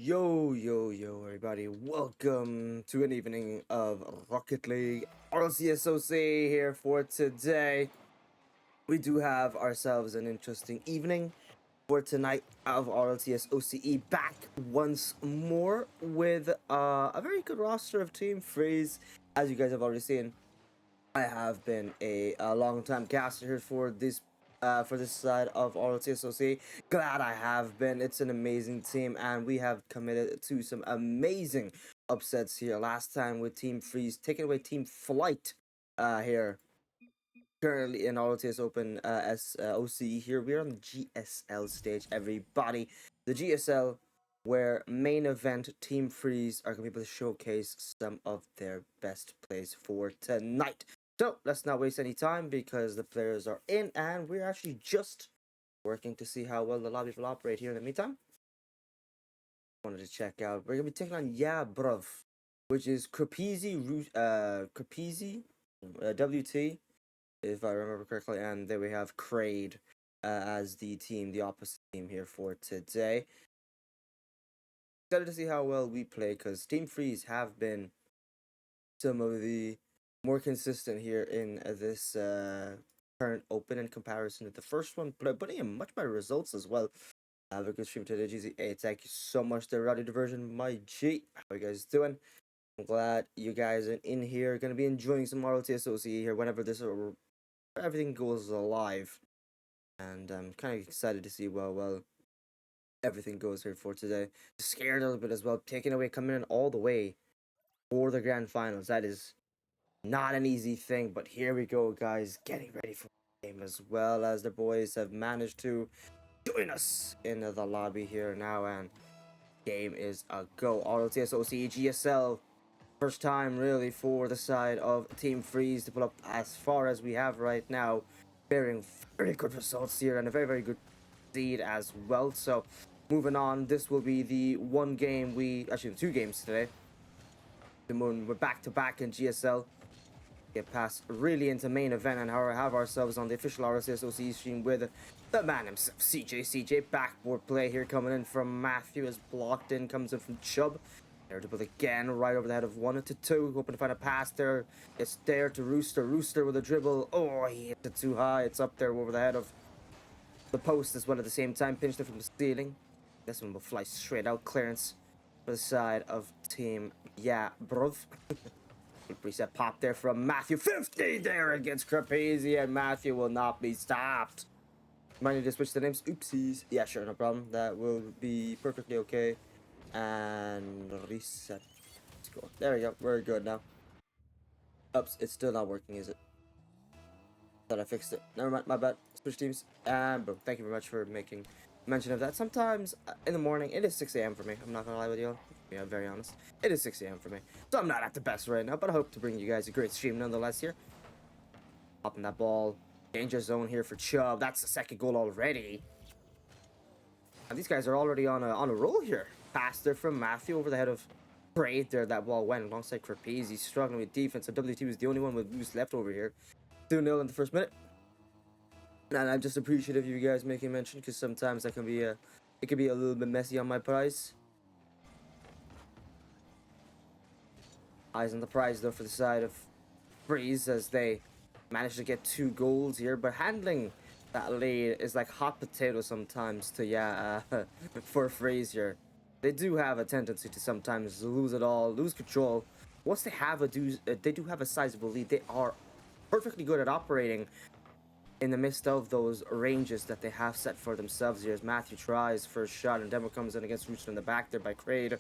Yo, everybody. Welcome to an evening of Rocket League Rlcs here for today. We do have ourselves an interesting evening for tonight of Rlcs back once more with a very good roster of Team Freeze. As you guys have already seen, I have been a long-time caster here for this side of RLTSOC. Glad I have been. It's an amazing team, and we have committed to some amazing upsets here. Last time with Team Freeze taking away Team Flight here. Currently in RLTS Open OCE here. We're on the GSL stage, everybody. The GSL where main event Team Freeze are going to be able to showcase some of their best plays for tonight. So let's not waste any time because the players are in and we're actually just working to see how well the lobby will operate here in the meantime. Wanted to check out. We're gonna be taking on Bruv, which is Krapezi, WT, if I remember correctly, and then we have Kraid as the opposite team here for today. Excited to see how well we play because Team Freeze have been some of the more consistent here in this current open in comparison to the first one, but putting in much better results as well. Have a good stream today, GZ. Thank you so much, the Rowdy Diversion, my G. How you guys doing? I'm glad you guys are in here. Gonna be enjoying some RLTSOC here whenever everything goes live, and I'm kind of excited to see well everything goes here for today. Scared a little bit as well, taking away coming in all the way for the grand finals. That is not an easy thing, but here we go, guys, getting ready for the game as well as the boys have managed to join us in the lobby here now, and game is a go. RLTS OCE GSL, first time really for the side of Team Freeze to pull up as far as we have right now, bearing very good results here and a very good seed as well. So moving on, this will be the one game the 2 games today. We're back to back in GSL. Get past really into main event and have ourselves on the official RLCS stream with the man himself, CJ. Backboard play here coming in from Matthew is blocked in, comes in from Chubb. There to put again right over the head of 1 to 2, hoping to find a pass there. It's there to Rooster with a dribble. Oh, he hit it too high. It's up there over the head of the post as well at the same time, pinched it from the ceiling. This one will fly straight out, clearance for the side of Team Bruv. Preset pop there from Matthew. 50 there against Krapezi, and Matthew will not be stopped. Might need to switch the names. Oopsies. Yeah, sure, no problem. That will be perfectly okay. And reset. Let's go. There we go. We're good now. Oops, it's still not working, is it? Thought I fixed it. Never mind, my bad. Switch teams. And boom. Thank you very much for making mention of that. Sometimes in the morning, it is 6 a.m. for me. I'm not gonna lie with you all. Yeah, very honest. It is 6 a.m. for me. So I'm not at the best right now, but I hope to bring you guys a great stream nonetheless here. Popping that ball. Danger zone here for Chubb. That's the second goal already. And these guys are already on a roll here. Pass there from Matthew over the head of Braid there. That ball went alongside Krapezi. He's struggling with defense. So WT was the only one with boost left over here. 2-0 in the first minute. And I'm just appreciative of you guys making mention, because sometimes that can be it can be a little bit messy on my prize. Eyes on the prize though for the side of Freeze as they manage to get 2 goals here, but handling that lead is like hot potato sometimes to for Freeze here. They do have a tendency to sometimes lose control. Once they do have a sizable lead, they are perfectly good at operating in the midst of those ranges that they have set for themselves here. As Matthew tries first shot and demo comes in against Rooster in the back there by Kraid.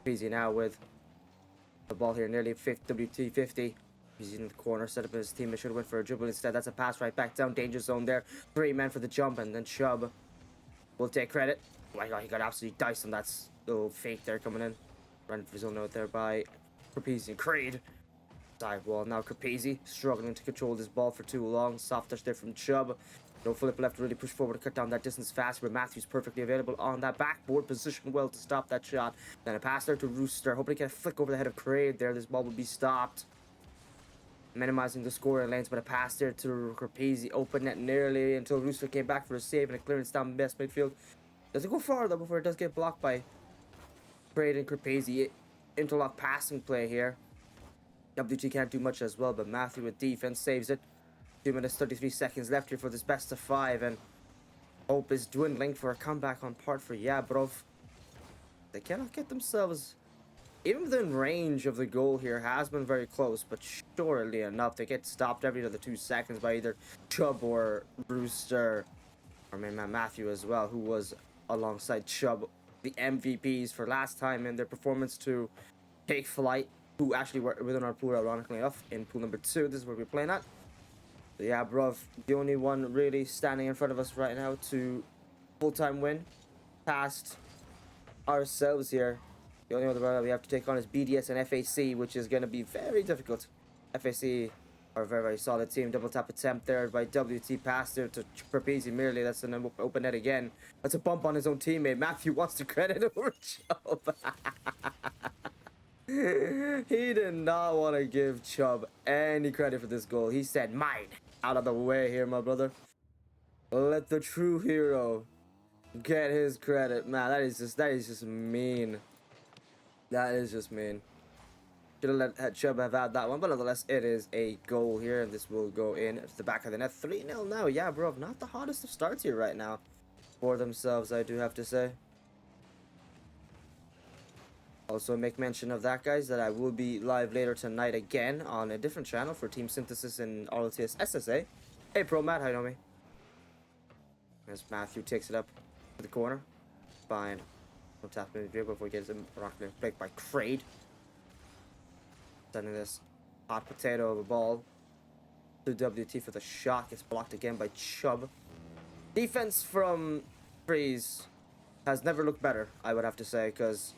Easy now with the ball here, nearly WT 50. He's in the corner, set up his team. They should have went for a dribble instead. That's a pass right back down. Danger zone there. 3 men for the jump, and then Chubb will take credit. Oh my god, he got absolutely diced on that little fake there coming in. Run for his own note there by Krapezi and Kraid. Side wall now. Krapezi struggling to control this ball for too long. Soft touch there from Chubb. No flip left, really push forward to cut down that distance fast, where Matthew's perfectly available on that backboard, position well to stop that shot. Then a pass there to Rooster, hoping to get a flick over the head of Kraid there. This ball will be stopped. Minimizing the scoring lanes, but a pass there to Krapezi, open net nearly until Rooster came back for a save and a clearance down best midfield. Does it go far though before it does get blocked by Braden Crepesi, interlock passing play here. WT can't do much as well, but Matthew with defense saves it. 2 minutes 33 seconds left here for this best of 5, and hope is dwindling for a comeback on part for Yabrov. They cannot get themselves even within range of the goal here. Has been very close, but surely enough, they get stopped every other 2 seconds by either Chubb or Brewster, or maybe Matthew as well, who was alongside Chubb, the MVPs for last time in their performance to take flight, who actually were within our pool, ironically enough, in pool number 2. This is where we're playing at. So yeah, bruv, the only one really standing in front of us right now to full-time win past ourselves here. The only other rival we have to take on is BDS and FAC, which is going to be very difficult. FAC are a very, very solid team. Double tap attempt there by WT, pass there to Crepesi merely. That's an open net again. That's a bump on his own teammate. Matthew wants to credit over Chubb. He did not want to give Chubb any credit for this goal. He said, mine. Out of the way here, my brother. Let the true hero get his credit. Man, that is just mean. That is just mean. Should have let Chubb have had that one, but nonetheless, it is a goal here, and this will go in at the back of the net. 3-0 now. Yeah, bro, not the hottest of starts here right now for themselves, I do have to say. Also, make mention of that, guys, that I will be live later tonight again on a different channel for Team Synthesis and Rlcs SSA. Hey, Pro Matt, how you know me? As Matthew takes it up to the corner. Fine. No tap in the dribble before he gets him break by Kraid. Sending this hot potato of a ball to WT for the shot. Gets blocked again by Chubb. Defense from Freez has never looked better, I would have to say, because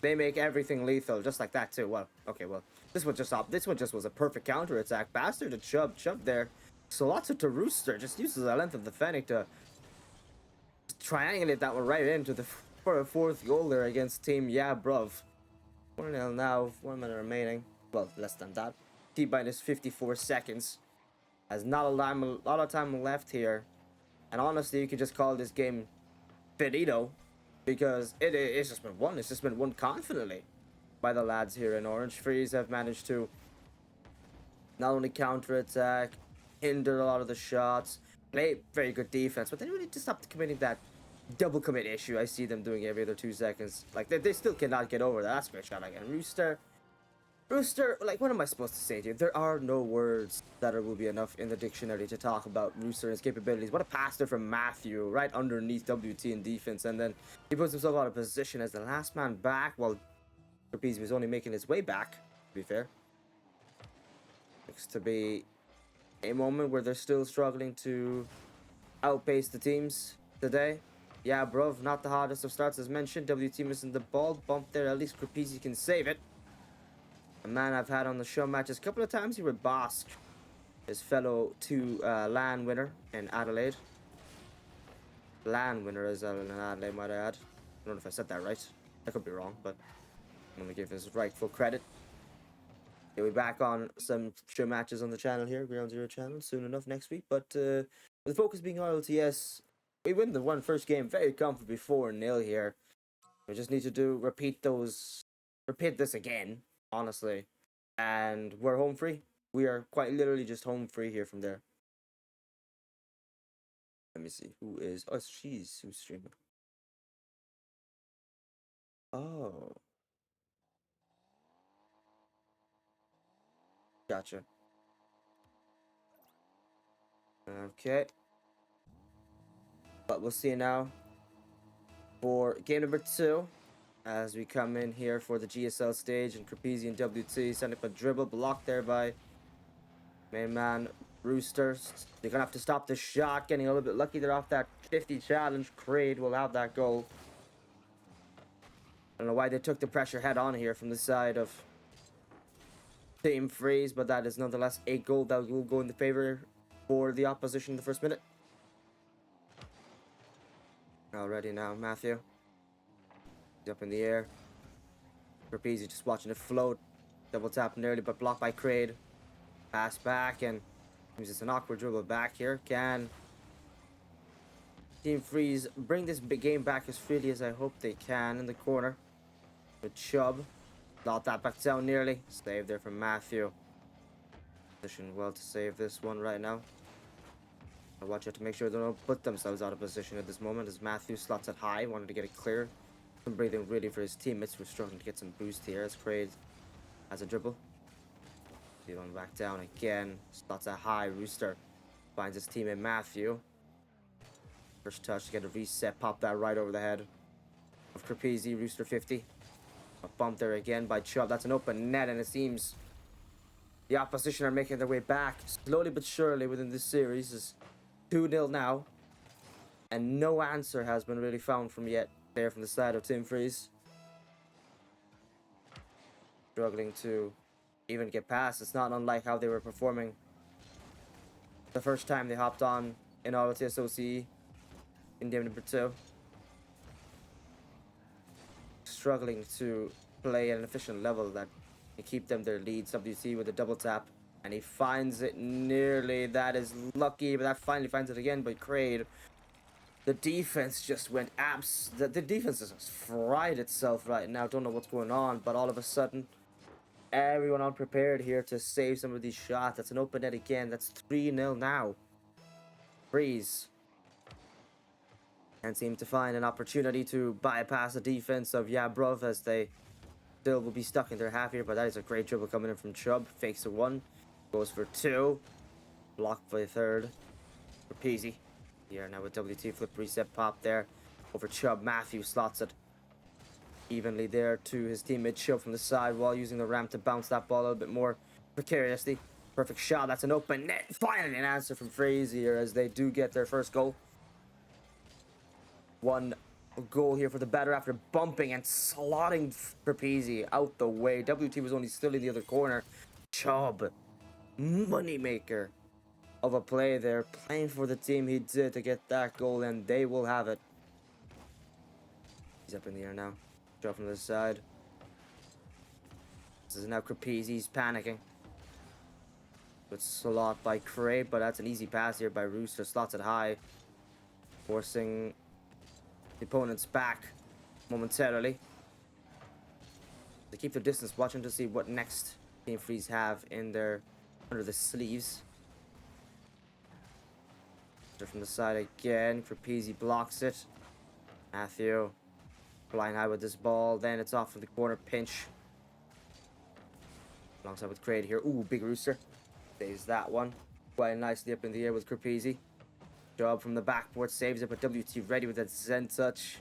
they make everything lethal, just like that too. Well, okay, well, this one just was a perfect counter attack. Bastard to Chubb there. Slots it to Rooster. Just uses the length of the Fennec to triangulate that one right into the for a 4th goal there against Team Yabrov. 4-0 now. 1 minute remaining. Well, less than that. T minus 54 seconds. Has not a lot of time left here, and honestly, you could just call this game finito, because it's just been won. It's just been won confidently by the lads here in Orange. Freeze have managed to not only counter-attack, hinder a lot of the shots, play very good defense, but they really just stop committing that double commit issue I see them doing every other 2 seconds. Like, they still cannot get over that. That's a great shot again. Rooster, like, what am I supposed to say to you? There are no words that will be enough in the dictionary to talk about Rooster and his capabilities. What a pass there from Matthew, right underneath WT in defense, and then he puts himself out of position as the last man back, while Crepesi was only making his way back, to be fair. Looks to be a moment where they're still struggling to outpace the teams today. Yeah, bro, not the hottest of starts as mentioned. WT missing the ball. Bump there, at least Crepesi can save it. A man I've had on the show matches a couple of times here with Bosk, his fellow LAN winner in Adelaide. LAN winner as well in Adelaide, might I add. I don't know if I said that right. I could be wrong, but I'm going to give his rightful credit. He'll be back on some show matches on the channel here, Ground Zero channel, soon enough next week. But the focus being Rlcs, we win the first game very comfortably 4-0 here. We just need to repeat this again, honestly, and we're home free. We are quite literally just home free here from there. Let me see who is. Oh, she's who's streaming. Oh, gotcha. Okay, but we'll see now for game number 2. As we come in here for the GSL stage, and Crepesi and WT send up a dribble blocked there by main man Rooster. They're gonna have to stop the shot. Getting a little bit lucky there off that 50 challenge. Kraid will have that goal. I don't know why they took the pressure head on here from the side of Team Freeze, but that is nonetheless a goal that will go in the favor for the opposition in the first minute. Already now, Matthew. He's up in the air. Crepesi just watching it float. Double tap nearly, but blocked by Kraid. Pass back, and uses an awkward dribble back here. Can Team Freeze bring this big game back as freely as I hope they can in the corner? with Chubb. Got that back down nearly. Save there from Matthew. Position well to save this one right now. I'll watch out to make sure they don't put themselves out of position at this moment as Matthew slots it high. Wanted to get it clear. Some breathing really for his teammates. We're struggling to get some boost here as Craig has a dribble. He's on back down again. Slots it high. Rooster finds his teammate Matthew. First touch to get a reset. Pop that right over the head of Crepesi. Rooster 50. A bump there again by Chubb. That's an open net, and it seems the opposition are making their way back slowly but surely within this series. Is 2-0 now, and no answer has been really found from yet there from the side of Team Freez. Struggling to even get past. It's not unlike how they were performing the first time they hopped on in Rlcs OCE in game number 2. Struggling to play at an efficient level that can keep them their lead. WC with a double tap, and he finds it nearly. That is lucky, but that finally finds it again. But Craig, the defense just went the defense just fried itself right now. Don't know what's going on, but all of a sudden, everyone unprepared here to save some of these shots. That's an open net again. That's 3-0 now. Freez and seem to find an opportunity to bypass the defense of Bruv as they still will be stuck in their half here, but that is a great dribble coming in from Chubb. Fakes a 1, goes for 2, blocked by a 3rd for Peasy. Here now with WT flip reset pop there over Chubb. Matthew slots it evenly there to his teammate Chubb from the side while using the ramp to bounce that ball a little bit more precariously. Perfect shot. That's an open net. Finally an answer from Freez here as they do get their first goal. One goal here for the better after bumping and slotting Crepesi out the way. WT was only still in the other corner. Chubb, moneymaker of a play there, playing for the team he did to get that goal, and they will have it. He's up in the air now. Drop from the side. This is now Crepesi. He's panicking. Good slot by Craig, but that's an easy pass here by Rooster. Slots it high, forcing the opponents back momentarily. They keep their distance, watching to see what next Team Freez have in their under the sleeves. They're from the side again. Crepesi blocks it. Matthew flying high with this ball. Then it's off from the corner pinch. Alongside with Craig here. Ooh, big Rooster. Saves that one. Quite nicely up in the air with Crepesi. Job from the backboard, saves it, but WT ready with that Zen touch.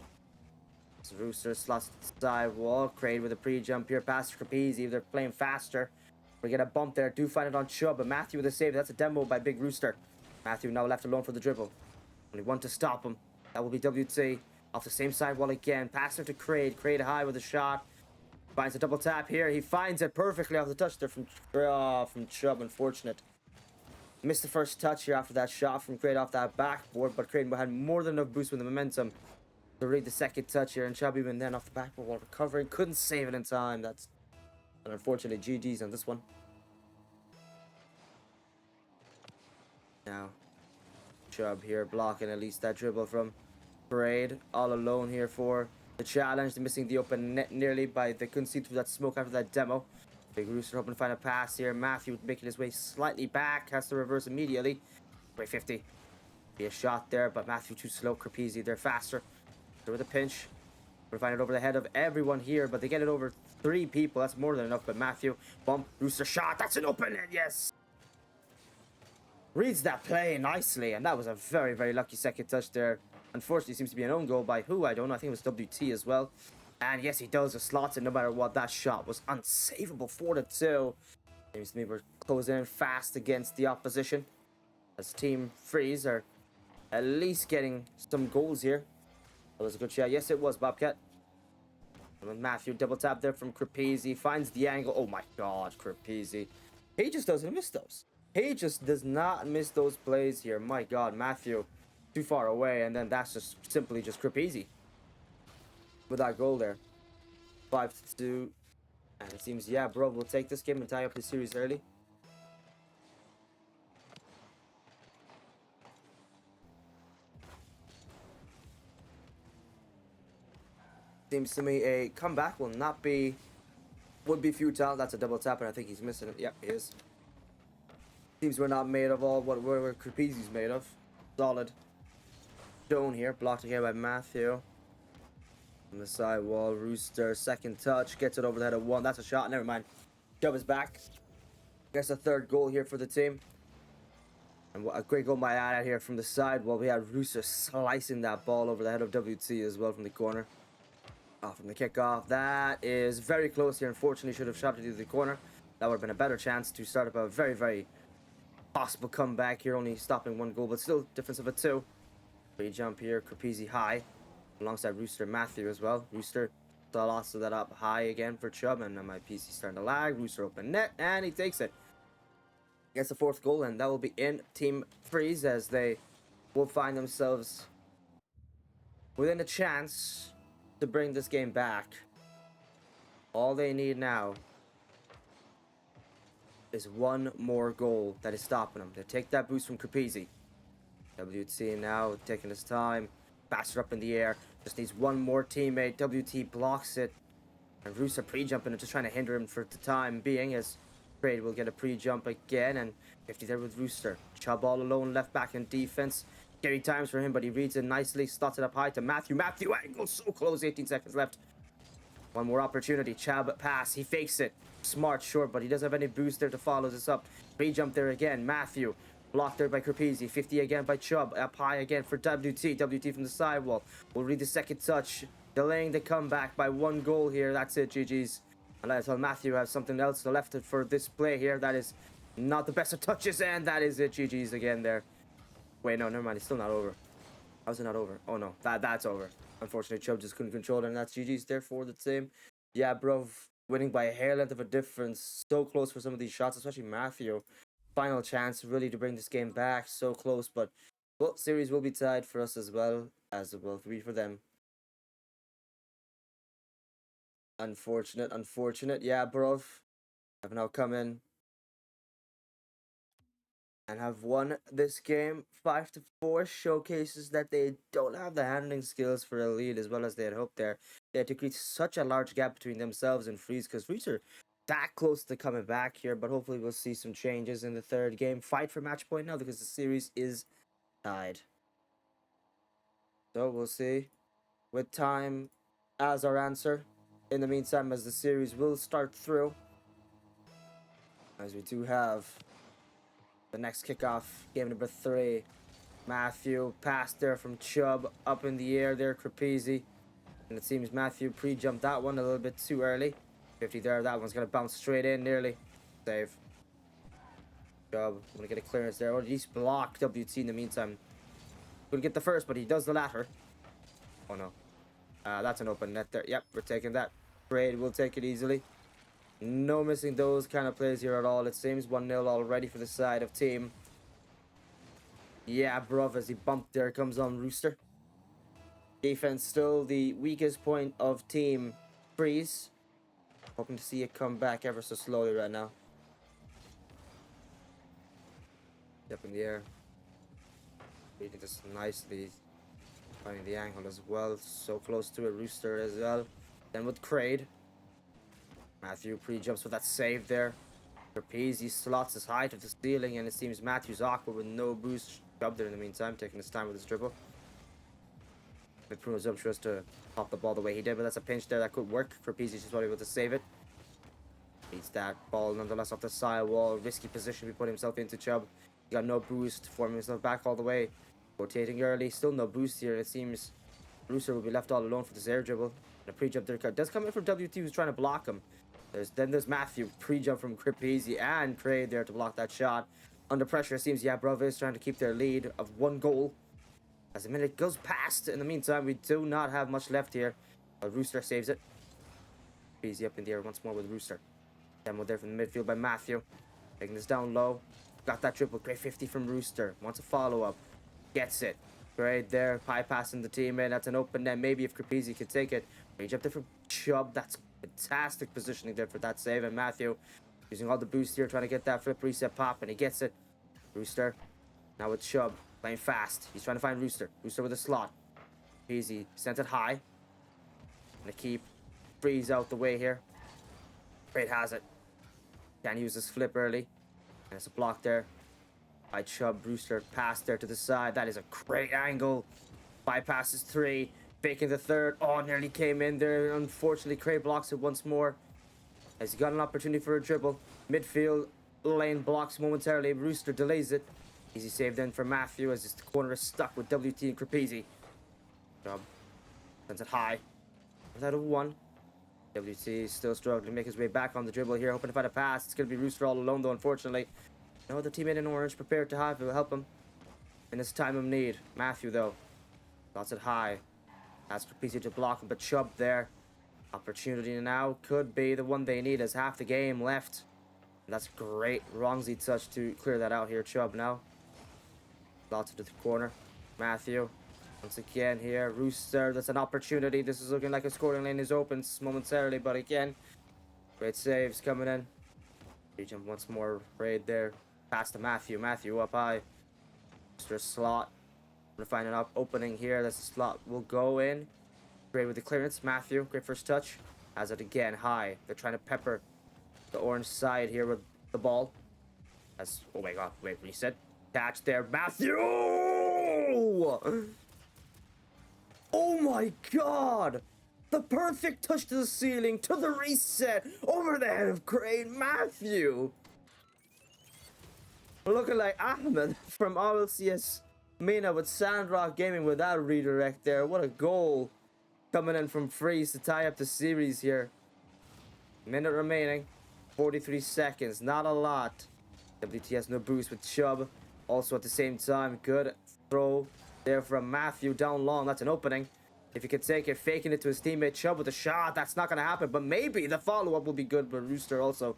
This Rooster slots to the side wall. Craig with a pre-jump here past Crepesi. They're playing faster. We get a bump there. Do find it on Chubb, but Matthew with a save. That's a demo by Big Rooster. Matthew now left alone for the dribble. Only one to stop him. That will be WT. Off the same side wall again. Passer to Craig. Craig high with a shot. Finds a double tap here. He finds it perfectly off the touch there from Chubb. Unfortunate. Missed the first touch here after that shot from Craig off that backboard, but Craig had more than enough boost with the momentum to read the second touch here, and Chubb even then off the backboard while recovering. Couldn't save it in time. That's an unfortunate GG's on this one. Now, Chubb here blocking at least that dribble from Craig. All alone here for the challenge. They're missing the open net nearly by they couldn't see through that smoke after that demo. Big Rooster hoping to find a pass here. Matthew making his way slightly back. Has to reverse immediately. Great 50. Be a shot there, but Matthew too slow. Crepesi, they're faster. They're with a pinch. We're find it over the head of everyone here, but they get it over 3 people. That's more than enough, but Matthew, bump, Rooster shot. That's an open net, yes! Reads that play nicely, and that was a very, very lucky second touch there. Unfortunately, seems to be an own goal by who? I don't know. I think it was WT as well. And yes, he does. Just slots it no matter what. That shot was unsavable. 4-2. Seems to me we're closing in fast against the opposition. As Team Freez are at least getting some goals here. That was a good shot. Yes, it was, Bobcat. And with Matthew double tap there from Crepesi. Finds the angle. Oh my god, Crepesi. He just doesn't miss those. He just does not miss those plays here. My god, Matthew too far away. And then that's just simply just Crepesi with that goal there. 5-2. And it seems, bro, we'll take this game and tie up the series early. Seems to me a comeback will not be, would be futile. That's a double tap, and I think he's missing it. Yep, he is. Seems we're not made of all what Crepezy's made of. Solid. Stone here, blocked here by Matthew. On the side wall, Rooster, second touch, gets it over the head of one. That's a shot, never mind. Chubb is back. Gets a third goal here for the team. And what a great goal by Ada here from the side wall. We had Rooster slicing that ball over the head of WT as well from the corner. From the kickoff. That is very close here. Unfortunately, should have shot it to the corner. That would have been a better chance to start up a very, very possible comeback here. Only stopping one goal, but still difference of a 2. Free jump here. Crepezy high. Alongside Rooster and Matthew as well. Rooster still also that up high again for Chubb. And my PC starting to lag. Rooster open net. And he takes it. Gets the 4th goal. And that will be in Team Freez as they will find themselves within a chance to bring this game back. All they need now is one more goal that is stopping them. They take that boost from Crepezy. WT now taking his time. Faster up in the air. Just needs one more teammate. WT blocks it. And Rooster pre-jumping and just trying to hinder him for the time being as Trade will get a pre-jump again. And 50 there with Rooster. Chubb all alone, left back in defense. Scary times for him, but he reads it nicely. Slots it up high to Matthew. Matthew angles so close. 18 seconds left. One more opportunity. Chubb pass. He fakes it. Smart, short, but he doesn't have any boost there to follow this up. Pre-jump there again. Matthew. Blocked there by Crepezy. 50 again by Chubb. Up high again for WT. WT from the sidewall. Will read the second touch. Delaying the comeback by 1 goal here. That's it, GG's. And I tell Matthew has something else left for this play here. That is not the best of touches. And that is it, GG's again there. Wait, no, never mind. It's still not over. How's it not over? Oh, no. That's over. Unfortunately, Chubb just couldn't control it. And that's GG's there for the team. Yeah, bro. Winning by a hair length of a difference. So close for some of these shots, especially Matthew. Final chance really to bring this game back. So close, but well, series will be tied for us as well as it will be for them. Unfortunate. Yeah, bro. I've now come in and have won this game 5-4. Showcases that they don't have the handling skills for a lead as well as they had hoped there. They had to create such a large gap between themselves and Freez because Freez are that close to coming back here, but hopefully we'll see some changes in the 3rd game. Fight for match point now because the series is tied. So we'll see with time as our answer. In the meantime, as the series will start through, as we do have the next kickoff, game number 3. Matthew passed there from Chubb up in the air there, Crepezy. And it seems Matthew pre-jumped that one a little bit too early. 50 there, that one's going to bounce straight in nearly. Save. Chubb, going to get a clearance there. Or at least block WT in the meantime. Couldn't get the first, but he does the latter. Oh no. That's an open net there. Yep, we're taking that. Trade will take it easily. No missing those kind of plays here at all. It seems 1-0 already for the side of team. Yeah, bruv, as he bumped there comes on Rooster. Defense still the weakest point of Team Freez. Hoping to see it come back ever so slowly right now. Up in the air. Reading this nicely. Finding the angle as well. So close to a Rooster as well. Then with Crade. Matthew pre-jumps for that save there. Crepezy slots his high to the ceiling, and it seems Matthew's awkward with no boost. Chubb there in the meantime, taking his time with his dribble. A bit presumptuous to pop the ball the way he did, but that's a pinch there that could work. Crepezy just not able to save it. Beats that ball nonetheless off the side wall. Risky position he put himself into. Chubb. He got no boost, forming himself back all the way. Rotating early, still no boost here. It seems Rooster will be left all alone for this air dribble. And a pre-jump there does come in from WT, who's trying to block him. There's Matthew, pre-jump from Crepezy and Craig there to block that shot. Under pressure, it seems Bravo is trying to keep their lead of 1 goal. As the minute goes past, in the meantime, we do not have much left here. But Rooster saves it. Crepezy up in the air once more with Rooster. Demo there from the midfield by Matthew. Taking this down low. Got that triple. Great 50 from Rooster. Wants a follow-up. Gets it. Great there. Pie passing the teammate. That's an open net. Maybe if Crepezy could take it. Range up there from Chubb. That's fantastic positioning there for that save. And Matthew using all the boost here, trying to get that flip reset pop, and he gets it. Rooster now with Chubb playing fast. He's trying to find Rooster. Rooster with a slot. Easy. Sent it high. Gonna keep Freez out the way here. Great has it. Can use this flip early. And it's a block there. By Chubb, Brewster pass there to the side. That is a great angle. Bypasses 3. Faking the third. Oh, nearly came in there. Unfortunately, Cray blocks it once more. Has he got an opportunity for a dribble? Midfield lane blocks momentarily. Brewster delays it. Easy save then for Matthew as the corner is stuck with WT and Crepesi. Chubb sends it high. Without a 1. WT still struggling to make his way back on the dribble here, hoping to find a pass. It's going to be Rooster all alone, though, unfortunately. No other teammate in orange prepared to have will help him in this time of need. Matthew, though, lots it high. That's Crepesi to block him, but Chubb there. Opportunity now could be the one they need as half the game left. And that's great. Wrongsy touch to clear that out here. Chubb now. Lots into the corner. Matthew. Once again here, Rooster, that's an opportunity. This is looking like a scoring lane is open momentarily, but again, great saves coming in. Jump once more, raid there. Pass to Matthew. Matthew up high. Rooster slot. We're finding an opening here. That's the slot will go in. Great with the clearance. Matthew, great first touch. Has it again high. They're trying to pepper the orange side here with the ball. That's, oh my god, wait, reset. Catch there, Matthew! Oh my god! The perfect touch to the ceiling, to the reset, over the head of Crane Matthew! Looking like Ahmed from Rlcs Mina with Sandrock Gaming with that redirect there. What a goal coming in from Freez to tie up the series here. Minute remaining, 43 seconds, not a lot. WT has no boost with Chubb. Also at the same time, good throw there from Matthew down long. That's an opening. If he could take it, faking it to his teammate Chubb with a shot, that's not going to happen. But maybe the follow-up will be good. But Rooster also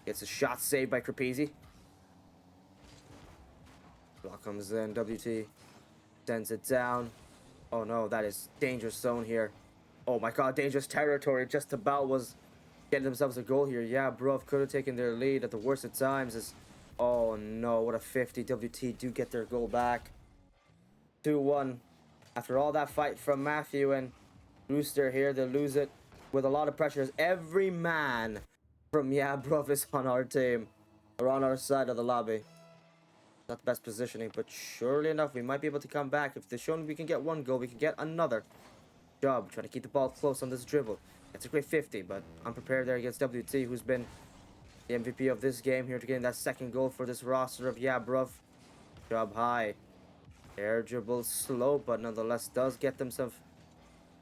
gets a shot saved by Crepesi. Block comes in. WT sends it down. Oh no, that is dangerous zone here. Oh my god, dangerous territory. Just about was getting themselves a goal here. Yeah, Bruv could have taken their lead at the worst of times. Oh no, what a 50. WT do get their goal back. 2-1. After all that fight from Matthew and Rooster here, they lose it with a lot of pressures. Every man from Yeah Bruv is on our team, or on our side of the lobby. Not the best positioning, but surely enough, we might be able to come back. If they're showing we can get one goal, we can get another. Job trying to keep the ball close on this dribble. It's a great 50, but unprepared there against WT, who's been the MVP of this game here to get that second goal for this roster of Yeah Bruv. Job high. Air dribble slow, but nonetheless does get them some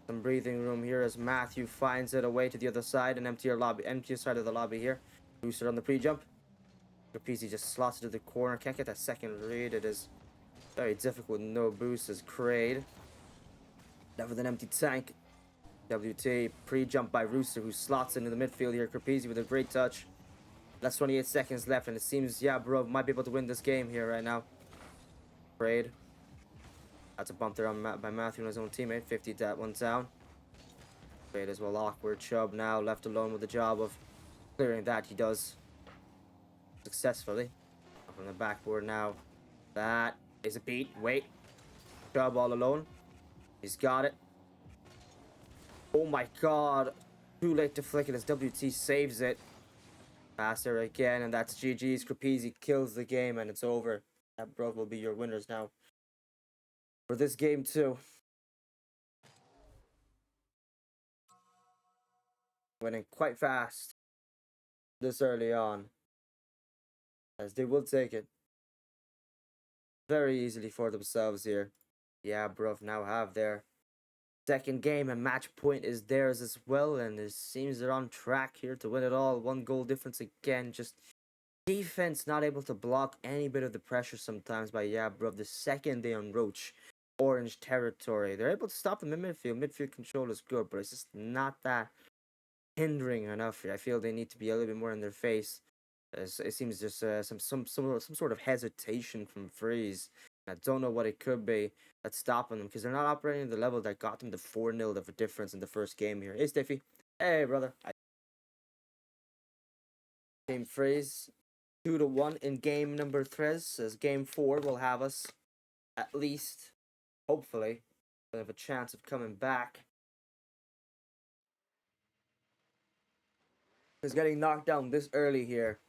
breathing room here as Matthew finds it away to the other side, an emptier side of the lobby here. Booster on the pre-jump. Crepesi just slots it to the corner. Can't get that second read. It is very difficult with no boost as Crade. Left with an empty tank. WT pre-jump by Rooster, who slots into the midfield here. Crepesi with a great touch. That's 28 seconds left, and it seems Yeah Bruv might be able to win this game here right now. Crade. That's a bump there by Matthew and his own teammate. 50 that one down. Crade as well awkward. Chubb now left alone with the job of clearing that. He does successfully. Up on the backboard now. That is a beat. Wait. Chubb all alone. He's got it. Oh my god. Too late to flick it as WT saves it. Passer again, and that's GG's. Crepesi kills the game, and it's over. That Bruv will be your winners now for this game too. Winning quite fast this early on, as they will take it very easily for themselves here. Yeah, Bruv now have their second game, and match point is theirs as well, and it seems they're on track here to win it all. 1 goal difference again. Just defense not able to block any bit of the pressure sometimes by Yeah Bruv. The second they unroach orange territory, they're able to stop them in midfield. Midfield control is good, but it's just not that hindering enough. I feel they need to be a little bit more in their face. It seems there's some sort of hesitation from Freez. I don't know what it could be that's stopping them, because they're not operating at the level that got them the 4-0 of a difference in the first game here. Hey, Stiffy. Hey, brother. Game Freez 2-1 in game number 3, as game 4 will have us at least, hopefully, have a chance of coming back Because getting knocked down this early here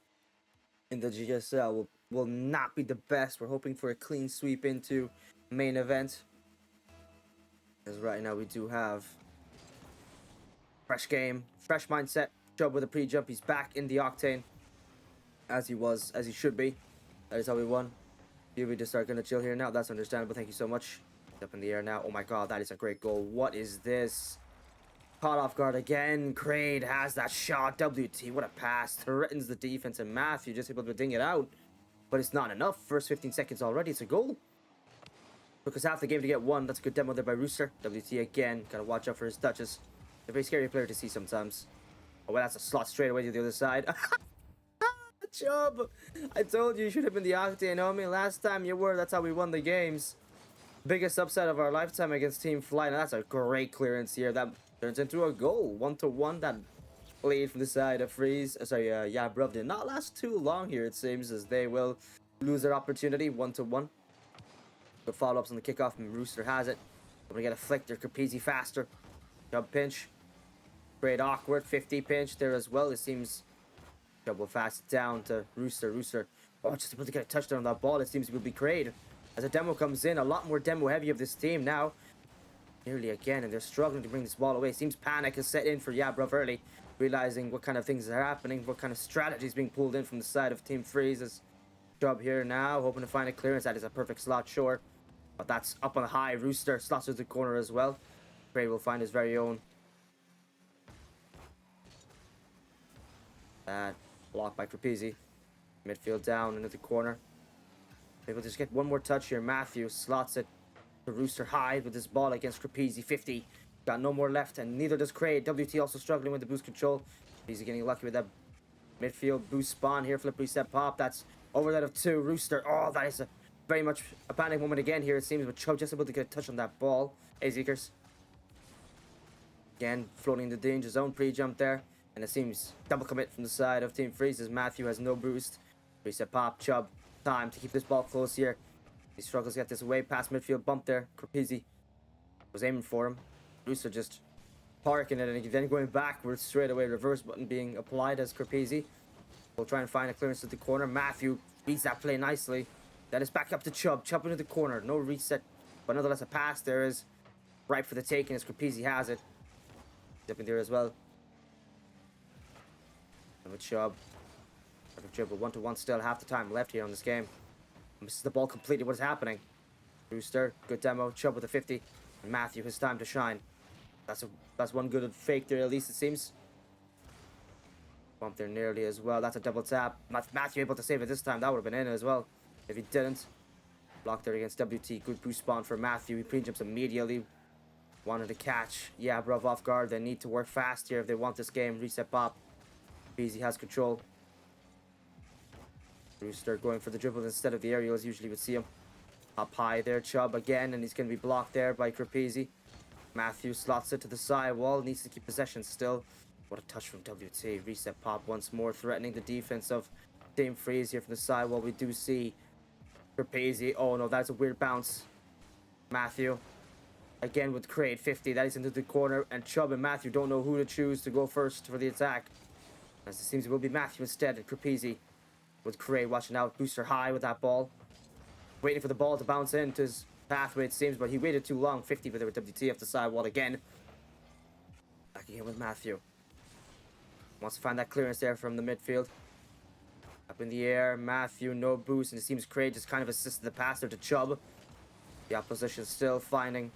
in the GSL will not be the best. We're hoping for a clean sweep into main event. Because right now we do have fresh game, fresh mindset. Chubb with a pre-jump. He's back in the octane. As he should be. That is how we won. Here we just start gonna chill here now. That's understandable. Thank you so much. Up in the air now. Oh my god, that is a great goal. What is this? Caught off guard again. Craig has that shot. WT, what a pass. Threatens the defense, and Matthew just able to ding it out. But it's not enough. First 15 seconds already. It's a goal. Took us half the game to get one. That's a good demo there by Rooster. WT again. Gotta watch out for his touches. A very scary player to see sometimes. Oh, well, that's a slot straight away to the other side. Chubb! I told you should have been the Octane, homie. Last time you were. That's how we won the games. Biggest upset of our lifetime against Team Flight. And that's a great clearance here. That turns into a goal. 1-1. That played from the side of Freez. Yeah, bro. Did not last too long here, it seems, as they will lose their opportunity. 1-1. Good follow-ups on the kickoff, and Rooster has it. We're going to get a flick there. Capizzi faster. Chubb pinch. Great awkward. 50 pinch there as well. It seems Chubb will fast it down to Rooster. Rooster. Oh, just able to get a touchdown on that ball. It seems it will be Craig. As a demo comes in, a lot more demo heavy of this team now. Nearly again, and they're struggling to bring this ball away. Seems panic has set in for Yabrov early, realizing what kind of things are happening, what kind of strategies being pulled in from the side of Team Freeze's Chubb here now, hoping to find a clearance. That is a perfect slot, sure. But that's up on the high. Rooster slots to the corner as well. Craig will find his very own. That blocked by Capizzi. Midfield down into the corner. Able to just get one more touch here. Matthew slots it to Rooster high with this ball against Capizzi. 50. Got no more left, and neither does Craig. WT also struggling with the boost control. He's getting lucky with that midfield boost spawn here. Flip reset pop. That's over that of 2. Rooster. Oh, that is very much a panic moment again here, it seems, with Chubb just able to get a touch on that ball. Azekers. Again, floating in the danger zone. Pre-jump there. And it seems double commit from the side of Team Freeze as Matthew has no boost. Reset pop. Chubb. Time to keep this ball close here. He struggles to get this away past midfield bump there. Capizzi was aiming for him. Rooster just parking it, and then going backwards straight away. Reverse button being applied as Capizzi will try and find a clearance to the corner. Matthew beats that play nicely. That is back up to Chubb. Chubb into the corner. No reset, but nonetheless a pass there is ripe for the taking as Capizzi has it. Up in there as well. And with Chubb. Dribble 1-1 still, half the time left here on this game. Misses the ball completely. What is happening? Rooster, good demo. Chubb with a 50. And Matthew, his time to shine. That's one good fake there, at least it seems. Bump there nearly as well. That's a double tap. Matthew able to save it this time. That would have been in as well if he didn't. Blocked there against WT. Good boost spawn for Matthew. He pre-jumps immediately. Wanted to catch. Yeah, bro, off guard. They need to work fast here if they want this game. Reset pop. Beezy has control. Rooster going for the dribble instead of the aerial as usually would see him. Up high there, Chubb again, and he's going to be blocked there by Capizzi. Matthew slots it to the side wall, needs to keep possession still. What a touch from WT. Reset pop once more, threatening the defense of Team Freeze here from the side wall. We do see Capizzi. Oh no, that's a weird bounce. Matthew again with Craig. 50. That is into the corner, and Chubb and Matthew don't know who to choose to go first for the attack. As it seems it will be Matthew instead, and Capizzi with Craig watching out. Booster high with that ball. Waiting for the ball to bounce into his pathway, it seems, but he waited too long. 50 with WT off the sidewall again. Back again with Matthew. Wants to find that clearance there from the midfield. Up in the air. Matthew, no boost, and it seems Craig just kind of assisted the pass there to Chubb. The opposition still finding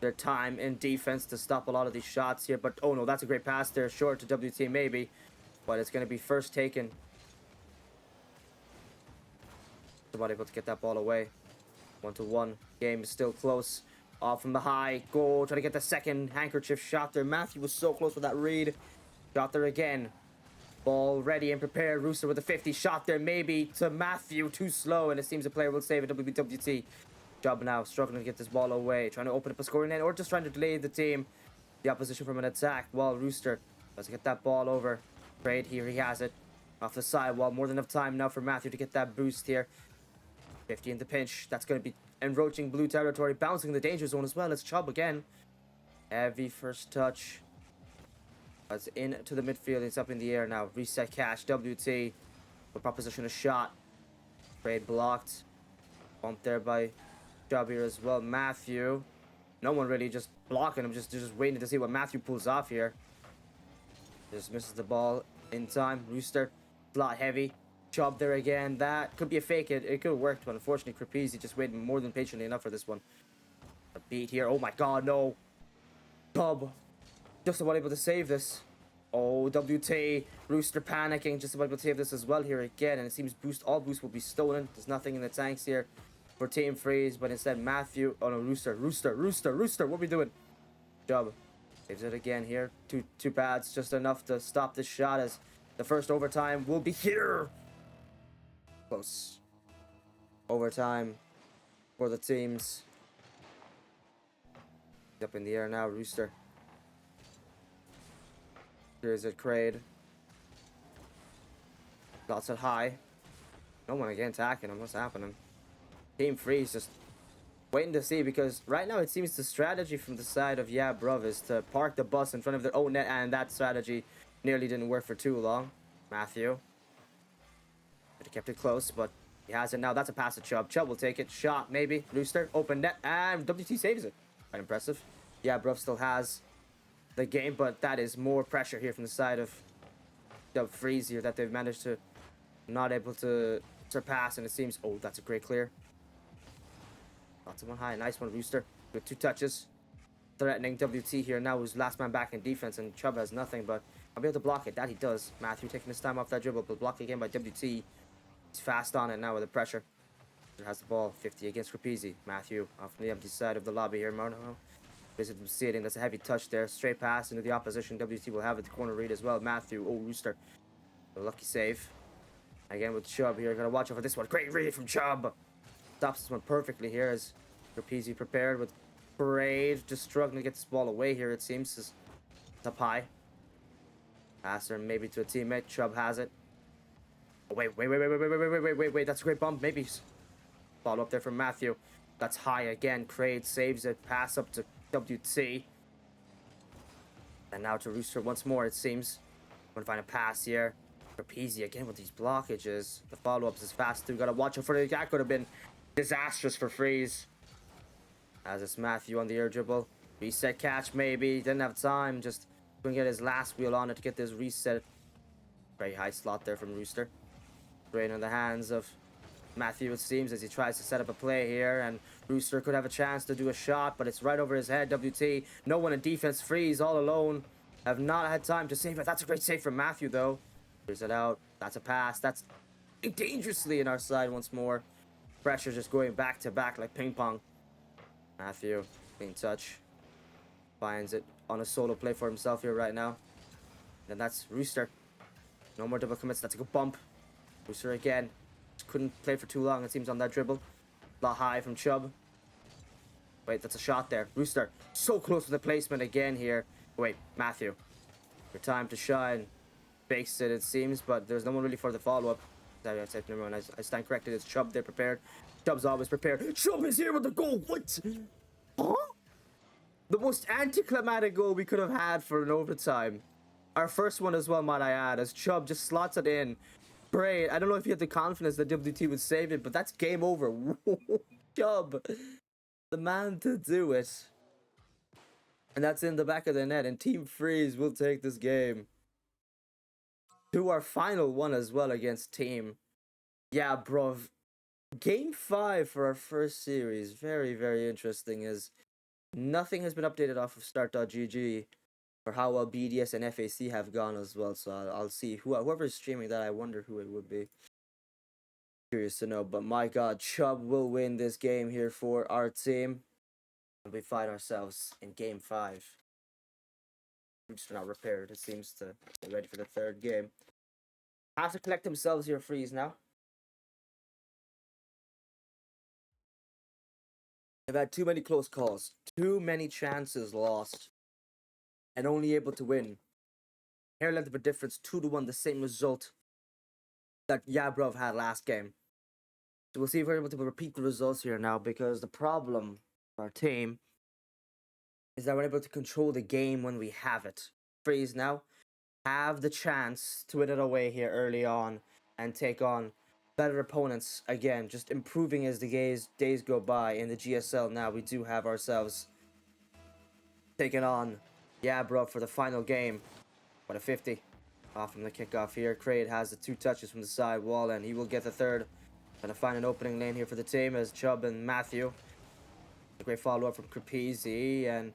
their time in defense to stop a lot of these shots here, but oh no, that's a great pass there. Short to WT maybe, but it's going to be first taken. About able to get that ball away. 1-1. Game is still close. Off from the high. Goal. Trying to get the second handkerchief shot there. Matthew was so close with that read. Shot there again. Ball ready and prepared. Rooster with a 50 shot there. Maybe to Matthew. Too slow. And it seems the player will save it. WT. Job now. Struggling to get this ball away. Trying to open up a scoring end. Or just trying to delay the team. The opposition from an attack. While Rooster does get that ball over. Great. Here he has it. Off the side wall. More than enough time now for Matthew to get that boost here. 50 in the pinch. That's going to be encroaching blue territory. Bouncing in the danger zone as well. It's Chubb again. Heavy first touch. That's into the midfield. It's up in the air now. Reset catch. WT. The proposition a shot. Trade blocked. Bumped there by Job here as well. Matthew. No one really just blocking him. Just waiting to see what Matthew pulls off here. Just misses the ball in time. Rooster. Slot heavy. Job there again. That could be a fake. It could have worked, but unfortunately, Creepy just waited more than patiently enough for this one. A beat here. Oh my god, no. Bob. Just about able to save this. Oh, WT. Rooster panicking. Just about able to save this as well here again. And it seems all boost will be stolen. There's nothing in the tanks here for Team Freeze. But instead, Matthew. Oh no, Rooster. What are we doing? Job. Saves it again here. Two bads. Just enough to stop this shot as the first overtime will be here. Close. Overtime for the teams. Up in the air now, Rooster. Here's it, Kraid. Lots at high. No one again attacking him. What's happening? Team Freeze just waiting to see, because right now it seems the strategy from the side of Yeah Bruv is to park the bus in front of their own net, and that strategy nearly didn't work for too long. Matthew. Could have kept it close, but he has it now. That's a pass to Chubb. Chubb will take it. Shot, maybe. Rooster. Open net. And WT saves it. Quite impressive. Yeah, Bruv still has the game, but that is more pressure here from the side of Freeze here that they've managed to not able to surpass, and it seems... Oh, that's a great clear. Lots of one high. Nice one, Rooster. With 2 touches. Threatening WT here now, who's last man back in defense, and Chubb has nothing, but I'll be able to block it. That he does. Matthew taking his time off that dribble, but blocked again by WT. He's fast on it now with the pressure. He has the ball. 50 against Rapizi. Matthew off the empty side of the lobby here. Mono. Visit them seating. That's a heavy touch there. Straight pass into the opposition. WT will have it. The corner read as well. Matthew. Oh, Rooster. A lucky save. Again with Chubb here. Gotta watch out for this one. Great read from Chubb. Stops this one perfectly here as Rapizi prepared with Braid. Just struggling to get this ball away here, it seems. It's up high. Passer maybe to a teammate. Chubb has it. Oh, wait. That's a great bump. Maybe. Ball up there from Matthew. That's high again. Kraid saves it. Pass up to WT. And now to Rooster once more, it seems. Want to find a pass here. Rapizi again with these blockages. The follow-ups is fast too. Gotta watch out for it. That could have been disastrous for Freeze. As it's Matthew on the air dribble. Reset catch maybe. Didn't have time. Just couldn't get his last wheel on it to get this reset. Very high slot there from Rooster. Brain in the hands of Matthew, it seems, as he tries to set up a play here, and Rooster could have a chance to do a shot, but it's right over his head. WT, no one in defense. Freeze all alone. Have not had time to save it. That's a great save from Matthew, though. Clears it out. That's a pass. That's dangerously in our side once more. Pressure just going back to back like ping pong. Matthew, clean touch. Finds it on a solo play for himself here right now. And that's Rooster. No more double commits. That's a good bump. Rooster again. Couldn't play for too long, it seems, on that dribble. Lot high from Chubb. Wait, that's a shot there. Rooster, so close to the placement again here. Wait, Matthew. Your time to shine. Bakes it, it seems, but there's no one really for the follow-up. Never mind, I stand corrected. It's Chubb there prepared. Chubb's always prepared. Chubb is here with the goal. What? Huh? The most anticlimactic goal we could have had for an overtime. Our first one as well, might I add, as Chubb just slots it in. Braid, I don't know if you had the confidence that WT would save it, but that's game over. Chubb, the man to do it. And that's in the back of the net, and Team Freeze will take this game to our final one as well against Team. Yeah, bro. Game 5 for our first series. Very, very interesting, as nothing has been updated off of start.gg for how well BDS and FAC have gone as well, so I'll see whoever's streaming that. I wonder who it would be. Curious to know, but my god, Chubb will win this game here for our team. And we find ourselves in game 5. We're just not repaired, it seems, to get ready for the third game. Have to collect themselves here, Freeze now. They've had too many close calls, too many chances lost, and only able to win. Hair length of a difference, 2-1, the same result that Yabrov had last game. So we'll see if we're able to repeat the results here now, because the problem for our team is that we're able to control the game when we have it. Freeze now. have the chance to win it away here early on and take on better opponents again, just improving as the days go by in the GSL. Now we do have ourselves taking on Yabra for the final game. What a 50 off from the kickoff here. Kraid has the 2 touches from the side wall, and he will get the third. Gonna find an opening lane here for the team as Chubb and Matthew. A great follow-up from Crepezy, and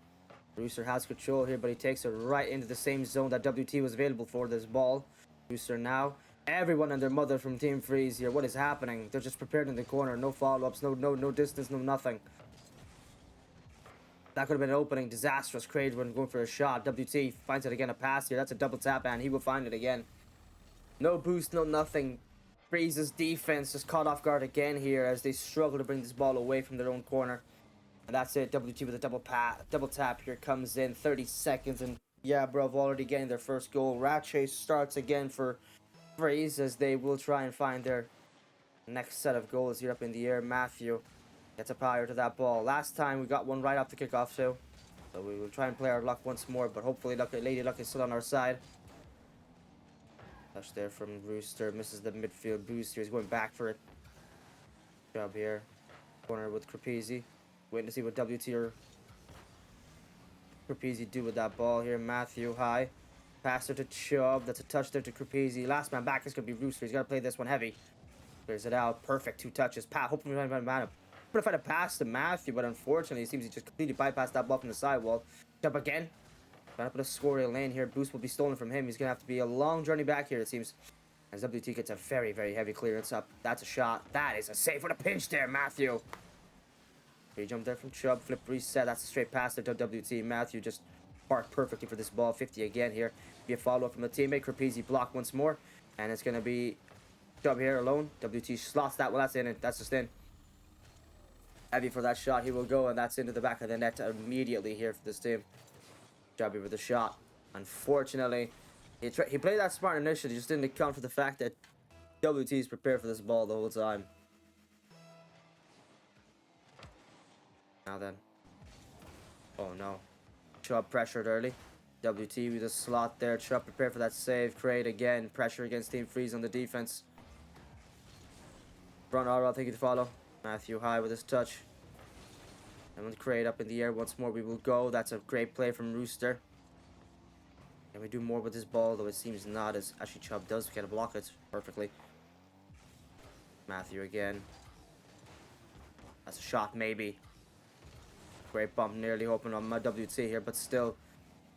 Rooster has control here, but he takes it right into the same zone that WT was available for this ball. Rooster now. Everyone and their mother from Team Freez here. What is happening? They're just prepared in the corner. No follow-ups, no distance, no nothing. That could have been an opening. Disastrous. Kraid when going for a shot. WT finds it again, a pass here. That's a double tap, and he will find it again. No boost, no nothing. Freez's defense just caught off guard again here as they struggle to bring this ball away from their own corner. And that's it. WT with a double tap here comes in. 30 seconds, and yeah, bro, already getting their first goal. Rat chase starts again for Freez as they will try and find their next set of goals here up in the air. Matthew gets a prior to that ball. Last time we got one right off the kickoff too. So we will try and play our luck once more, but hopefully Lady Luck is still on our side. Touch there from Rooster. Misses the midfield boost here. He's going back for it. Job here. Corner with Crepezy. Waiting to see what WT or Crepezy do with that ball here. Matthew high. Passer to Chubb. That's a touch there to Crepezy. Last man back is going to be Rooster. He's got to play this one heavy. Clears it out. Perfect 2 touches. Hopefully we find a but if I had a pass to Matthew, but unfortunately it seems he just completely bypassed that ball from the sidewall. Jump again. Trying to put a scoring lane here. Boost will be stolen from him. He's going to have to be a long journey back here, it seems. As WT gets a very, very heavy clearance up. That's a shot. That is a save for the pinch there, Matthew. He jumped there from Chubb. Flip reset. That's a straight pass there to WT. Matthew just parked perfectly for this ball. 50 again here. Be a follow-up from the teammate. Crepezy blocked once more. And it's going to be Chubb here alone. WT slots that one. That's in it. That's just in. Heavy for that shot. He will go, and that's into the back of the net immediately here for this team. Jobby with the shot. Unfortunately, he played that smart initially, just didn't account for the fact that WT is prepared for this ball the whole time. Now then. Oh no. Chubb pressured early. WT with a slot there. Chubb prepared for that save. Kraid again. Pressure against Team Freez on the defense. Front Rl, thank you to follow. Matthew high with his touch. And with Kraid up in the air once more, we will go. That's a great play from Rooster. Can we do more with this ball, though it seems not, as actually Chubb does get to block it perfectly. Matthew again. That's a shot, maybe. Great bump, nearly hoping on my WT here, but still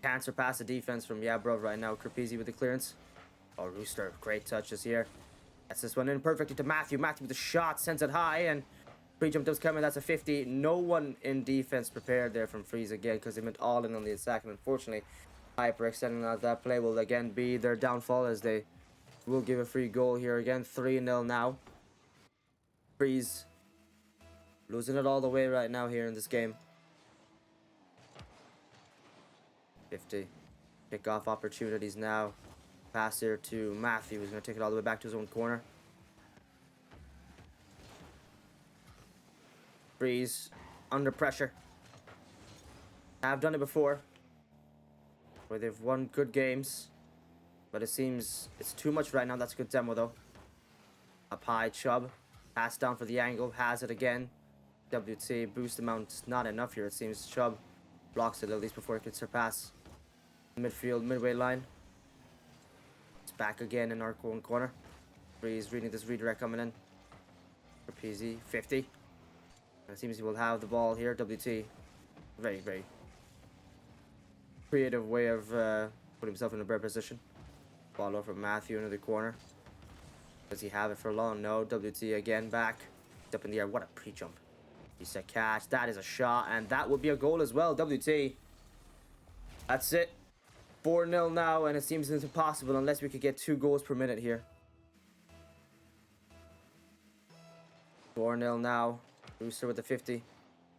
can't surpass the defense from Yabra right now. Crepezy with the clearance. Oh, Rooster, great touches here. That's this one in perfectly to Matthew. Matthew with the shot, sends it high, and pre-jump does come in. That's a 50. No one in defense prepared there from Freez again because they went all in on the attack, and unfortunately, hyper-extending out that play will again be their downfall as they will give a free goal here again. 3-0 now. Freez losing it all the way right now here in this game. 50. Kick-off opportunities now. Pass here to Matthew, who's going to take it all the way back to his own corner. Freez under pressure. I've done it before, where they've won good games, but it seems it's too much right now. That's a good demo though. Up high, Chubb. Pass down for the angle. Has it again. WT boost amount not enough here. It seems Chubb blocks it at least before it can surpass midfield, midway line. It's back again in our own corner. Freez reading this redirect coming in. For PZ, 50. And it seems he will have the ball here. WT, very, very creative way of putting himself in a better position. Ball over Matthew into the corner. Does he have it for long? No. WT again back. Up in the air. What a pre-jump. He's a catch. That is a shot. And that would be a goal as well. WT. That's it. 4-0 now. And it seems it's impossible unless we could get 2 goals per minute here. 4-0 now. Rooster with the 50.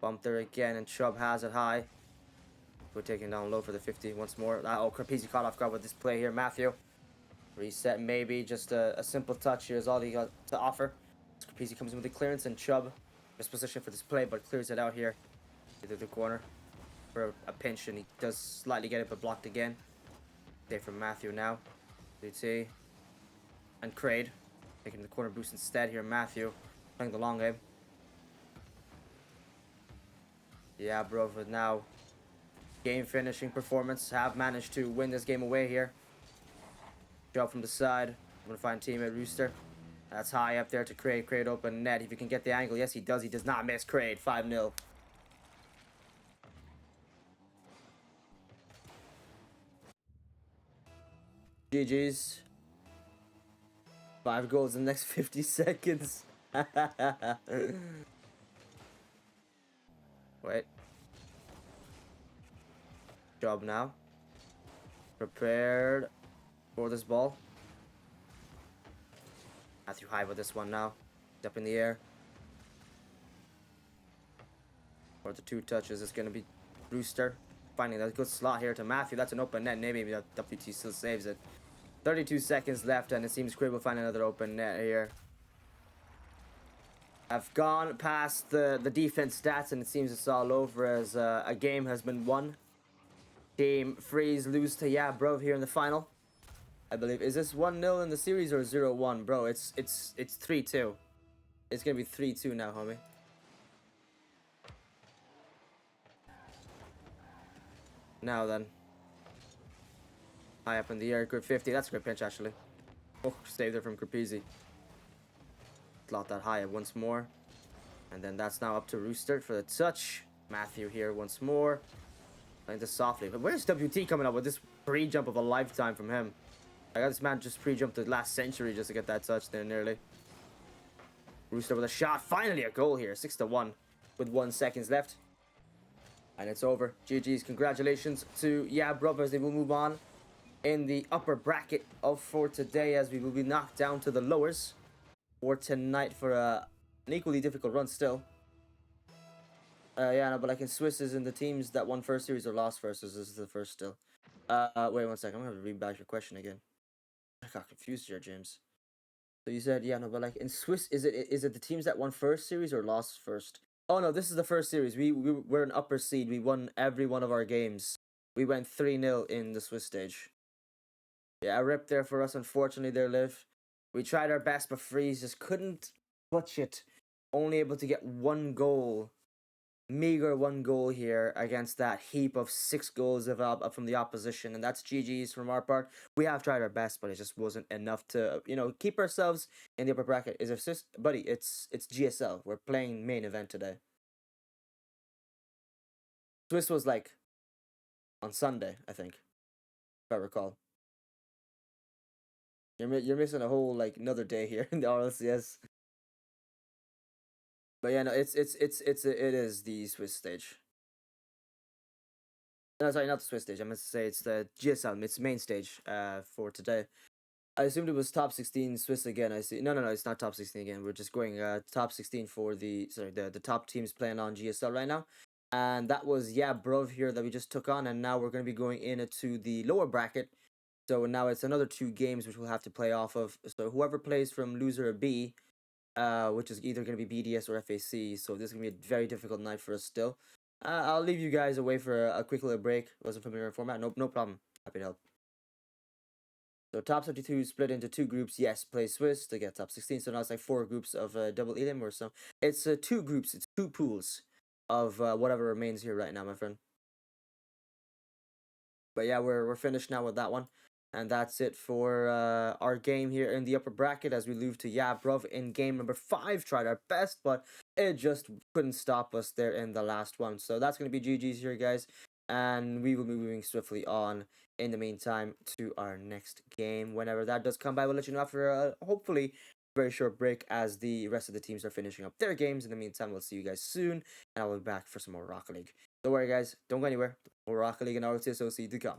Bump there again. And Chubb has it high. We're taking down low for the 50 once more. Oh, Crepezy caught off guard with this play here. Matthew. Reset maybe. Just a simple touch here is all he got to offer. Crepezy comes in with the clearance, and Chubb is positioned for this play, but clears it out here into the corner for a pinch, and he does slightly get it, but blocked again. Stay from Matthew now. DT. And Kraid. Taking the corner boost instead here. Matthew playing the long game. Yeah, bro, but now game finishing performance. Have managed to win this game away here. Job from the side. I'm gonna find teammate Rooster. That's high up there to Kraid. Kraid open net. If he can get the angle. Yes, he does. He does not miss. Kraid 5-0. GG's. 5 goals in the next 50 seconds. Wait. Job now. Prepared for this ball. Matthew high with this one now. Up in the air. For the 2 touches, it's going to be Rooster. Finding that good slot here to Matthew. That's an open net. Maybe that WT still saves it. 32 seconds left, and it seems Kraid will find another open net here. I've gone past the defense stats, and it seems it's all over as a game has been won. Team Freez lose to Brov here in the final. I believe. Is this 1-0 in the series or 0-1? Bro, it's 3-2. It's gonna be 3-2 now, homie. Now then. High up in the air, good 50. That's a good pinch actually. Oh, saved there from Capizzi. Slot that high up once more. And then that's now up to Rooster for the touch. Matthew here once more. Playing this softly. But where's WT coming up with this pre-jump of a lifetime from him? I got this man just pre-jumped the last century just to get that touch there nearly. Rooster with a shot. Finally a goal here. 6-1 with 1 second left. And it's over. GG's. Congratulations to brothers. They will move on in the upper bracket for today as we will be knocked down to the lowers for tonight for an equally difficult run still. No, but like in Swiss is in the teams that won first series or lost first. This is the first still. Wait 1 second. I'm gonna read back your question again. I got confused here, James. So you said no, but like in Swiss, is it the teams that won first series or lost first? Oh no, this is the first series. We're an upper seed. We won every one of our games. We went 3-0 in the Swiss stage. Yeah, a rip there for us. Unfortunately, there, Liv. We tried our best, but Freez just couldn't touch it. Only able to get 1 goal. Meager 1 goal here against that heap of 6 goals from the opposition, and that's GG's from our part. We have tried our best, but it just wasn't enough to keep ourselves in the upper bracket. Is it, buddy? It's GSL. We're playing main event today. Swiss was like on Sunday, I think, if I recall. You're missing a whole another day here in the Rlcs. But yeah, no, it is the Swiss stage. No, sorry, not the Swiss stage. I meant to say it's the GSL. It's main stage for today. I assumed it was top 16 Swiss again. I see. No, it's not top 16 again. We're just going top 16 for the top teams playing on GSL right now. And that was Brov here that we just took on, and now we're going to be going into the lower bracket. So now it's another 2 games which we'll have to play off of. So whoever plays from loser B, which is either going to be BDS or FAC. So this is going to be a very difficult night for us still. I'll leave you guys away for a quick little break. Wasn't familiar with format. No problem. Happy to help. So top 72 split into 2 groups. Yes, play Swiss to get top 16. So now it's like 4 groups of double elim or so. It's 2 groups. It's 2 pools of whatever remains here right now, my friend. But yeah, we're finished now with that one. And that's it for our game here in the upper bracket as we move to Brov in game number 5. Tried our best, but it just couldn't stop us there in the last one. So that's going to be GG's here, guys. And we will be moving swiftly on in the meantime to our next game. Whenever that does come by, we'll let you know after a hopefully very short break as the rest of the teams are finishing up their games. In the meantime, we'll see you guys soon. And I'll be back for some more Rocket League. Don't worry, guys. Don't go anywhere. More Rocket League and RLC to come.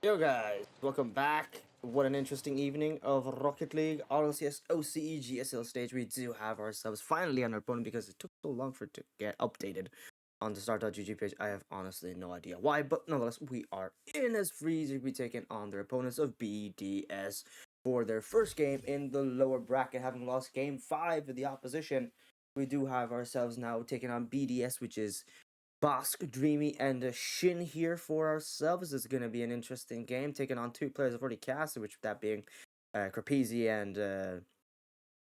Yo guys, welcome back. What an interesting evening of Rocket League, Rlcs, OCE, GSL stage. We do have ourselves finally on our opponent because it took so long for it to get updated on the start.gg page. I have honestly no idea why, but nonetheless, we are in as Freez. We'll be taking on their opponents of BDS for their first game in the lower bracket, having lost game 5 to the opposition. We do have ourselves now taking on BDS, which is Bosk, Dreamy, and Shin here for ourselves. This is going to be an interesting game, taking on two players I've already casted, which that being Krapezi and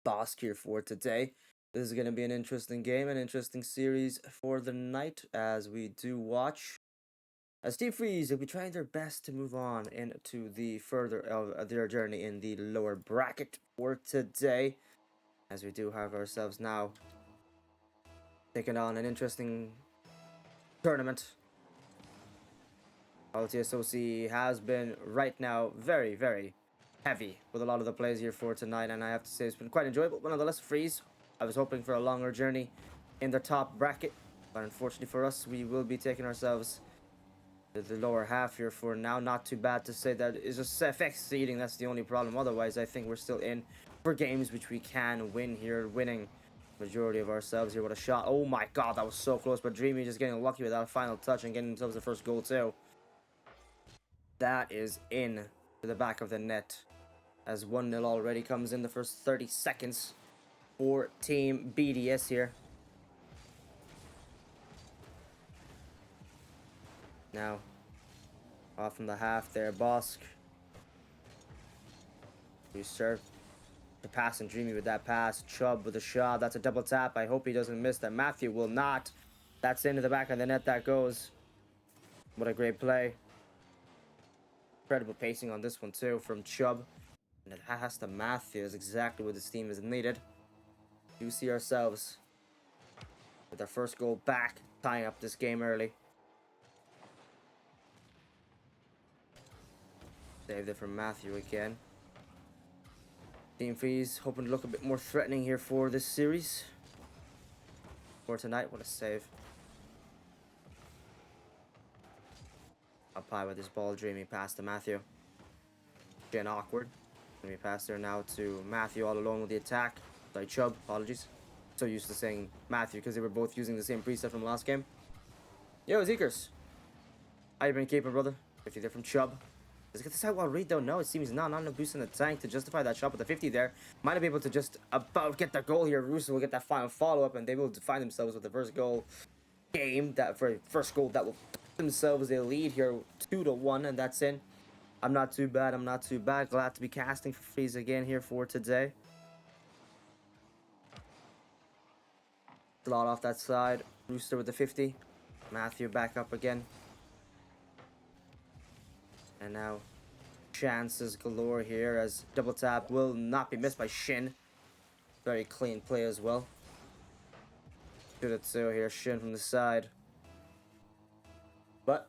Bosk here for today. This is going to be an interesting game, an interesting series for the night as we do watch. As Team Freez will be trying their best to move on into the further of their journey in the lower bracket for today. As we do have ourselves now taking on an interesting tournament. LTSOC has been right now very, very heavy with a lot of the plays here for tonight, and I have to say it's been quite enjoyable. But nonetheless, Freez, I was hoping for a longer journey in the top bracket, but unfortunately for us, we will be taking ourselves to the lower half here for now. Not too bad to say that it's just FX seeding, that's the only problem. Otherwise, I think we're still in for games which we can win here, winning majority of ourselves here. What a shot. Oh my god, that was so close, but Dreamy just getting lucky with that final touch and getting themselves the first goal too. That is in to the back of the net as 1-0 already comes in the first 30 seconds for Team BDS here. Now, off from the half there, Bosk. We serve to pass and Dreamy with that pass. Chubb with a shot. That's a double tap. I hope he doesn't miss that. Matthew will not. That's into the back of the net that goes. What a great play. Incredible pacing on this one too from Chubb. And it has to Matthews, exactly what this team is needed. We see ourselves with our first goal back, tying up this game early. Saved it from Matthew again. Team Freeze hoping to look a bit more threatening here for this series. For tonight, what a save. Up high with this ball, Dreamy pass to Matthew. Again, awkward. And we pass there now to Matthew all alone with the attack. Sorry, Chubb, apologies. So used to saying Matthew because they were both using the same preset from last game. Yo, Zekers. How you been keeping, brother? 50 there from Chubb. Let's get this out while Reed, though. No, it seems not a boost in the tank to justify that shot with the 50 there. Might have been able to just about get the goal here. Russo will get that final follow-up, and they will find themselves with the first goal game. That very first goal that will put themselves a lead here, 2-1, and that's in. I'm not too bad. I'm not too bad. Glad to be casting for Freeze again here for today. Slot off that side. Rooster with the 50. Matthew back up again. And now chances galore here as double tap will not be missed by Shin. Very clean play as well. 2-2 here. Shin from the side. But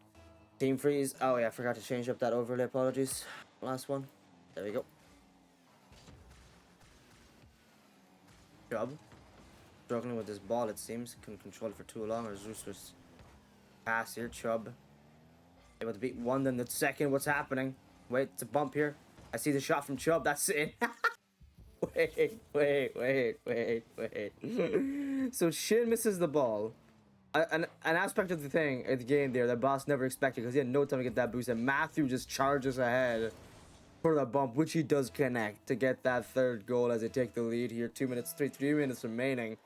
Team Freeze. Oh yeah, I forgot to change up that overlay. Apologies. Last one. There we go. Chubb. Struggling with this ball, it seems. Couldn't control it for too long. Or Zeus's pass here. Chubb able to beat one, then the second. What's happening? Wait, it's a bump here. I see the shot from Chubb. That's it. wait. So Shin misses the ball. An aspect of the thing at the game there that Boss never expected because he had no time to get that boost, and Matthew just charges ahead for the bump, which he does connect to get that third goal as they take the lead here. 3 minutes remaining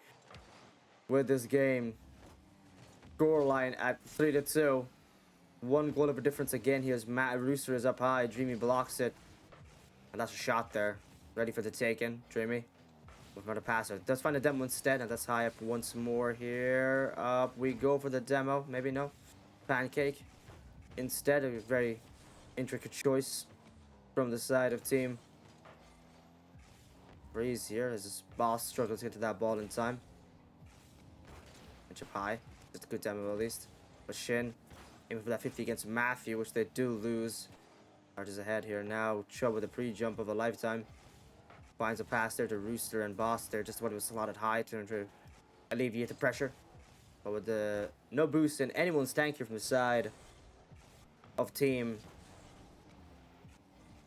with this game. Scoreline at 3-2. One goal of a difference again here as Matt Rooster is up high. Dreamy blocks it. And that's a shot there. Ready for the taken. Dreamy. With another passer. Does find a demo instead. And that's high up once more here. Up we go for the demo. Maybe no. Pancake. Instead, a very intricate choice from the side of Team Freeze here as this Boss struggles to get to that ball in time. Pitch up high. Just a good demo at least. But Shin aiming for that 50 against Matthew, which they do lose. Charges ahead here now. Chubb with a pre-jump of a lifetime. Finds a pass there to Rooster and Boss there. Just when it was slotted high to alleviate the pressure. But with the no boost in anyone's tank here from the side of Team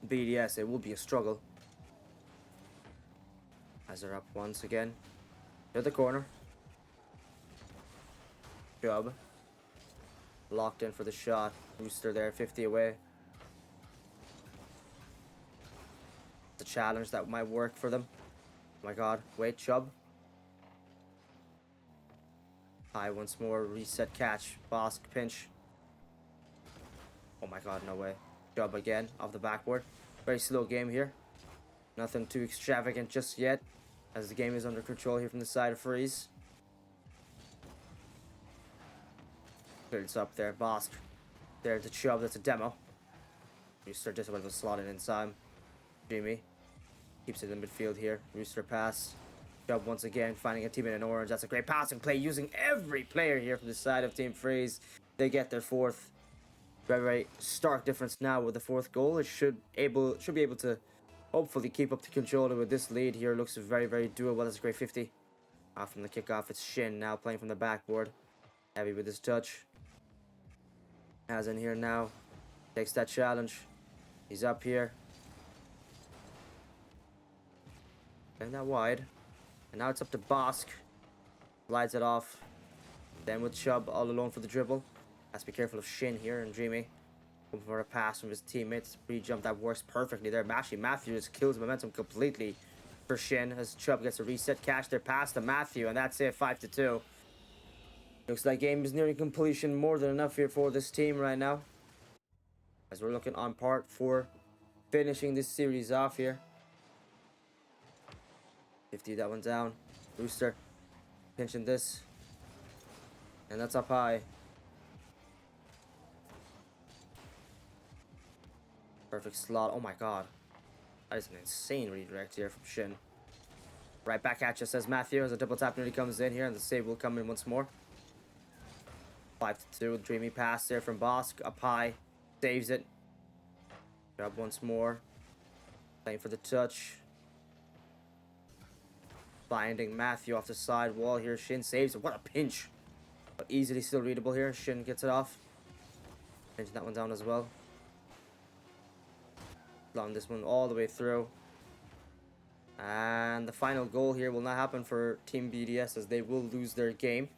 BDS, it will be a struggle. As they're up once again. To the corner. Chubb. Locked in for the shot. Rooster there, 50 away. It's a challenge that might work for them. Oh my god. Wait, Chubb. High once more. Reset catch. Bosk pinch. Oh my god, no way. Chubb again off the backboard. Very slow game here. Nothing too extravagant just yet, as the game is under control here from the side of Freez. Clearance up there. Bosk. There to Chubb. That's a demo. Rooster just went to slot it inside. Jimmy keeps it in midfield here. Rooster pass. Chubb once again finding a teammate in orange. That's a great passing play using every player here from the side of Team Freeze. They get their fourth. Very, very stark difference now with the fourth goal. It should be able to hopefully keep up the controller with this lead here. Looks very, very doable. That's a great 50. Off from the kickoff, it's Shin now playing from the backboard. Heavy with his touch. Has in here now. Takes that challenge. He's up here. And that wide. And now it's up to Bosk. Slides it off. Then with Chubb all alone for the dribble. Has to be careful of Shin here and Dreamy. Hoping for a pass from his teammates. Pre-jump that works perfectly there. Actually, Matthew just kills momentum completely for Shin as Chubb gets a reset. Catch their pass to Matthew, and that's it, 5-2. Looks like game is nearing completion. More than enough here for this team right now. As we're looking on part for finishing this series off here. 50, that one down. Rooster pinching this. And that's up high. Perfect slot. Oh my god. That is an insane redirect here from Shin. Right back at you, says Matthew, as a double tap nearly comes in here, and the save will come in once more. 5-2. Dreamy pass there from Bosk. Up high. Saves it. Grab once more. Playing for the touch. Finding Matthew off the side wall here. Shin saves it. What a pinch. But easily still readable here. Shin gets it off. Pinching that one down as well. On this one all the way through. And the final goal here will not happen for Team BDS, as they will lose their game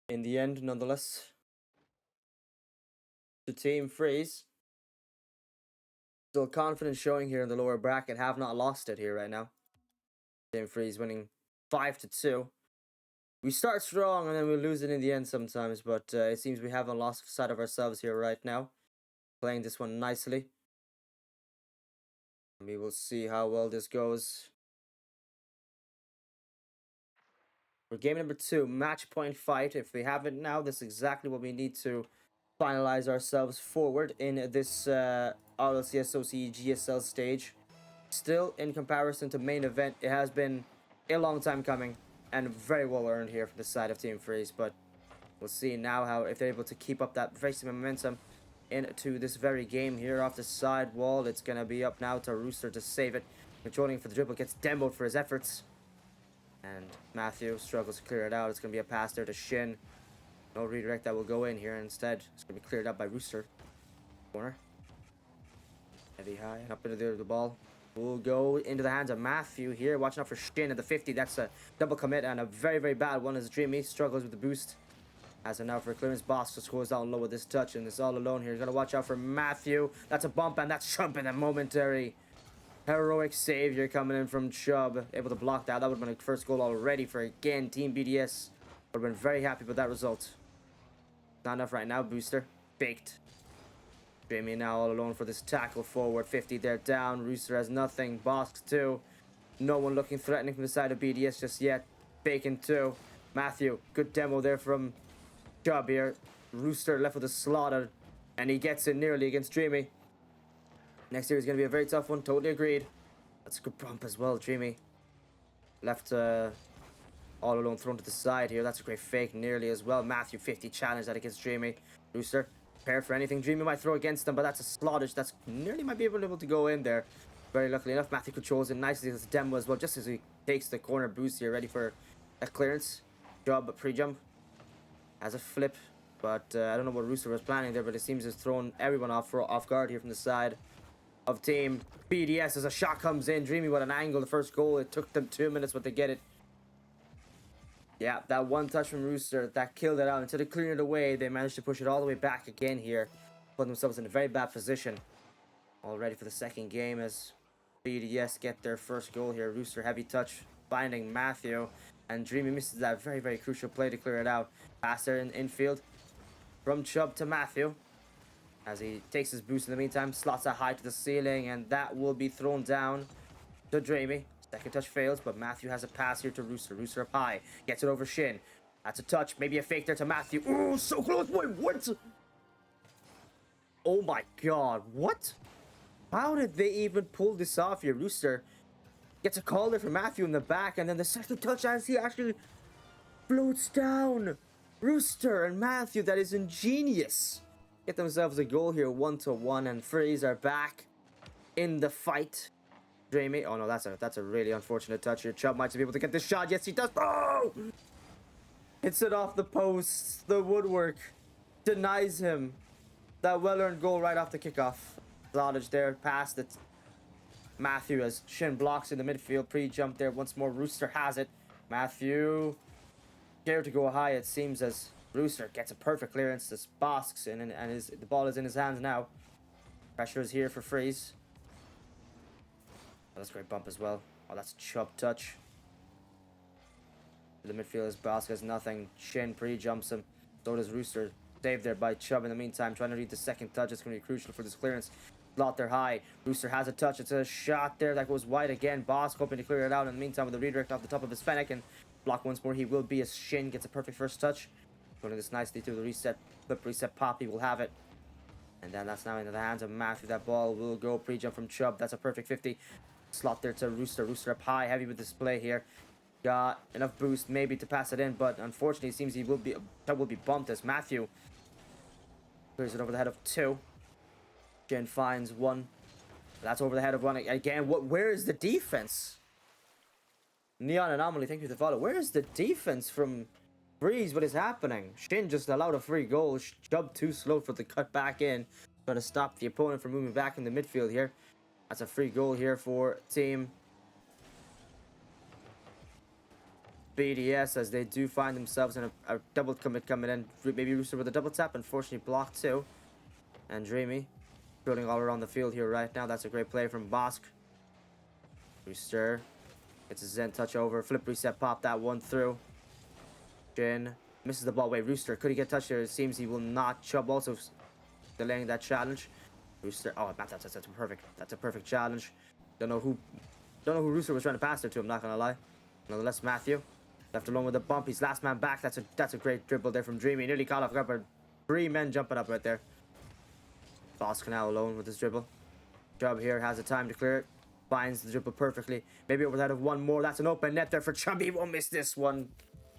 in the end, nonetheless. The Team Freeze, still confident showing here in the lower bracket, have not lost it here right now. Team Freeze winning 5-2. We start strong and then we lose it in the end sometimes, but it seems we haven't lost sight of ourselves here right now. Playing this one nicely. We will see how well this goes. For game number 2, match point fight. If we have it now, that's exactly what we need to finalize ourselves forward in this Rlcs SOC GSL stage. Still, in comparison to main event, it has been a long time coming and very well earned here from the side of Team Freeze. But we'll see now how if they're able to keep up that racing momentum into this very game here off the side wall. It's gonna be up now to Rooster to save it. Controlling for the dribble, gets demoed for his efforts. And Matthew struggles to clear it out. It's gonna be a pass there to Shin. No redirect that will go in here. Instead, it's gonna be cleared up by Rooster. Corner. Heavy high and up into the ball. Will go into the hands of Matthew here. Watching out for Shin at the 50. That's a double commit and a very, very bad one as Dreamy struggles with the boost. As of now for clearance, Bosk just goes down low with this touch and it's all alone here. He's got to watch out for Matthew. That's a bump and that's jumping a momentary heroic save here coming in from Chubb. Able to block that. That would have been a first goal already for, again, Team BDS. Would have been very happy with that result. Not enough right now. Booster. Baked. Jamie now all alone for this tackle forward. 50 there down. Rooster has nothing. Bosk too. No one looking threatening from the side of BDS just yet. Bacon too. Matthew. Good demo there from Chubb here. Rooster left with a slaughter. And he gets it nearly against Dreamy. Next year is going to be a very tough one. Totally agreed. That's a good bump as well, Dreamy. Left all alone thrown to the side here. That's a great fake nearly as well. Matthew 50 challenge that against Dreamy. Rooster prepared for anything. Dreamy might throw against them, but that's a slaughter. That's nearly might be able to go in there. Very luckily enough, Matthew controls it nicely as a demo as well. Just as he takes the corner boost here, ready for a clearance. Job pre-jump. Has a flip. But I don't know what Rooster was planning there, but it seems to have thrown everyone off guard here from the side. of Team BDS as a shot comes in. Dreamy with an angle. The first goal, it took them 2 minutes, but they get it. Yeah, that one touch from Rooster, that killed it out. Instead of clearing it away, they managed to push it all the way back again here. Put themselves in a very bad position. All ready for the second game as BDS get their first goal here. Rooster heavy touch, finding Matthew. And Dreamy misses that very, very crucial play to clear it out. Pass there in infield from Chubb to Matthew. As he takes his boost in the meantime, slots it high to the ceiling. And that will be thrown down to Dreamy. Second touch fails, but Matthew has a pass here to Rooster. Rooster up high. Gets it over Shin. That's a touch. Maybe a fake there to Matthew. Ooh, so close. Wait, what? Oh my god. What? How did they even pull this off here? Rooster gets a call there from Matthew in the back. And then the second touch as he actually floats down. Rooster and Matthew. That is ingenious. Get themselves a goal here. 1-1. And Freez are back in the fight. Dreamy. Oh no, that's a really unfortunate touch here. Chubb might be able to get this shot. Yes, he does. Oh! Hits it off the post. The woodwork denies him that well-earned goal right off the kickoff. Lodge there, past it. Matthew as Shin blocks in the midfield. Pre-jump there once more. Rooster has it. Matthew scared to go high, it seems, as Rooster gets a perfect clearance. This Bosks in, and the ball is in his hands now. Pressure is here for Freeze. Oh, that's a great bump as well. Oh, that's a Chubb touch. The midfield is Bosk has nothing. Shin pre-jumps him. So does Rooster. Saved there by Chubb in the meantime. Trying to read the second touch. It's going to be crucial for this clearance. Slot there high. Rooster has a touch. It's a shot there that goes wide again. Bosk hoping to clear it out. In the meantime, with the redirect off the top of his Fennec. And block once more. He will be as Shin gets a perfect first touch. Going this nicely through the reset. Flip reset pop. He will have it. And then that's now into the hands of Matthew. That ball will go. Pre-jump from Chubb. That's a perfect 50. Slot there to Rooster. Rooster up high, heavy with this play here. Got enough boost maybe to pass it in, but unfortunately it seems Chubb will be bumped as Matthew clears it over the head of 2. Jen finds 1. That's over the head of 1 again. Where is the defense? Neon Anomaly, thank you for the follow. Where is the defense from Freeze? What is happening? Shin just allowed a free goal. Chubb too slow for the cut back in. Trying to stop the opponent from moving back in the midfield here. That's a free goal here for Team BDS as they do find themselves in a double commit coming in. Maybe Rooster with a double tap. Unfortunately blocked too. And Dreamy building all around the field here right now. That's a great play from Bosk. Rooster gets a Zen touch over. Flip reset pop that one through. Jin misses the ball. Wait, Rooster, could he get touched here? It seems he will not. Chubb also delaying that challenge. Rooster, oh, that's perfect. That's a perfect challenge. Don't know who Rooster was trying to pass it to. I'm not gonna lie. Nonetheless, Matthew left alone with a bump. He's last man back. That's a great dribble there from Dreamy. Nearly caught off guard, but 3 men jumping up right there. Boss now alone with his dribble. Chubb here has the time to clear it. Finds the dribble perfectly. Maybe over the head of one more. That's an open net there for Chubb. He won't miss this one.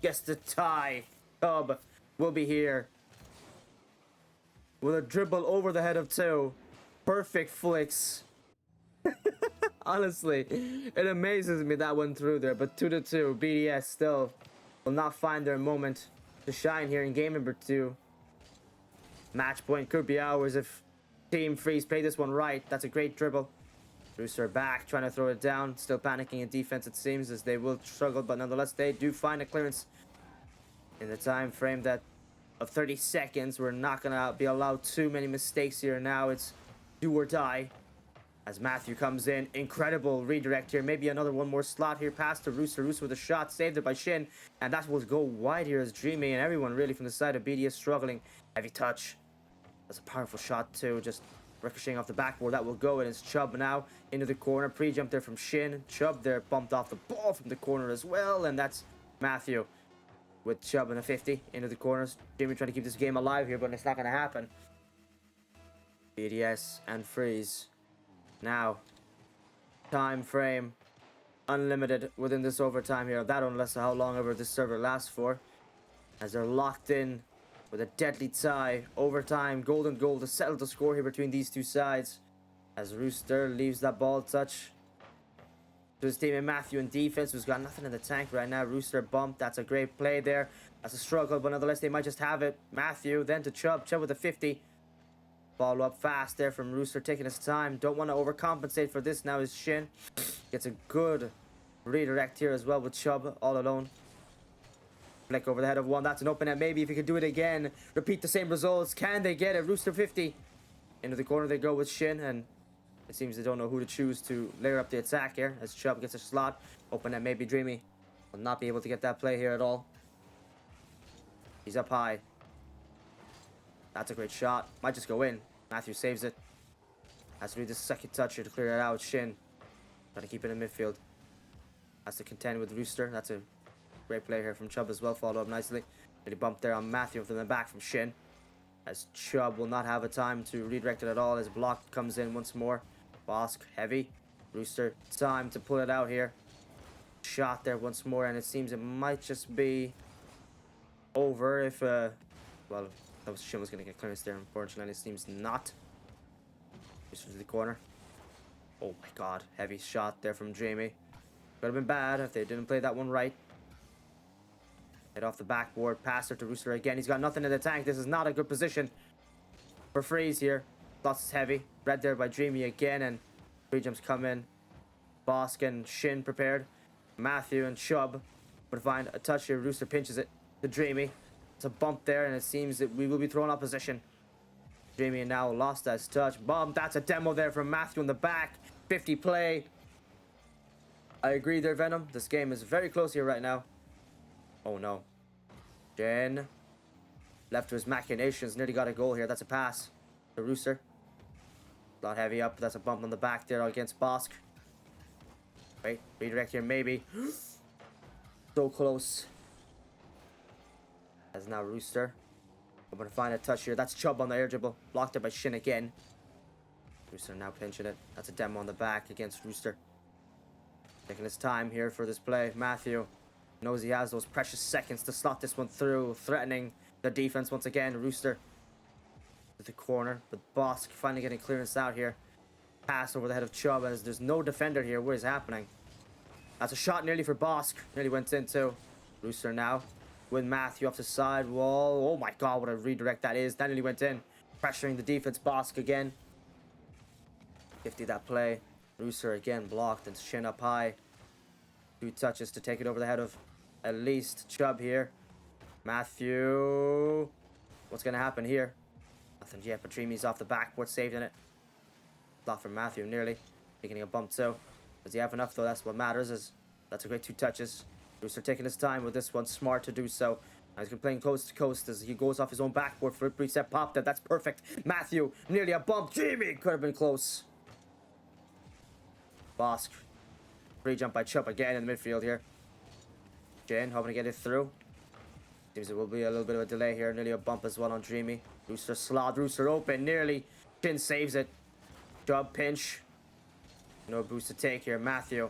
Gets the tie. Chubb will be here with a dribble over the head of 2. Perfect flicks. Honestly, it amazes me that one through there. But 2-2, BDS still will not find their moment to shine here in game number 2. Match point could be ours if Team Freeze play this one right. That's a great dribble. Rooster back, trying to throw it down. Still panicking in defense, it seems, as they will struggle. But nonetheless, they do find a clearance in the time frame that of 30 seconds. We're not going to be allowed too many mistakes here now. It's do or die as Matthew comes in. Incredible redirect here. Maybe another one more slot here. Pass to Rooster. Rooster with a shot. Saved it by Shin. And that will go wide here as Dreamy and everyone really from the side of BDS struggling. Heavy touch. That's a powerful shot too. Just ricocheting off the backboard. That will go. And it's Chubb now into the corner. Pre-jump there from Shin. Chubb there bumped off the ball from the corner as well. And that's Matthew with Chubb in a 50 into the corners. Dreamy trying to keep this game alive here, but it's not going to happen. BDS and Freeze. Now, time frame unlimited within this overtime here. That unless how long ever this server lasts for. As they're locked in with a deadly tie. Overtime, golden goal to settle the score here between these two sides. As Rooster leaves that ball touch to his teammate Matthew in defense, who's got nothing in the tank right now. Rooster bumped. That's a great play there. That's a struggle, but nonetheless, they might just have it. Matthew then to Chubb. Chubb with a 50. Follow up fast there from Rooster, taking his time. Don't want to overcompensate for this now is Shin. Gets a good redirect here as well with Chubb all alone. Flick over the head of one. That's an open net. Maybe if he could do it again. Repeat the same results. Can they get it? Rooster 50. Into the corner they go with Shin. And it seems they don't know who to choose to layer up the attack here. As Chubb gets a slot. Open net maybe Dreamy. Will not be able to get that play here at all. He's up high. That's a great shot. Might just go in. Matthew saves it. Has to do the second touch here to clear it out. Shin. Trying to keep it in midfield. Has to contend with Rooster. That's a great play here from Chubb as well. Followed up nicely. Really bumped there on Matthew from the back from Shin. As Chubb will not have a time to redirect it at all. His block comes in once more. Bosk heavy. Rooster time to pull it out here. Shot there once more. And it seems it might just be over if well, that was Shin was going to get clearance there. Unfortunately, it seems not. Just to the corner. Oh my god. Heavy shot there from Jamie. Could have been bad if they didn't play that one right. Hit off the backboard. Passer to Rooster again. He's got nothing in the tank. This is not a good position for Freez here. Loss is heavy. Read there by Dreamy again. And free jumps come in. Bosk and Shin prepared. Matthew and Chubb would find a touch here. Rooster pinches it to Dreamy. It's a bump there. And it seems that we will be thrown opposition. Dreamy now lost that touch. Bump. That's a demo there from Matthew in the back. 50 play. I agree there, Venom. This game is very close here right now. Oh no. Jen. Left to his machinations. Nearly got a goal here. That's a pass to Rooster. A lot heavy up. That's a bump on the back there against Bosk. Wait. Redirect here maybe. So close. As now Rooster. I'm going to find a touch here. That's Chubb on the air dribble. Blocked it by Shin again. Rooster now pinching it. That's a demo on the back against Rooster. Taking his time here for this play. Matthew knows he has those precious seconds to slot this one through. Threatening the defense once again. Rooster to the corner. But Bosk finally getting clearance out here. Pass over the head of Chubb as there's no defender here. What is happening? That's a shot nearly for Bosk. Nearly went in too. Rooster now with Matthew off the side wall. Oh my god, what a redirect that is. That nearly went in. Pressuring the defense. Bosk again. 50 that play. Rooster again blocked and Shin up high. 2 touches to take it over the head of at least Chubb here. Matthew. What's going to happen here? Nothing yet, but Dreamy's off the backboard, saved in it. Block from Matthew nearly. Taking a bump too. Does he have enough though? That's what matters. That's a great 2 touches. Rooster taking his time with this one. Smart to do so. Now he's playing coast to coast as he goes off his own backboard for a preset pop. That's perfect. Matthew nearly a bump. Dreamy could have been close. Bosk. Free jump by Chubb again in the midfield here. Jane hoping to get it through. Seems there will be a little bit of a delay here. Nearly a bump as well on Dreamy. Rooster slot. Rooster open. Nearly. Shin saves it. Chubb pinch. No boost to take here. Matthew.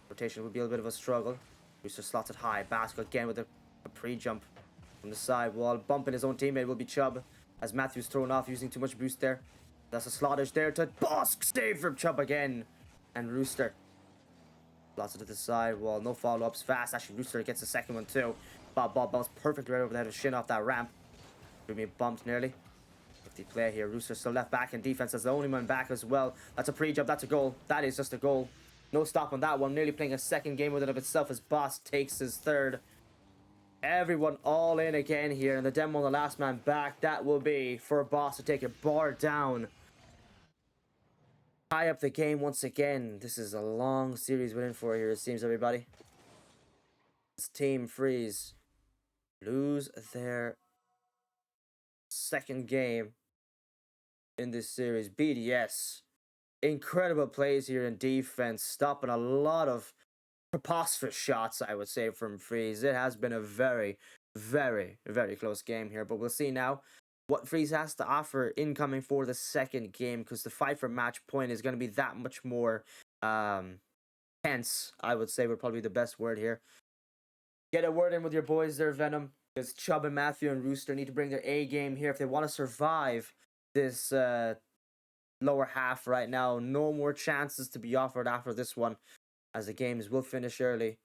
Rotation would be a bit of a struggle. Rooster slots it high. Bask again with a pre-jump from the side wall. Bumping his own teammate will be Chubb. As Matthew's thrown off using too much boost there. That's a slottage there to Bosk. Save from Chubb again. And Rooster. Lots it to the side wall. No follow-ups. Fast. Actually, Rooster gets the second one too. Bob bounced perfect right over the head of Shin off that ramp. Dreamy bumped nearly. 50 play here. Rooster still left back in defense as the only man back as well. That's a pre-jump. That's a goal. That is just a goal. No stop on that one. Nearly playing a second game with it of itself as Boss takes his third. Everyone all in again here. And the demo on the last man back. That will be for Boss to take a bar down. Tie up the game once again. This is a long series we're in for here, it seems, everybody. This team Freez lose their second game in this series. BDS. Incredible plays here in defense. Stopping a lot of preposterous shots, I would say, from Freez. It has been a very, very, very close game here. But we'll see now what Freez has to offer incoming for the second game, because the fight for match point is going to be that much more tense, I would say, would probably be the best word here. Get a word in with your boys there, Venom, because Chubb and Matthew and Rooster need to bring their A game here if they want to survive this lower half right now. No more chances to be offered after this one, as the games will finish early.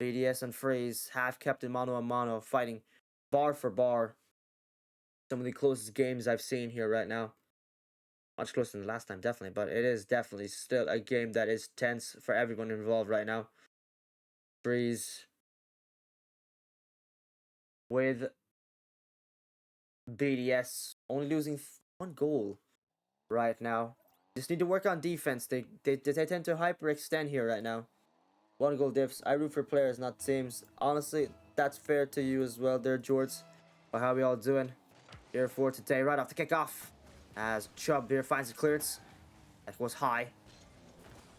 BDS and Freez have kept in mano a mano, fighting bar for bar. some of the closest games I've seen here right now. Much closer than the last time, definitely, but it is definitely still a game that is tense for everyone involved right now. Freez with BDS only losing one goal right now. Just need to work on defense. They tend to hyperextend here right now. One goal diffs. I root for players, not teams. Honestly, that's fair to you as well there, George. But how we all doing here for today? Right off the kickoff, as Chubb here finds the clearance. That goes high.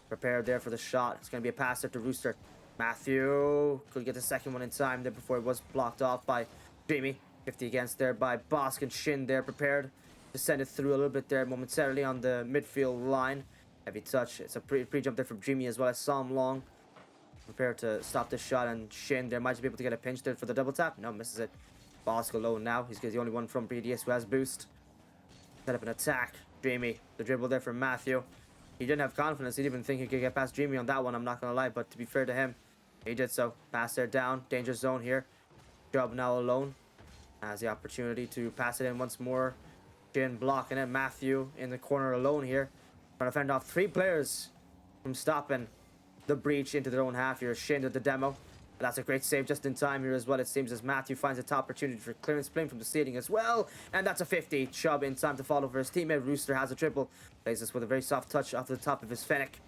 Prepared there for the shot. It's going to be a pass there to Rooster. Matthew could get the second one in time there before it was blocked off by Jamie. 50 against there by Bosk and Shin there, prepared to send it through a little bit there momentarily on the midfield line. Heavy touch. It's a pre-jump there from Jamie as well as Sam Long. Prepared to stop this shot, and Shin there might be able to get a pinch there for the double tap. No, misses it. Bosk alone now. He's the only one from BDS who has boost. Set up an attack. Jamie, the dribble there from Matthew. He didn't have confidence. He didn't even think he could get past Jamie on that one, I'm not going to lie. But to be fair to him, he did so. Pass there down. Danger zone here. Chubb now alone. Has the opportunity to pass it in once more. Shin blocking it. Matthew in the corner alone here. Trying to fend off 3 players from stopping the breach into their own half here. Shin did the demo. But that's a great save just in time here as well, it seems, as Matthew finds a top opportunity for clearance playing from the ceiling as well. And that's a 50. Chubb in time to follow for his teammate. Rooster has a triple. Plays this with a very soft touch off the top of his Fennec.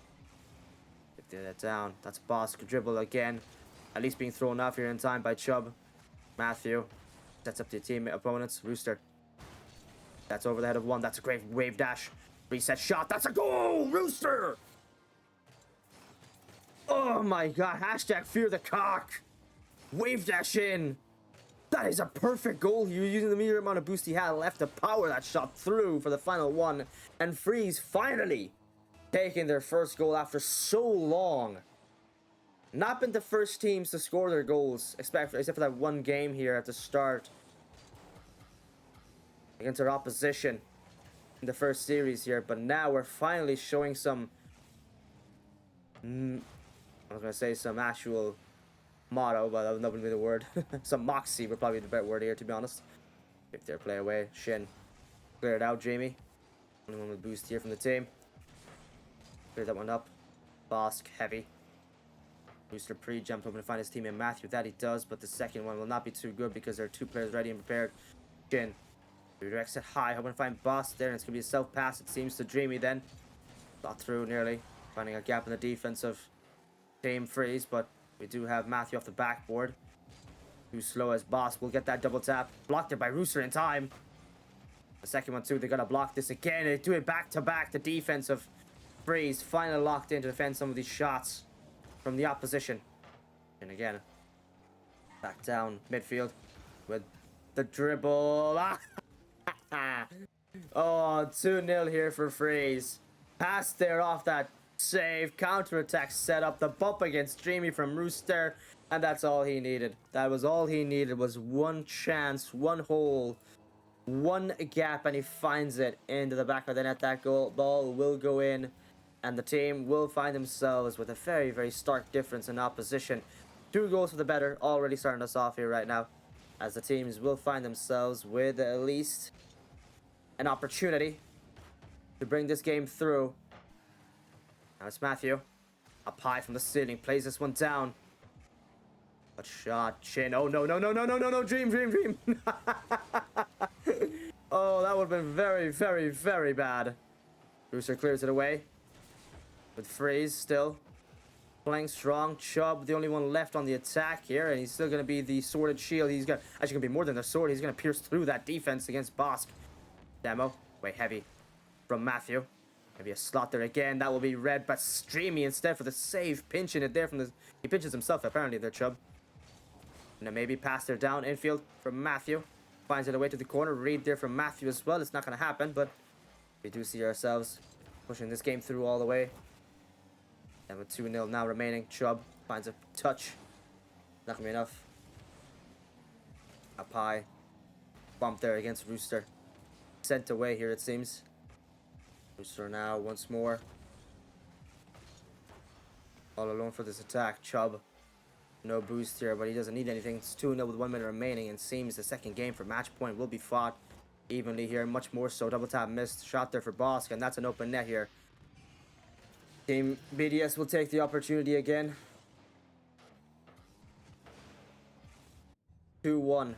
50 that down. That's Bosk dribble again. At least being thrown off here in time by Chubb. Matthew sets up the teammate opponents. Rooster. That's over the head of one. That's a great wave dash. Reset shot. That's a goal! Rooster! Oh my god. Hashtag fear the cock. Wave dash in. That is a perfect goal. You're using the mere amount of boost he had left to power that shot through for the final one. And Freez finally taking their first goal after so long. Not been the first teams to score their goals, except for that one game here at the start against our opposition in the first series here. But now we're finally showing some, I was going to say some actual motto, but that would not be the word. Some moxie would probably be the better word here, to be honest. If they're play away, Shin clear it out. Jamie, only one with boost here from the team. Clear that one up. Bosk heavy. Booster pre-jumped hoping to find his teammate Matthew. That he does, but the second one will not be too good because there are 2 players ready and prepared. Shin redirects it high, hoping to find Bosk there, and it's going to be a self-pass, it seems, to Dreamy then. Got through nearly, finding a gap in the defense of Team Freeze, but we do have Matthew off the backboard. Too slow as Bosk will get that double tap. Blocked it by Rooster in time. The second one too, they gotta block this again. They do it back to back. The defense of Freeze finally locked in to defend some of these shots from the opposition. And again, back down midfield with the dribble. Oh, 2-0 here for Freeze. Pass there off that save. Counter-attack set up. The bump against Dreamy from Rooster. And that's all he needed. That was all he needed, was one chance, one hole, one gap, and he finds it into the back of the net. That ball will go in, and the team will find themselves with a very, very stark difference in opposition. 2 goals for the better, already starting us off here right now, as the teams will find themselves with at least an opportunity to bring this game through. Now it's Matthew, up high from the ceiling, plays this one down. But shot, Chin. Oh, no, no, no, no, no, no, no. Dream. Oh, that would have been very, very, very bad. Rooster clears it away. With Freeze still playing strong. Chubb, the only one left on the attack here. And he's still going to be the sworded shield. He's actually going to be more than the sword. He's going to pierce through that defense against Bosk. Demo. Way heavy from Matthew. Maybe a slot there again. That will be red, but Streamy instead for the save. Pinching it there from the... He pinches himself, apparently, there, Chubb. And then maybe pass there down infield from Matthew. Finds it away to the corner. Read there from Matthew as well. It's not going to happen, but we do see ourselves pushing this game through all the way. And with 2-0 now remaining, Chubb finds a touch. Not going to be enough. Up high. Bump there against Rooster. Sent away here, it seems. Rooster now once more. All alone for this attack. Chubb. No boost here, but he doesn't need anything. It's 2-0 with 1 minute remaining, and seems the second game for match point will be fought evenly here, much more so. Double tap missed. Shot there for Bosk, and that's an open net here. Team BDS will take the opportunity again. 2-1.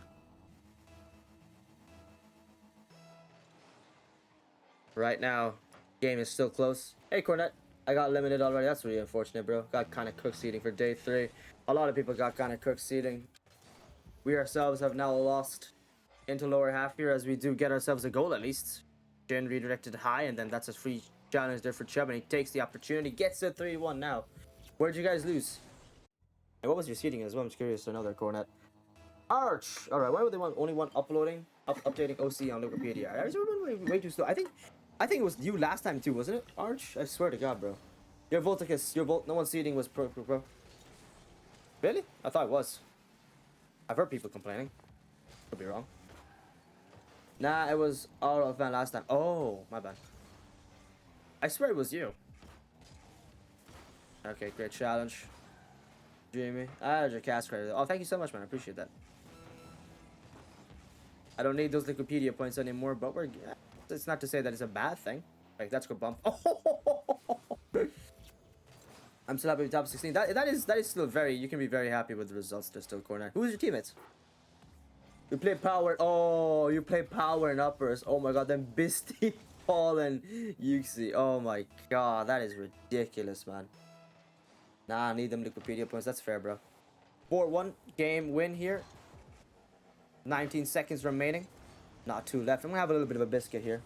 Right now, game is still close. Hey, Cornet. I got limited already. That's really unfortunate, bro. Got kind of cooked seeding for day 3. A lot of people got kind of cooked seeding. We ourselves have now lost into lower half here, as we do get ourselves a goal at least. Jin redirected high, and then that's a free challenge there for Chubb, and he takes the opportunity. Gets it 3-1 now. Where'd you guys lose? And what was your seeding as well? I'm just curious to know there, Cornet. Arch! Alright, why would they want only one updating OC on Wikipedia? I was way too slow. I think it was you last time too, wasn't it? Arch? I swear to God, bro. Your Volticus, no one's seeding was pro. Really? I thought it was. I've heard people complaining. Could be wrong. Nah, it was all of fan last time. Oh, my bad. I swear it was you. Okay, great challenge. Jamie. There's your cast credit. Oh, thank you so much, man. I appreciate that. I don't need those Wikipedia points anymore, but it's not to say that it's a bad thing. Like, that's good bump. I'm still happy with top 16. That is still very, you can be very happy with the results. They're still corner. Who's your teammates? You play power. Oh, you play power and uppers. Oh my god, then Bisty, Paul, and Yuxi. Oh my god, that is ridiculous, man. Nah, I need them Wikipedia points. That's fair, bro. 4-1 game win here. 19 seconds remaining. Not too left. I'm gonna have a little bit of a biscuit here.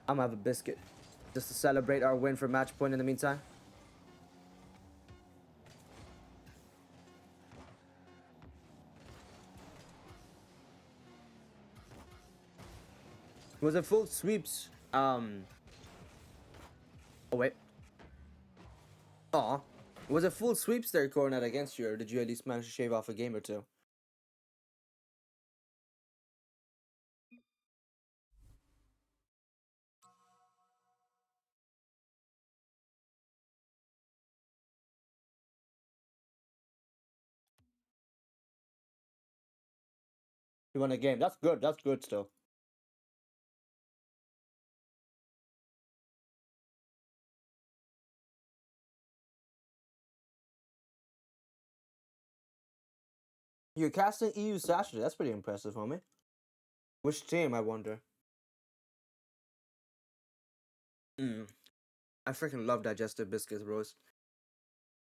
I'm gonna have a biscuit just to celebrate our win for match point in the meantime. Was it full sweeps? Oh wait. Aw. Was it full sweeps there, Cornet, against you, or did you at least manage to shave off a game or two? You won a game. That's good. That's good still. You're casting EU Saturday. That's pretty impressive, homie. Which team, I wonder? I freaking love digestive biscuits, bros.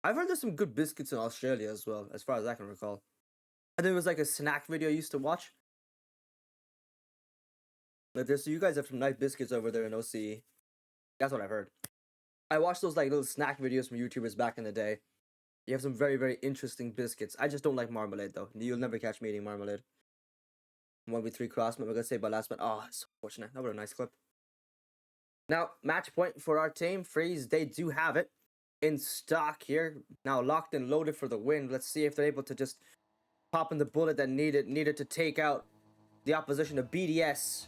I've heard there's some good biscuits in Australia as well, as far as I can recall. I think it was like a snack video I used to watch. Like this, so you guys have some nice biscuits over there in OCE. That's what I've heard. I watched those like little snack videos from YouTubers back in the day. You have some very, very interesting biscuits. I just don't like marmalade though. You'll never catch me eating marmalade. 1v3 crossman, we're gonna say by last man. Oh, it's so fortunate. That was a nice clip. Now, match point for our team. Freez, they do have it in stock here. Now locked and loaded for the win. Let's see if they're able to just pop in the bullet that needed to take out the opposition of BDS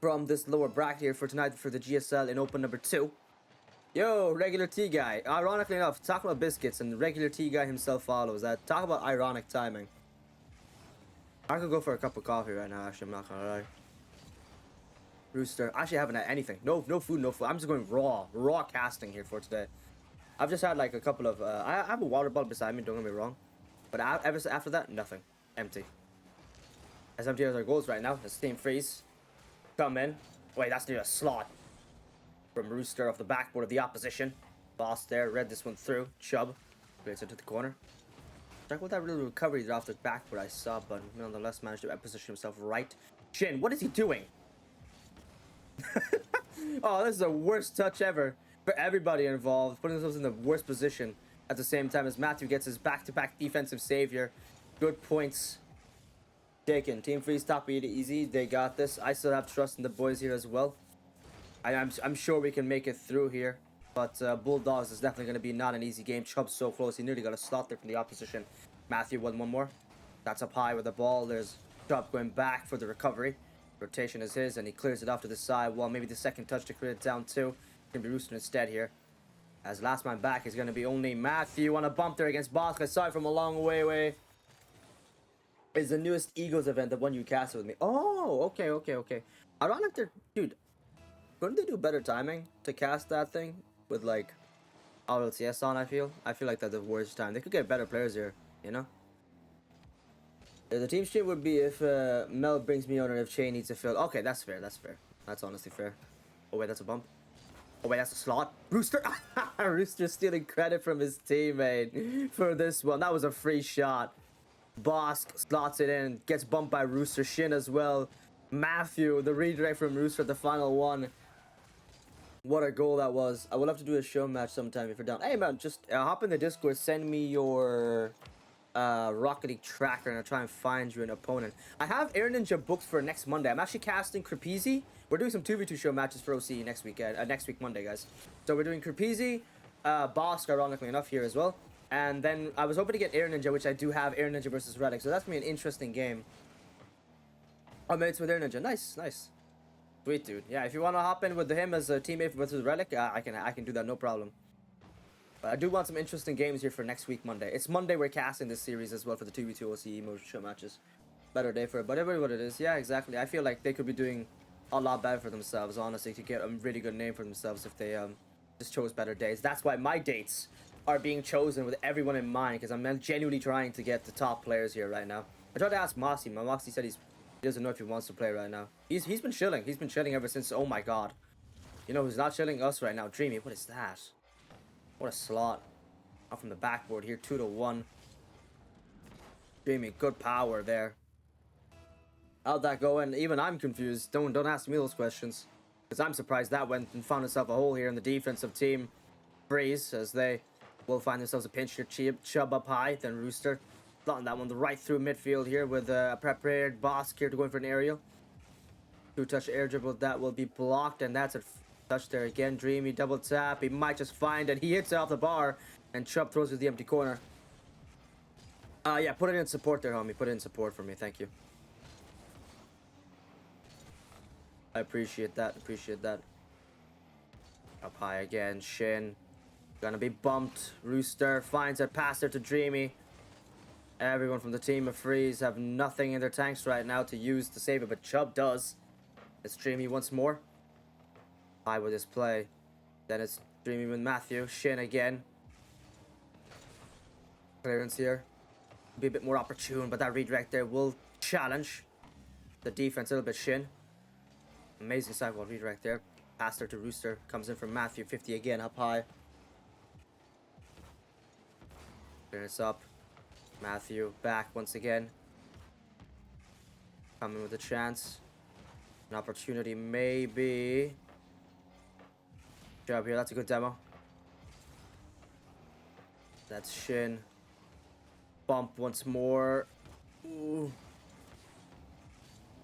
from this lower bracket here for tonight for the GSL in open number 2. Yo, regular T guy. Ironically enough, talking about biscuits and regular T guy himself follows that. Talk about ironic timing. I could go for a cup of coffee right now, actually, I'm not gonna lie. Rooster. Actually, I haven't had anything. No food, no food. I'm just going raw casting here for today. I've just had like a couple of, I have a water bottle beside me, don't get me wrong. But after that, nothing. Empty. As empty as our goals right now. It's Team Freeze. Come in. Wait, that's near a slot. From Rooster off the backboard of the opposition. Boss there, read this one through. Chubb. Creates it to the corner. Check what that little recovery off the backboard I saw, but nonetheless managed to position himself right. Shin, what is he doing? Oh, this is the worst touch ever for everybody involved. Putting themselves in the worst position at the same time as Matthew gets his back-to-back defensive save here. Good points taken. Team Freeze top easy. They got this. I still have trust in the boys here as well. I'm sure we can make it through here. But Bulldogs is definitely going to be not an easy game. Chubb's so close. He nearly got a slot there from the opposition. Matthew won one more. That's up high with the ball. There's Chubb going back for the recovery. Rotation is his, and he clears it off to the side. Well, maybe the second touch to clear it down too. Going to be Rooster instead here. As last man back is going to be only Matthew on a bump there against Bosk. I saw it from a long way away. Is the newest Eagles event, the one you casted with me. Oh, okay. Ironic, dude. Couldn't they do better timing to cast that thing with like Rlcs on? I feel like that's the worst time. They could get better players here, you know. The team stream would be if Mel brings me on and if Shane needs to fill. Okay, that's fair. That's honestly fair. Oh wait, that's a bump. Oh wait, that's a slot. Rooster. Rooster stealing credit from his teammate for this one. That was a free shot. Bosk slots it in, gets bumped by Rooster. Shin as well. Matthew, the redirect from Rooster at the final one. What a goal that was. I would love to do a show match sometime if you're down. Hey man, just hop in the Discord, send me your Rocket League tracker, and I'll try and find you an opponent. I have Air Ninja booked for next Monday. I'm actually casting Crepeasy. We're doing some 2v2 show matches for OC next week, next week Monday, guys. So we're doing Crepeasy, Bosk, ironically enough, here as well. And then I was hoping to get Air Ninja, which I do have Air Ninja versus Rlcs. So that's going to be an interesting game. Oh, mates with Air Ninja. Nice. Sweet, dude. Yeah, if you want to hop in with him as a teammate versus Relic, I can do that, no problem. But I do want some interesting games here for next week, Monday. It's Monday we're casting this series as well for the 2v2 OCE mode show matches. Better day for it, but everybody what it is. Yeah, exactly. I feel like they could be doing a lot better for themselves, honestly, to get a really good name for themselves if they just chose better days. That's why my dates are being chosen with everyone in mind, because I'm genuinely trying to get the top players here right now. I tried to ask Mossy. My Mossy said he doesn't know if he wants to play right now. He's been chilling. He's been chilling ever since. Oh my god. You know who's not chilling? Us right now. Dreamy. What is that? What a slot. Off from the backboard here. 2-1. Dreamy. Good power there. How'd that go? And even I'm confused. Don't ask me those questions, because I'm surprised that went and found itself a hole here in the defensive team. Freez, as they will find themselves a pinch here. Chubb up high. Then Rooster. Slotting that one right through midfield here with a prepared Bosk here to go in for an aerial. 2-touch air dribble, that will be blocked, and that's a touch there again. Dreamy double tap, he might just find it. He hits it off the bar, and Chubb throws it to the empty corner. Yeah, put it in support there, homie. Put it in support for me, thank you. I appreciate that, Up high again, Shin. Gonna be bumped. Rooster finds a pass there to Dreamy. Everyone from the team of Freeze have nothing in their tanks right now to use to save it, but Chubb does. It's Dreamy once more. High with this play. Then it's Dreamy with Matthew. Shin again. Clearance here. Be a bit more opportune, but that redirect there will challenge the defense a little bit. Shin. Amazing sidewall redirect there. Pass there to Rooster. Comes in from Matthew. 50 again, up high. Clearance up. Matthew back once again. Coming with a chance. An opportunity maybe. Job here, that's a good demo. That's Shin. Bump once more. Ooh.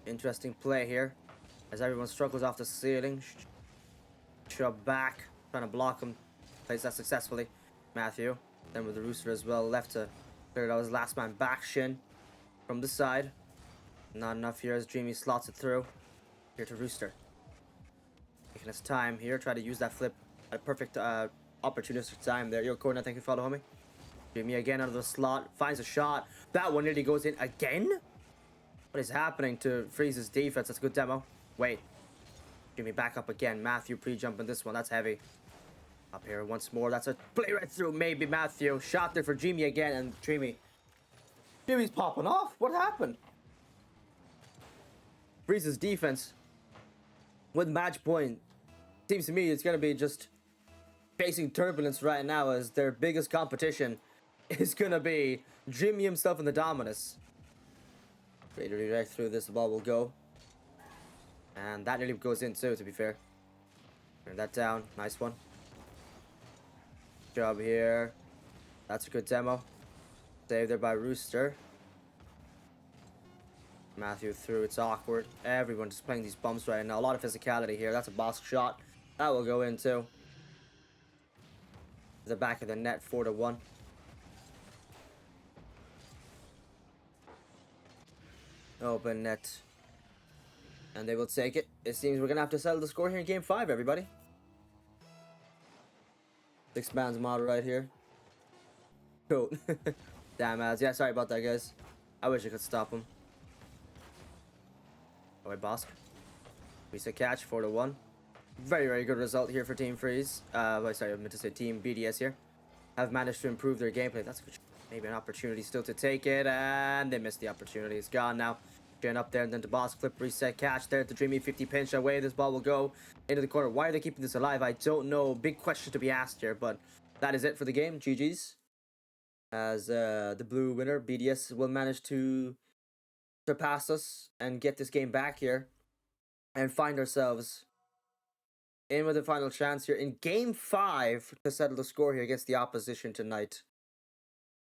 Interesting play here, as everyone struggles off the ceiling. Chubb back, trying to block him. Plays that successfully. Matthew. Then with the Rooster as well, left to clear it out his last man back. Shin from the side. Not enough here as Dreamy slots it through. Here to Rooster. Taking his time here, try to use that flip. A perfect opportunistic time there. Yo, corner, thank you for following me. Dreamy again out of the slot, finds a shot. That one nearly goes in again? What is happening to Freeze's defense? That's a good demo. Wait. Dreamy back up again. Matthew pre-jumping this one, that's heavy. Up here once more, that's a play right through. Maybe Matthew. Shot there for Dreamy again, and Dreamy's popping off. What happened? Freeze's defense with match point. Seems to me it's going to be just facing turbulence right now, as their biggest competition is going to be Dreamy himself in the Dominus. Ready to redirect through this, the ball will go. And that nearly goes in too, to be fair. Turn that down. Nice one. Job here. That's a good demo. Saved there by Rooster. Matthew through. It's awkward. Everyone just playing these bumps right now. A lot of physicality here. That's a Bosk shot. That will go in too. The back of the net, 4-1. Open net. And they will take it. It seems we're going to have to settle the score here in game 5, everybody. 6 man's mod right here. Cool. Damn ass. Yeah, sorry about that, guys. I wish I could stop him. Oh, wait, Bosk. Reset catch, 4-1. Very, very good result here for Team Freez. Sorry, I meant to say Team BDS here. Have managed to improve their gameplay. That's good. Maybe an opportunity still to take it, and they missed the opportunity. It's gone now. Gen up there, and then to Boss flip, reset, catch there to Dreamy 50 pinch away. This ball will go into the corner. Why are they keeping this alive? I don't know. Big question to be asked here, but that is it for the game. GG's. As the blue winner, BDS, will manage to surpass us and get this game back here and find ourselves in with the final chance here in Game 5 to settle the score here against the opposition tonight.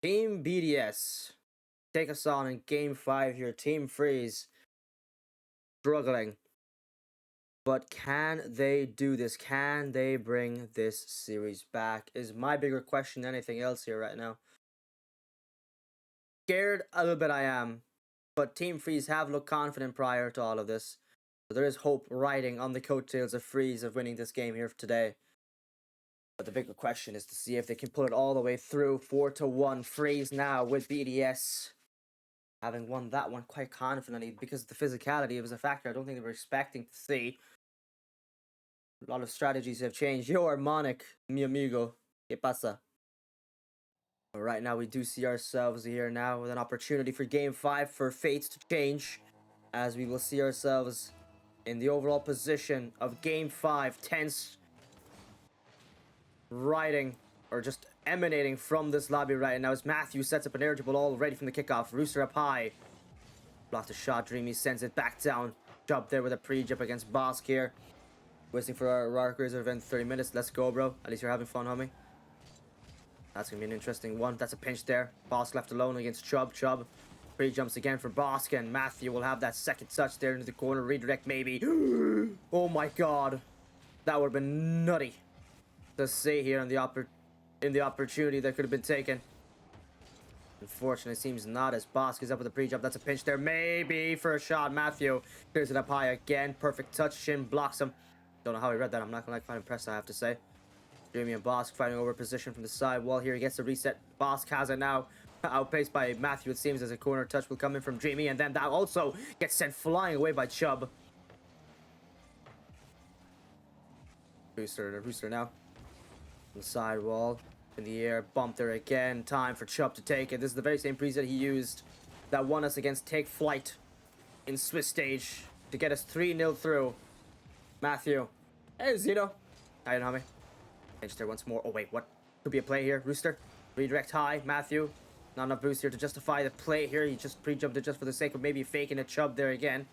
Team BDS take us on in Game 5 here. Team Freez struggling. But can they do this? Can they bring this series back? Is my bigger question than anything else here right now. Scared a little bit I am. But Team Freez have looked confident prior to all of this. So there is hope riding on the coattails of Freez of winning this game here today. But the bigger question is to see if they can pull it all the way through. 4-1. Freez now with BDS. Having won that one quite confidently because the physicality was a factor I don't think they were expecting to see. A lot of strategies have changed. Yo, Harmonic, mi amigo. ¿Qué pasa? But right now we do see ourselves here now with an opportunity for Game 5 for fates to change. As we will see ourselves in the overall position of Game 5. Tense. Riding, or just emanating from this lobby right now as Matthew sets up an air dribble already from the kickoff. Rooster up high. Blocks the shot. Dreamy sends it back down. Jump there with a pre-jump against Bosk here. Waiting for our Rlcs event 30 minutes. Let's go, bro. At least you're having fun, homie. That's going to be an interesting one. That's a pinch there. Bosk left alone against Chubb. Chubb pre-jumps again for Bosk, and Matthew will have that second touch there into the corner. Redirect maybe. Oh my god. That would have been nutty to see here in the opportunity that could have been taken. Unfortunately, it seems not, as Bosk is up with a pre-jump. That's a pinch there. Maybe for a shot. Matthew clears it up high again. Perfect touch. Shin blocks him. Don't know how he read that. I'm not going to quite impressed, I have to say. Dreamy and Bosk fighting over position from the side wall here. He gets the reset. Bosk has it now. Outpaced by Matthew, it seems, as a corner touch will come in from Dreamy. And then that also gets sent flying away by Chubb. Rooster now. The side wall in the air, bump there again. Time for Chubb to take it. This is the very same preset he used that won us against Take Flight in Swiss stage to get us 3-0 through. Matthew. Hey, Zeno. How you doing, homie? Pinch there once more. Oh, wait, what? Could be a play here. Rooster. Redirect high. Matthew. Not enough boost here to justify the play here. He just pre-jumped it just for the sake of maybe faking a Chubb there again.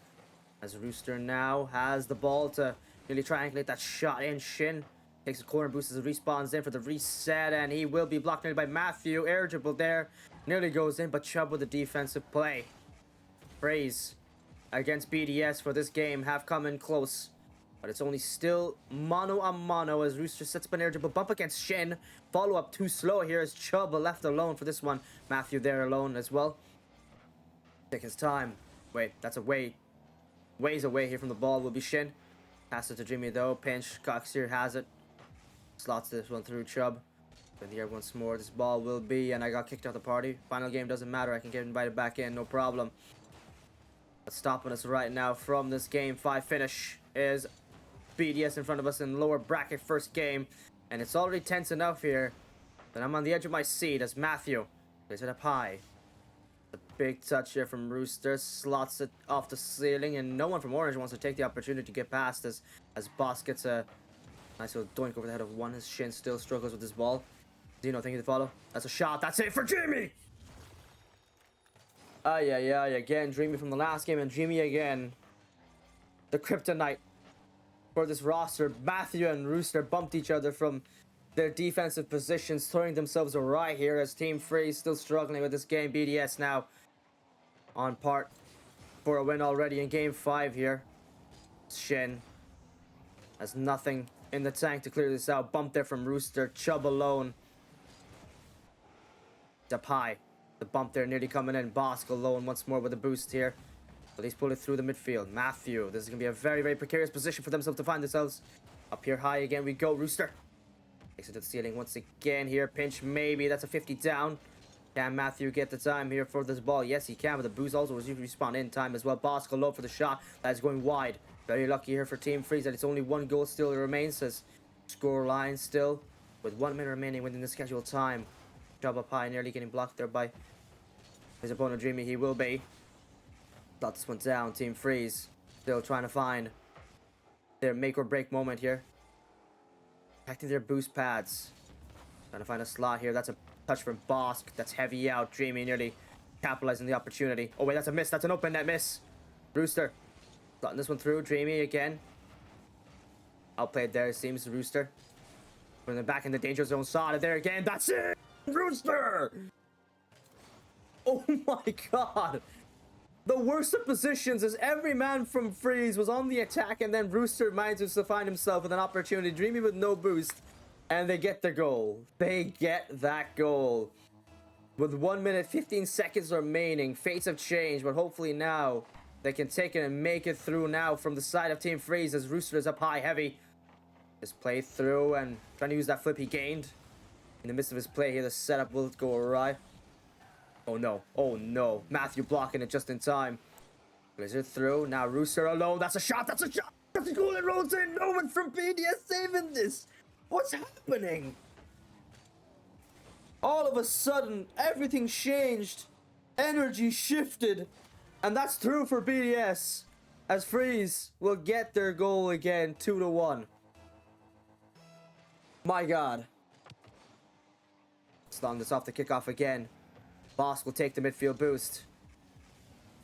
As Rooster now has the ball to really triangulate that shot in. Shin takes a corner boost as it respawns in for the reset, and he will be blocked nearly by Matthew. Air dribble there. Nearly goes in, but Chubb with a defensive play. Freez against BDS for this game have come in close. But it's only still mano a mano as Rooster sets up an air dribble. Bump against Shin. Follow up too slow here as Chubb left alone for this one. Matthew there alone as well. Take his time. Wait, that's a ways away here from the ball will be Shin. Pass it to Jimmy though. Pinch. Cox here has it. Slots this one through Chubb. In the air once more. This ball will be, and I got kicked out of the party. Final game doesn't matter. I can get invited back in. No problem. What's stopping us right now from this Game 5 finish is BDS in front of us in lower bracket first game, and it's already tense enough here that I'm on the edge of my seat as Matthew plays it up high. A big touch here from Rooster, slots it off the ceiling, and no one from Orange wants to take the opportunity to get past as Boss gets a nice little doink over the head of one. His Shin still struggles with this ball. Zeno thinking to follow. That's a shot. That's it for Jimmy. Yeah, again, Dreamy from the last game, and Jimmy again. The kryptonite for this roster. Matthew and Rooster bumped each other from their defensive positions, throwing themselves right here as Team Freeze still struggling with this game. BDS now on part for a win already in Game 5 here. Shin has nothing in the tank to clear this out. Bump there from Rooster. Chubb alone. Up high. The bump there nearly coming in. Bosk alone once more with a boost here. But he's pulled it through the midfield. Matthew. This is going to be a very, very precarious position for themselves to find themselves. Up here high again we go. Rooster. Takes it to the ceiling once again here. Pinch maybe. That's a 50 down. Can Matthew get the time here for this ball? Yes, he can, but the boost also was respawn in time as well. Bosco low for the shot. That's going wide. Very lucky here for Team Freeze that it's only one goal still remains. As score line still with 1 minute remaining within the scheduled time. Job up high, nearly getting blocked there by his opponent. Dreamy, he will be. Got this one down. Team Freeze still trying to find their make or break moment here. Protecting their boost pads. Trying to find a slot here. That's a touch from Bosk. That's heavy out. Dreamy nearly capitalizing the opportunity. Oh, wait, that's a miss. That's an open net miss. Rooster slotting this one through. Dreamy again. Outplayed there, it seems. Rooster. Putting them back in the danger zone. Saw it there again. That's it! Rooster! Oh my god! The worst of positions is every man from Freeze was on the attack, and then Rooster manages to find himself with an opportunity. Dreamy with no boost. And they get the goal. They get that goal. With 1 minute, 15 seconds remaining. Fates have changed, but hopefully now they can take it and make it through now from the side of Team Freeze as Rooster is up high, heavy. Just play through and trying to use that flip he gained. In the midst of his play here, the setup will go awry. Oh no. Oh no. Matthew blocking it just in time. Blizzard through. Now Rooster alone. That's a shot. That's a shot. That's a goal. It rolls in. No one from BDS saving this. What's happening? All of a sudden, everything changed. Energy shifted. And that's through for BDS. As Freeze will get their goal again. 2-1. My god. Slung this off the kickoff again. Boss will take the midfield boost.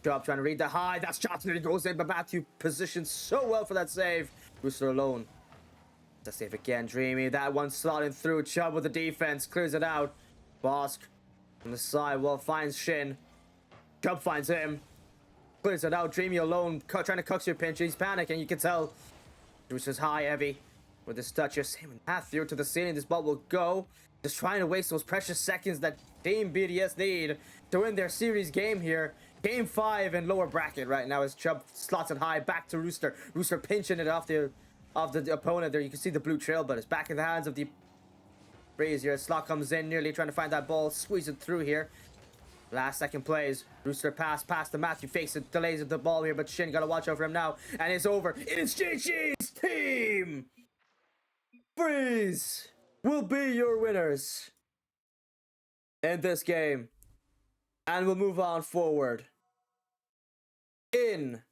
Job trying to read the high. That's Johnson. It goes in, but Matthew positioned so well for that save. Rooster alone. The save again. Dreamy. That one slotting through. Chubb with the defense. Clears it out. Bosk on the side. Well, finds Shin. Chubb finds him. Clears it out. Dreamy alone. Trying to coax your pinch. He's panicking. You can tell. Rooster's high, heavy. With this touch. Same with Matthew to the ceiling. This ball will go. Just trying to waste those precious seconds that Team BDS need to win their series game here. Game 5 in lower bracket right now as Chubb slots it high back to Rooster. Rooster pinching it off the opponent there. You can see the blue trail, but it's back in the hands of the Freeze here. Slot comes in, nearly trying to find that ball, squeeze it through here. Last second plays. Rooster pass to Matthew, fakes it, delays the ball here, but Shin gotta watch out for him now. And it's over. It is GG's team. Freeze will be your winners in this game. And we'll move on forward. In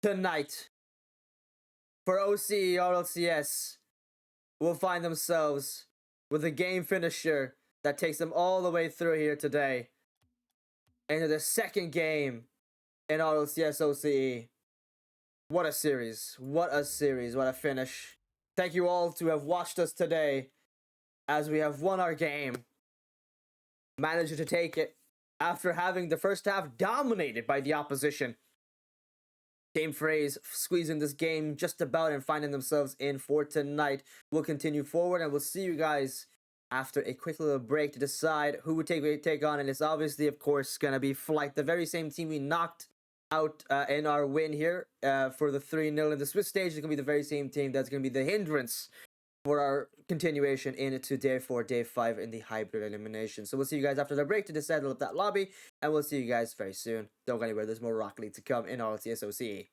tonight for OCE Rlcs will find themselves with a game finisher that takes them all the way through here today into the second game in Rlcs OCE. What a series. What a series. What a finish. Thank you all to have watched us today as we have won our game. Managed to take it after having the first half dominated by the opposition. Team Freeze squeezing this game just about and finding themselves in for tonight. We'll continue forward and we'll see you guys after a quick little break to decide who would take on. And it's obviously, of course, going to be Flight, the very same team we knocked out in our win here for the 3-0 in the Swiss stage. It's going to be the very same team that's going to be the hindrance for our continuation into day 4, day 5 in the hybrid elimination. So we'll see you guys after the break to decide up that lobby, and we'll see you guys very soon. Don't go anywhere, there's more Rocket League to come in Rlcs OCE.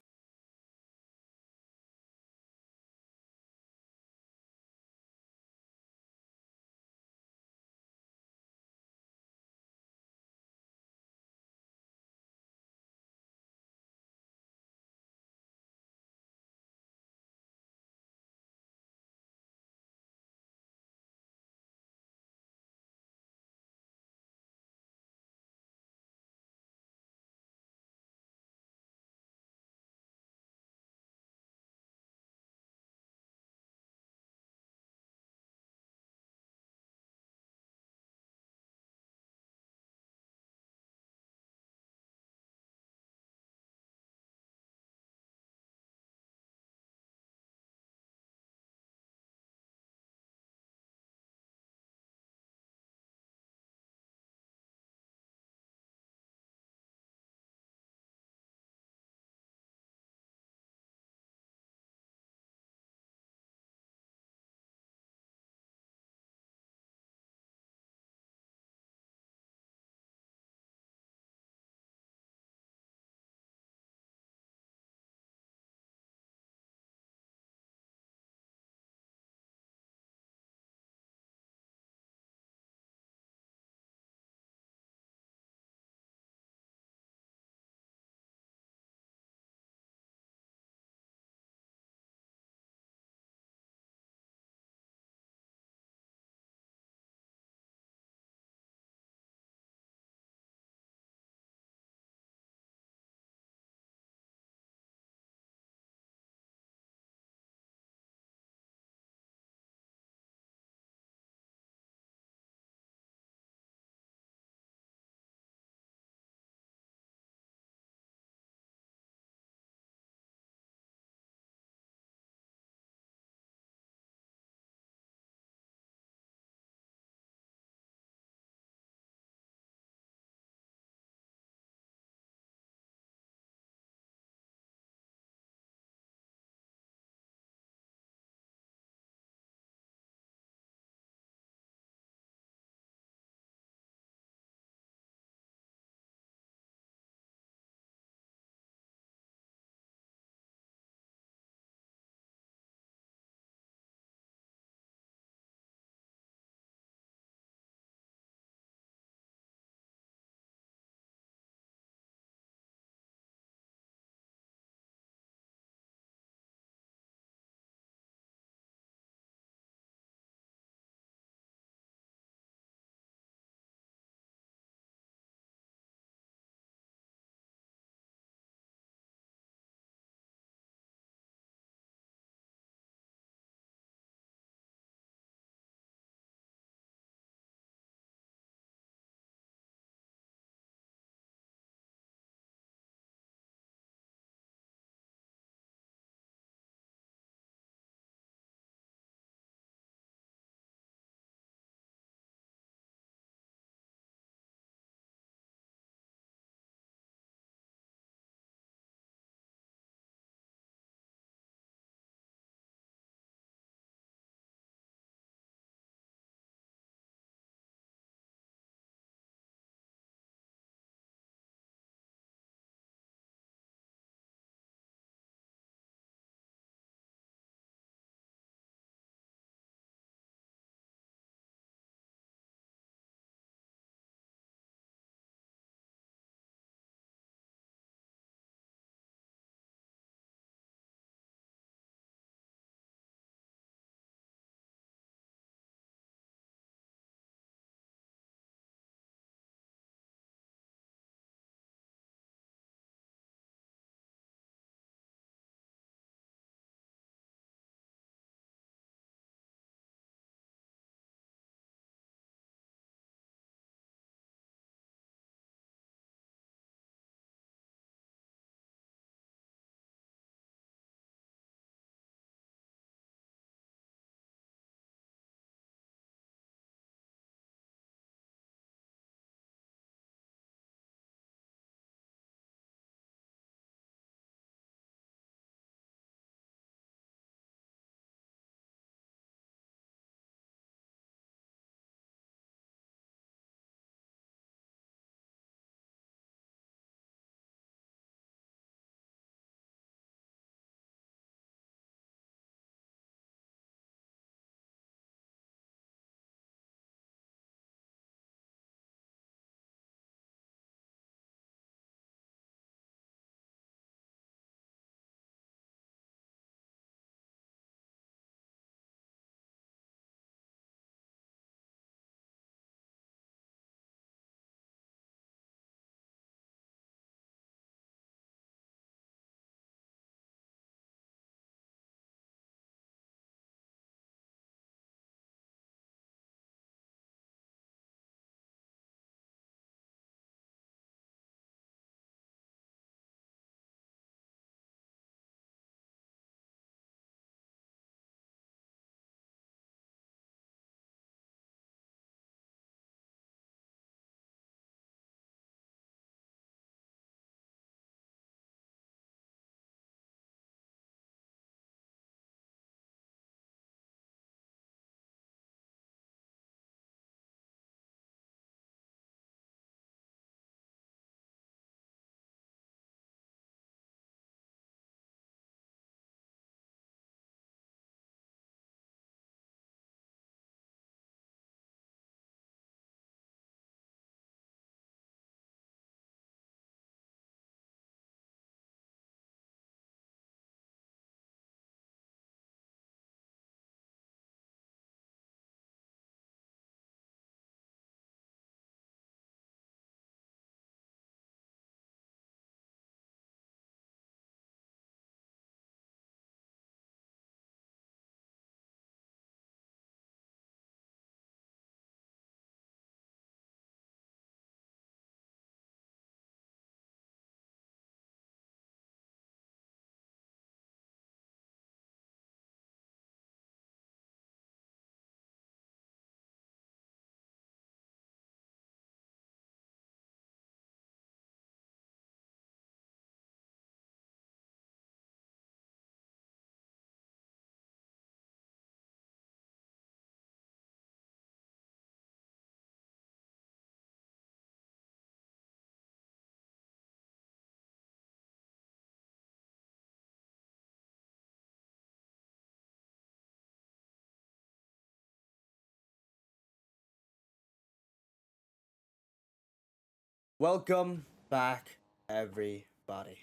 Welcome back, everybody.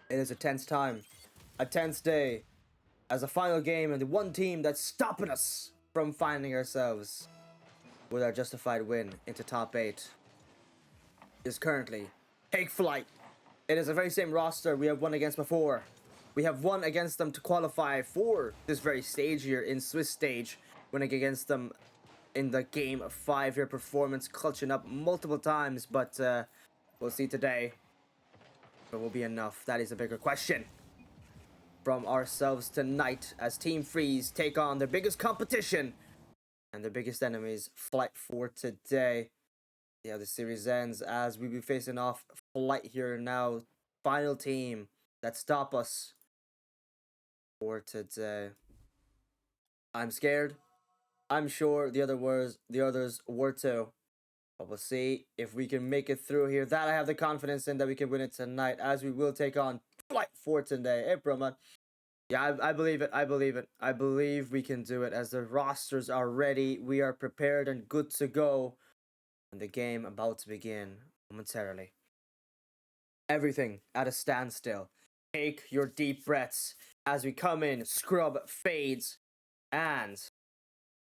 It is a tense time, a tense day, as a final game, and the one team that's stopping us from finding ourselves with our justified win into top 8 is currently Take Flight. It is the very same roster we have won against before. We have won against them to qualify for this very stage here in Swiss stage, winning against them in the game 5 here performance, clutching up multiple times, but we'll see today if it will be enough. That is a bigger question from ourselves tonight as Team Freez take on their biggest competition and their biggest enemies, Flight for today. Yeah, the series ends as we be facing off Flight here now. Final team that stop us for today. I'm scared. I'm sure the others were too. But we'll see if we can make it through here. That I have the confidence in that we can win it tonight, as we will take on Flight for today. Hey, bro, man. Yeah, I believe it. I believe it. I believe we can do it as the rosters are ready. We are prepared and good to go. And the game about to begin momentarily. Everything at a standstill. Take your deep breaths as we come in. Scrub fades. And,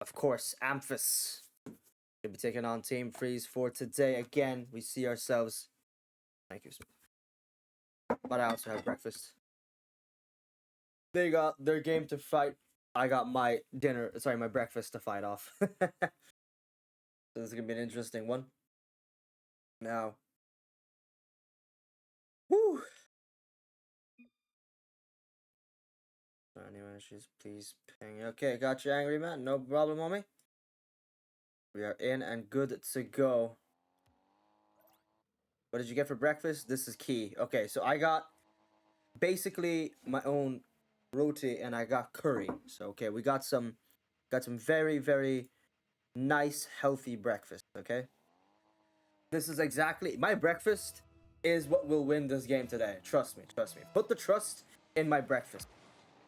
of course, Amphis. We'll be taking on Team Freez for today. Again, we see ourselves. Thank you. But I also have breakfast. They got their game to fight. I got my my breakfast to fight off. So this is gonna be an interesting one. Now, whoo. Anyway, she's please ping. Okay, got you, angry man. No problem, mommy. We are in and good to go. What did you get for breakfast? This is key. Okay, so I got basically my own roti and I got curry. So okay, we got some very, very nice, healthy breakfast, okay? This is exactly my breakfast is what will win this game today. Trust me, trust me. Put the trust in my breakfast.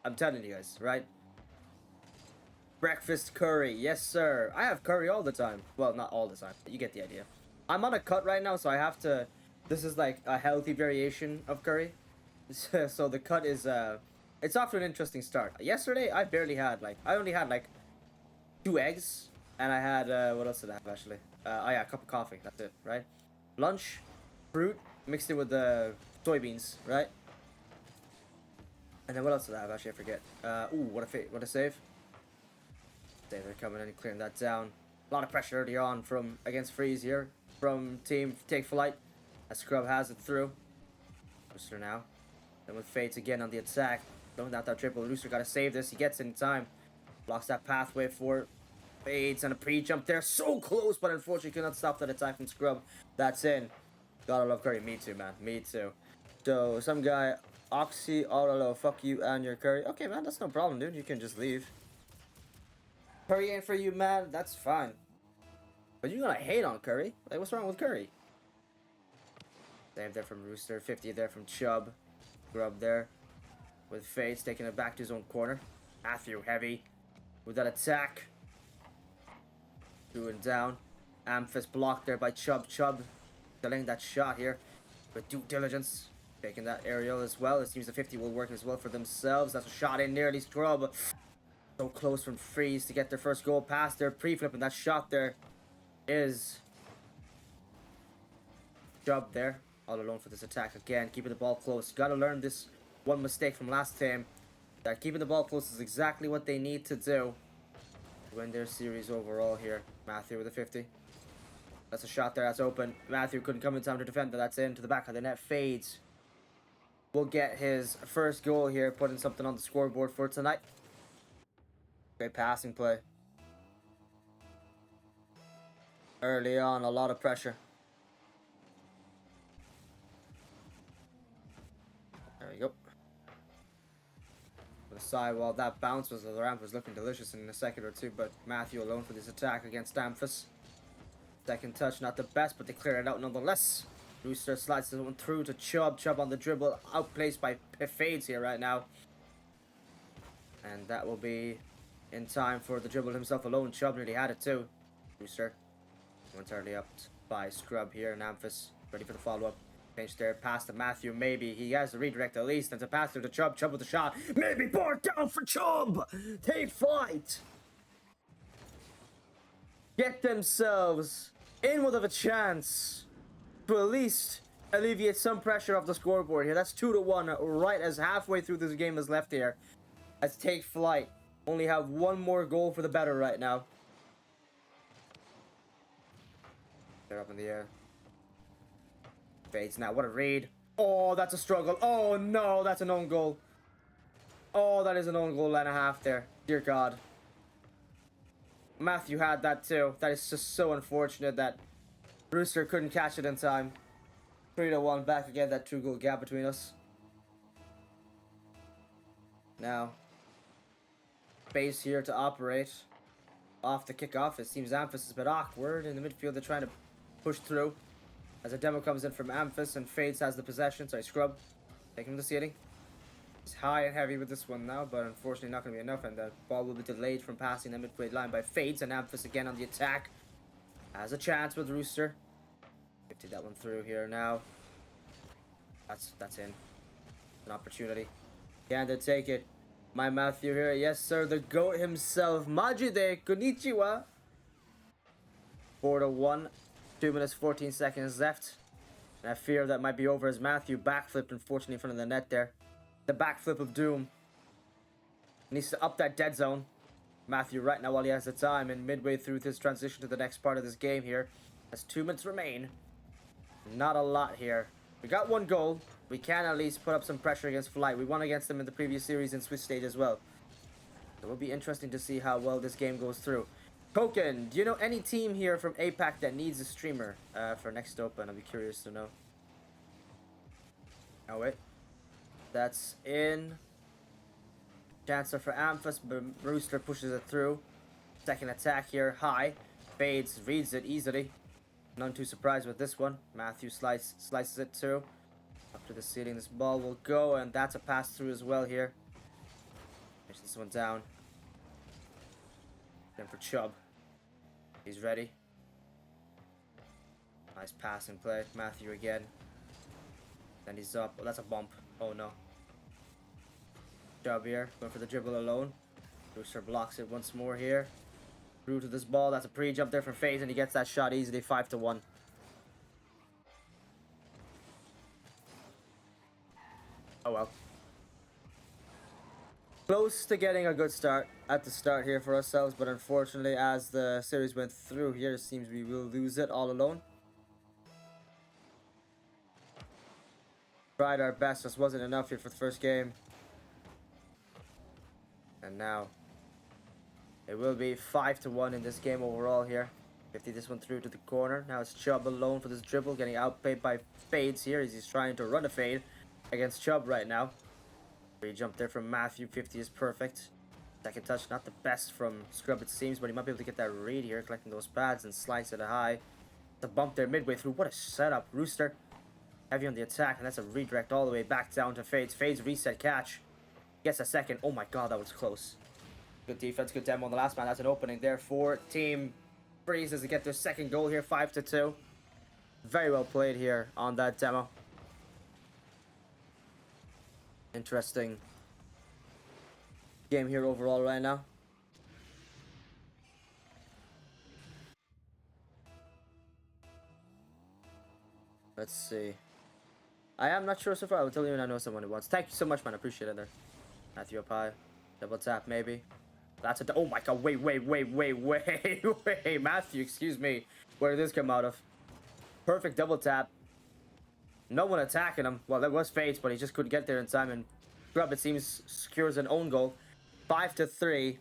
I'm telling you guys, right? Breakfast curry, yes sir. I have curry all the time. Well, not all the time, but you get the idea. I'm on a cut right now, so I have to. This is like a healthy variation of curry. So the cut is it's off to an interesting start. Yesterday I barely had I only had 2 eggs and I had what else did I have actually? Oh yeah, a cup of coffee. That's it, right? Lunch, fruit mixed in with the soybeans, right? And then what else did I have? Actually, I forget. Ooh, what a save! They're coming in and clearing that down. A lot of pressure early on from against Freez here from Team Take Flight. As Scrub has it through. Rooster now. Then with Fates again on the attack. Throwing out that triple. Rooster got to save this. He gets in time. Blocks that pathway for Fades and a pre-jump there. So close, but unfortunately could not stop that attack from Scrub. That's in. Gotta love curry. Me too, man. Me too. So, some guy, Oxy, Orlo, fuck you and your curry. Okay, man, that's no problem, dude. You can just leave. Curry ain't for you, man. That's fine. But you're gonna hate on curry. Like, what's wrong with curry? Save there from Rooster. 50 there from Chubb. Grub there. With Fates taking it back to his own corner. Matthew heavy. With that attack. Doing down. Amphis blocked there by Chubb. Chubb delaying that shot here with due diligence. Taking that aerial as well. It seems the 50 will work as well for themselves. That's a shot in nearly Scrub. So close from Freeze to get their first goal past their pre-flip, and that shot there is Chubb there. All alone for this attack again. Keeping the ball close. Gotta learn this one mistake from last time. That keeping the ball close is exactly what they need to do to win their series overall here. Matthew with a 50. That's a shot there. That's open. Matthew couldn't come in time to defend, but that's into the back of the net. Fades. Will get his first goal here, putting something on the scoreboard for tonight. Great passing play. Early on, a lot of pressure. There we go. The sidewall, that bounce was the ramp was looking delicious in a second or two, but Matthew alone for this attack against Amphis. Second touch, not the best, but they clear it out nonetheless. Rooster slides this one through to Chubb. Chubb on the dribble, outplaced by Fades here right now. And that will be in time for the dribble himself alone. Chubb nearly had it too. Rooster momentarily up. by Scrub here, and Amphis ready for the follow-up. Pinch there, pass to Matthew, maybe. He has the redirect at least, and to pass through to Chubb. Chubb with the shot. Maybe board down for Chubb! Take flight! Get themselves in with a chance to at least alleviate some pressure off the scoreboard here. That's 2-1 right as halfway through this game is left here. As Take Flight only have one more goal for the better right now. They're up in the air. Fades now. What a read. Oh, that's a struggle. Oh, no. That's an own goal. Oh, that is an own goal and a half there. Dear God. Matthew had that too. That is just so unfortunate that Rooster couldn't catch it in time. 3-1 back again. That 2-goal gap between us. Now, base here to operate. Off the kickoff. It seems Amphis is a bit awkward in the midfield. They're trying to push through. As a demo comes in from Amphis and Fades has the possession. Sorry, Scrub. Taking him to ceiling. He's high and heavy with this one now, but unfortunately not going to be enough. And the ball will be delayed from passing the midway line by Fades. And Amphis again on the attack. Has a chance with Rooster. 50 that one through here now. That's in. An opportunity. Can they take it? My Matthew here. Yes, sir. The GOAT himself. Majide. Konnichiwa. 4-1. 2 minutes, 14 seconds left. And I fear that might be over as Matthew backflipped, unfortunately, in front of the net there. The backflip of doom. Needs to up that dead zone. Matthew right now while he has the time and midway through this transition to the next part of this game here. As 2 minutes remain. Not a lot here. We got one goal. We can at least put up some pressure against Flight. We won against them in the previous series in Swiss stage as well. It will be interesting to see how well this game goes through. Token, do you know any team here from APAC that needs a streamer for next open? I'd be curious to know. Oh wait. That's in. Chancer for Amphis, but Rooster pushes it through. Second attack here, high. Fades, reads it easily. None too surprised with this one. Matthew slices it too. Up to the ceiling, this ball will go, and that's a pass through as well here. Finish this one down. Then for Chubb. He's ready. Nice passing play. Matthew again. Then he's up. Oh, that's a bump. Oh no. Chubb here. Going for the dribble alone. Rooster blocks it once more here. Through to this ball. That's a pre-jump there for FaZe, and he gets that shot easily. 5-1. Oh well. Close to getting a good start at the start here for ourselves, but unfortunately as the series went through here, it seems we will lose it all alone. Tried our best, just wasn't enough here for the first game. And now it will be 5-1 in this game overall here. 50 this one through to the corner. Now it's Chubb alone for this dribble, getting outplayed by Fades here as he's trying to run a fade against Chubb right now. Free jump there from Matthew. 50 is perfect. Second touch, not the best from Scrub it seems, but he might be able to get that read here, collecting those pads and slice it high. The bump there midway through. What a setup. Rooster heavy on the attack, and that's a redirect all the way back down to Fades. Fades reset catch. Gets a second. Oh my god, that was close. Good defense, good demo on the last man. That's an opening there for Team Freez as they get their second goal here, 5-2. Very well played here on that demo. Interesting game here overall right now. Let's see. I am not sure so far. I will tell you when I know someone who wants. Thank you so much, man. I appreciate it there. Matthew up high. Double tap, maybe. That's a... Oh my god. Wait. Matthew, excuse me. Where did this come out of? Perfect double tap. No one attacking him. Well, there was Fates, but he just couldn't get there in time. And Grub, it seems, secures an own goal. 5-3.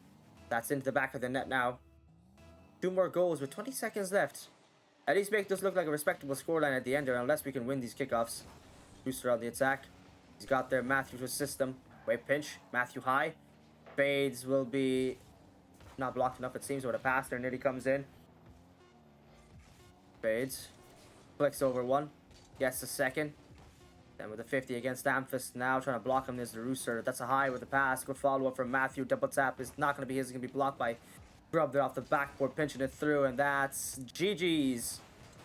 That's into the back of the net now. 2 more goals with 20 seconds left. At least make this look like a respectable scoreline at the end there, unless we can win these kickoffs. Booster on the attack. He's got there Matthew to assist him. Wait, pinch. Matthew high. Fades will be not blocked enough, it seems, with a pass there. Nearly comes in. Fades. Flicks over one. Gets the second. Then with a 50 against Amphis now, trying to block him is the Rooster. That's a high with the pass. Good follow-up from Matthew. Double tap is not going to be his. It's going to be blocked by Grub there off the backboard, pinching it through. And that's GG's.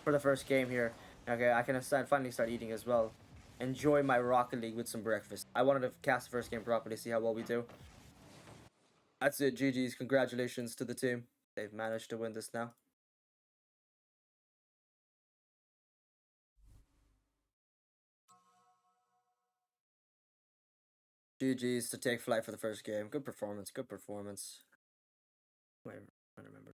for the first game here. Okay, I can finally start eating as well. Enjoy my Rocket League with some breakfast. I wanted to cast the first game properly, see how well we do. That's it, GG's. Congratulations to the team. They've managed to win this now. GG's to take flight for the first game. Good performance, good performance. Wait, I don't remember.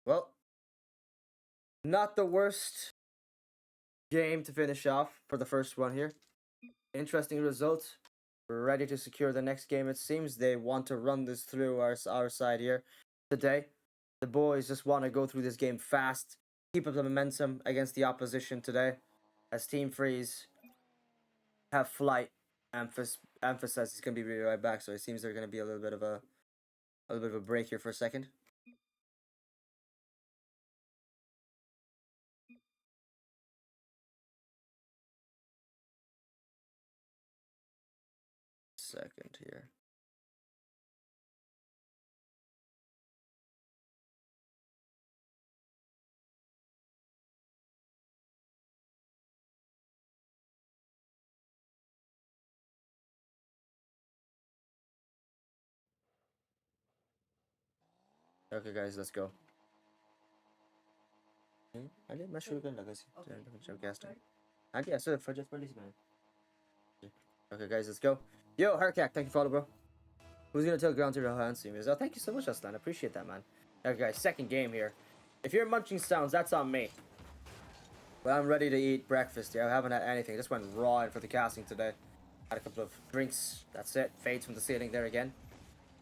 Well, not the worst game to finish off for the first one here. Interesting result. We're ready to secure the next game. It seems they want to run this through our side here today. The boys just want to go through this game fast, keep up the momentum against the opposition today. As Team Freeze have flight, emphasize he's gonna be right back. So it seems they're gonna be a little bit of a break here for a second. Second here. Okay, guys, let's go. Ali mashrugan lang kasi. Ali, so for just police man. Okay, guys, let's go. Yo, Hurricane, thank you for follow, bro. Who's gonna tell ground to the hands team is? Oh, thank you so much, Aslan. I appreciate that, man. Okay, guys, second game here. If you're munching sounds, that's on me. But I'm ready to eat breakfast here. I haven't had anything. Just went raw in for the casting today. Had a couple of drinks. That's it. Fades from the ceiling there again.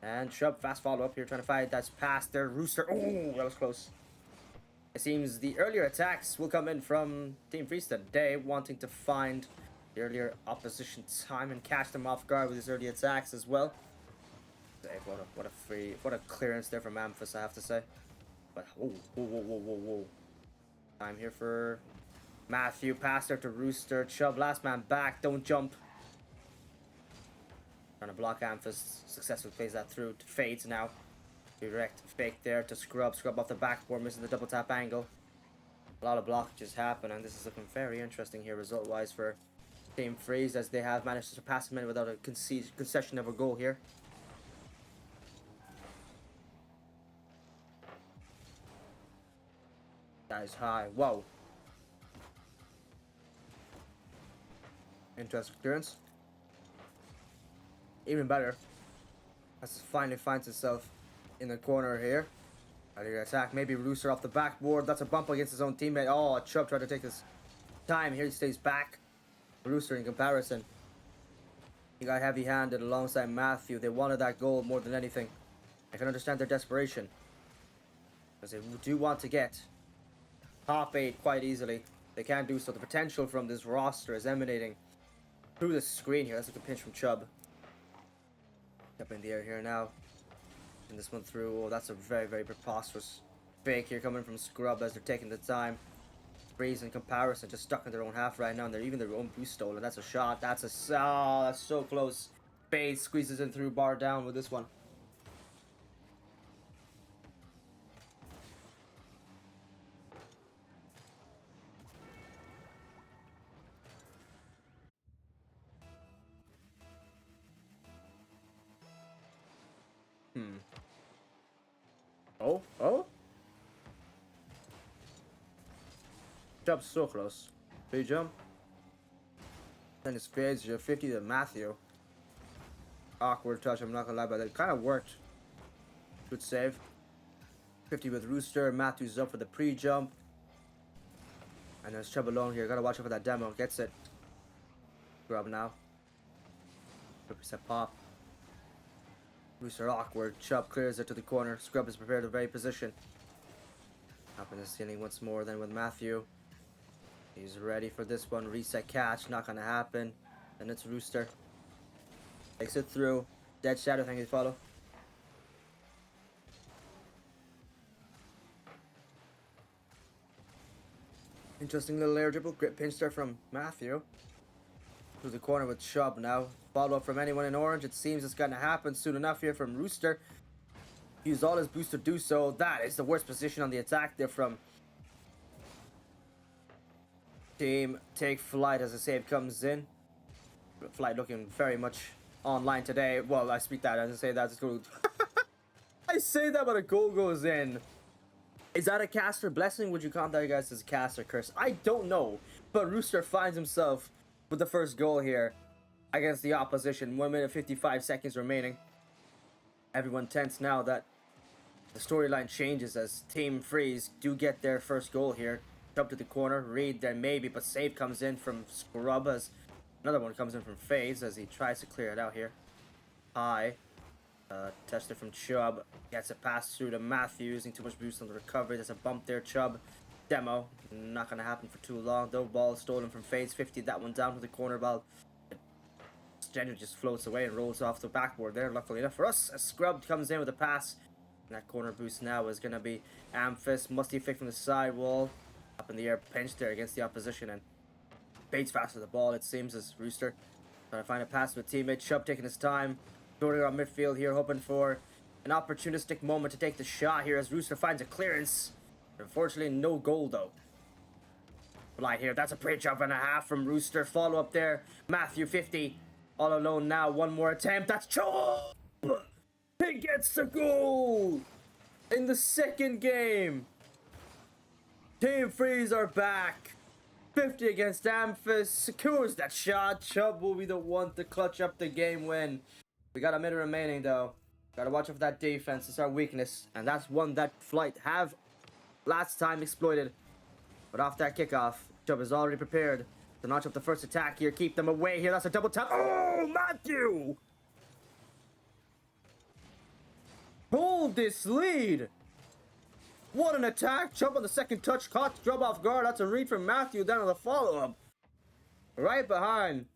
And Shrub, fast follow up here, trying to fight. That's past their Rooster. Oh, that was close. It seems the earlier attacks will come in from Team Freeze today, wanting to find the earlier opposition time and catch them off guard with his early attacks as well. What a clearance there from Amphis, I have to say. But whoa. Time here for Matthew, pass there to Rooster. Chubb, last man back, don't jump. Trying to block Amphis, successfully plays that through to Fades now. Direct fake there to Scrub off the backboard, missing the double tap angle. A lot of blockages happen, and this is looking very interesting here result-wise for Team Freeze, as they have managed to surpass him without a concession of a goal here. That is high. Whoa. Interesting clearance. Even better, as it finally finds itself in the corner here. Earlier attack, maybe Rooster off the backboard. That's a bump against his own teammate. Oh, Chubb tried to take his time here. He stays back. Rooster in comparison, he got heavy-handed alongside Matthew. They wanted that goal more than anything. I can understand their desperation, because they do want to get top 8 quite easily. They can't do so. The potential from this roster is emanating through the screen here. That's a good pinch from Chubb. Up in the air here now. And this one through. Oh, that's a very preposterous fake here coming from Scrub as they're taking the time. Freeze in comparison, just stuck in their own half right now, and they're even their own boost stolen. That's a shot. That's that's so close. Fade squeezes in through, bar down with this one. Oh. Jump so close. Big jump. Then it's fades. You're 50 to Matthew. Awkward touch, I'm not gonna lie, but it kind of worked. Good save. 50 with Rooster. Matthew's up for the pre-jump. And there's Chubb alone here. Gotta watch out for that demo. Gets it. Grub now. 50% pop. Rooster awkward. Chubb clears it to the corner. Scrub is prepared to very position. Up in the ceiling once more. Then with Matthew. He's ready for this one. Reset catch. Not gonna happen. Then it's Rooster. Takes it through. Dead Shadow. Thank you for follow. Interesting little air dribble. Grip pinch there from Matthew. through the corner with Chubb now. Follow up from anyone in orange. It seems it's going to happen soon enough here from Rooster. Used all his boost to do so. That is the worst position on the attack there from Team Take Flight as the save comes in. Flight looking very much online today. Well, I speak that. I didn't say that. I say that, but a goal goes in. Is that a caster blessing? Would you count that, guys, as a caster curse? I don't know. But Rooster finds himself with the first goal here against the opposition. 1 minute 55 seconds remaining. Everyone tense now that the storyline changes as Team Freez do get their first goal here. Jump to the corner, Reed then maybe, but save comes in from Scrub as another one comes in from FaZe as he tries to clear it out here. High. Touched it from Chubb. Gets it passed through to Matthew, using too much boost on the recovery. There's a bump there, Chubb. Demo. Not going to happen for too long, though. Ball stolen from FaZe. 50, that one down to the corner ball. Generally just floats away and rolls off the backboard there. Luckily enough for us, as Scrub comes in with a pass. And that corner boost now is going to be Amphis. Musty flick from the side wall. Up in the air, pinch there against the opposition. And Bates fast with the ball, it seems, as Rooster trying to find a pass with teammate. Chubb taking his time. Throwing it on midfield here, hoping for an opportunistic moment to take the shot here as Rooster finds a clearance. Unfortunately, no goal, though. Flight here, that's a great jump and a half from Rooster. Follow up there. Matthew, 50. All alone now, one more attempt. That's Chubb! He gets the goal in the second game. Team Freez are back. 50 against Amphis. Secures that shot. Chubb will be the one to clutch up the game win. We got a minute remaining, though. Gotta watch out for that defense. It's our weakness. And that's one that Flight have last time exploited. But off that kickoff, Chubb is already prepared to notch up the first attack here. Keep them away here. That's a double tap. Oh, Matthew! Hold this lead. What an attack. Chubb on the second touch. Caught Chubb off guard. That's a read from Matthew down on the follow-up. Right behind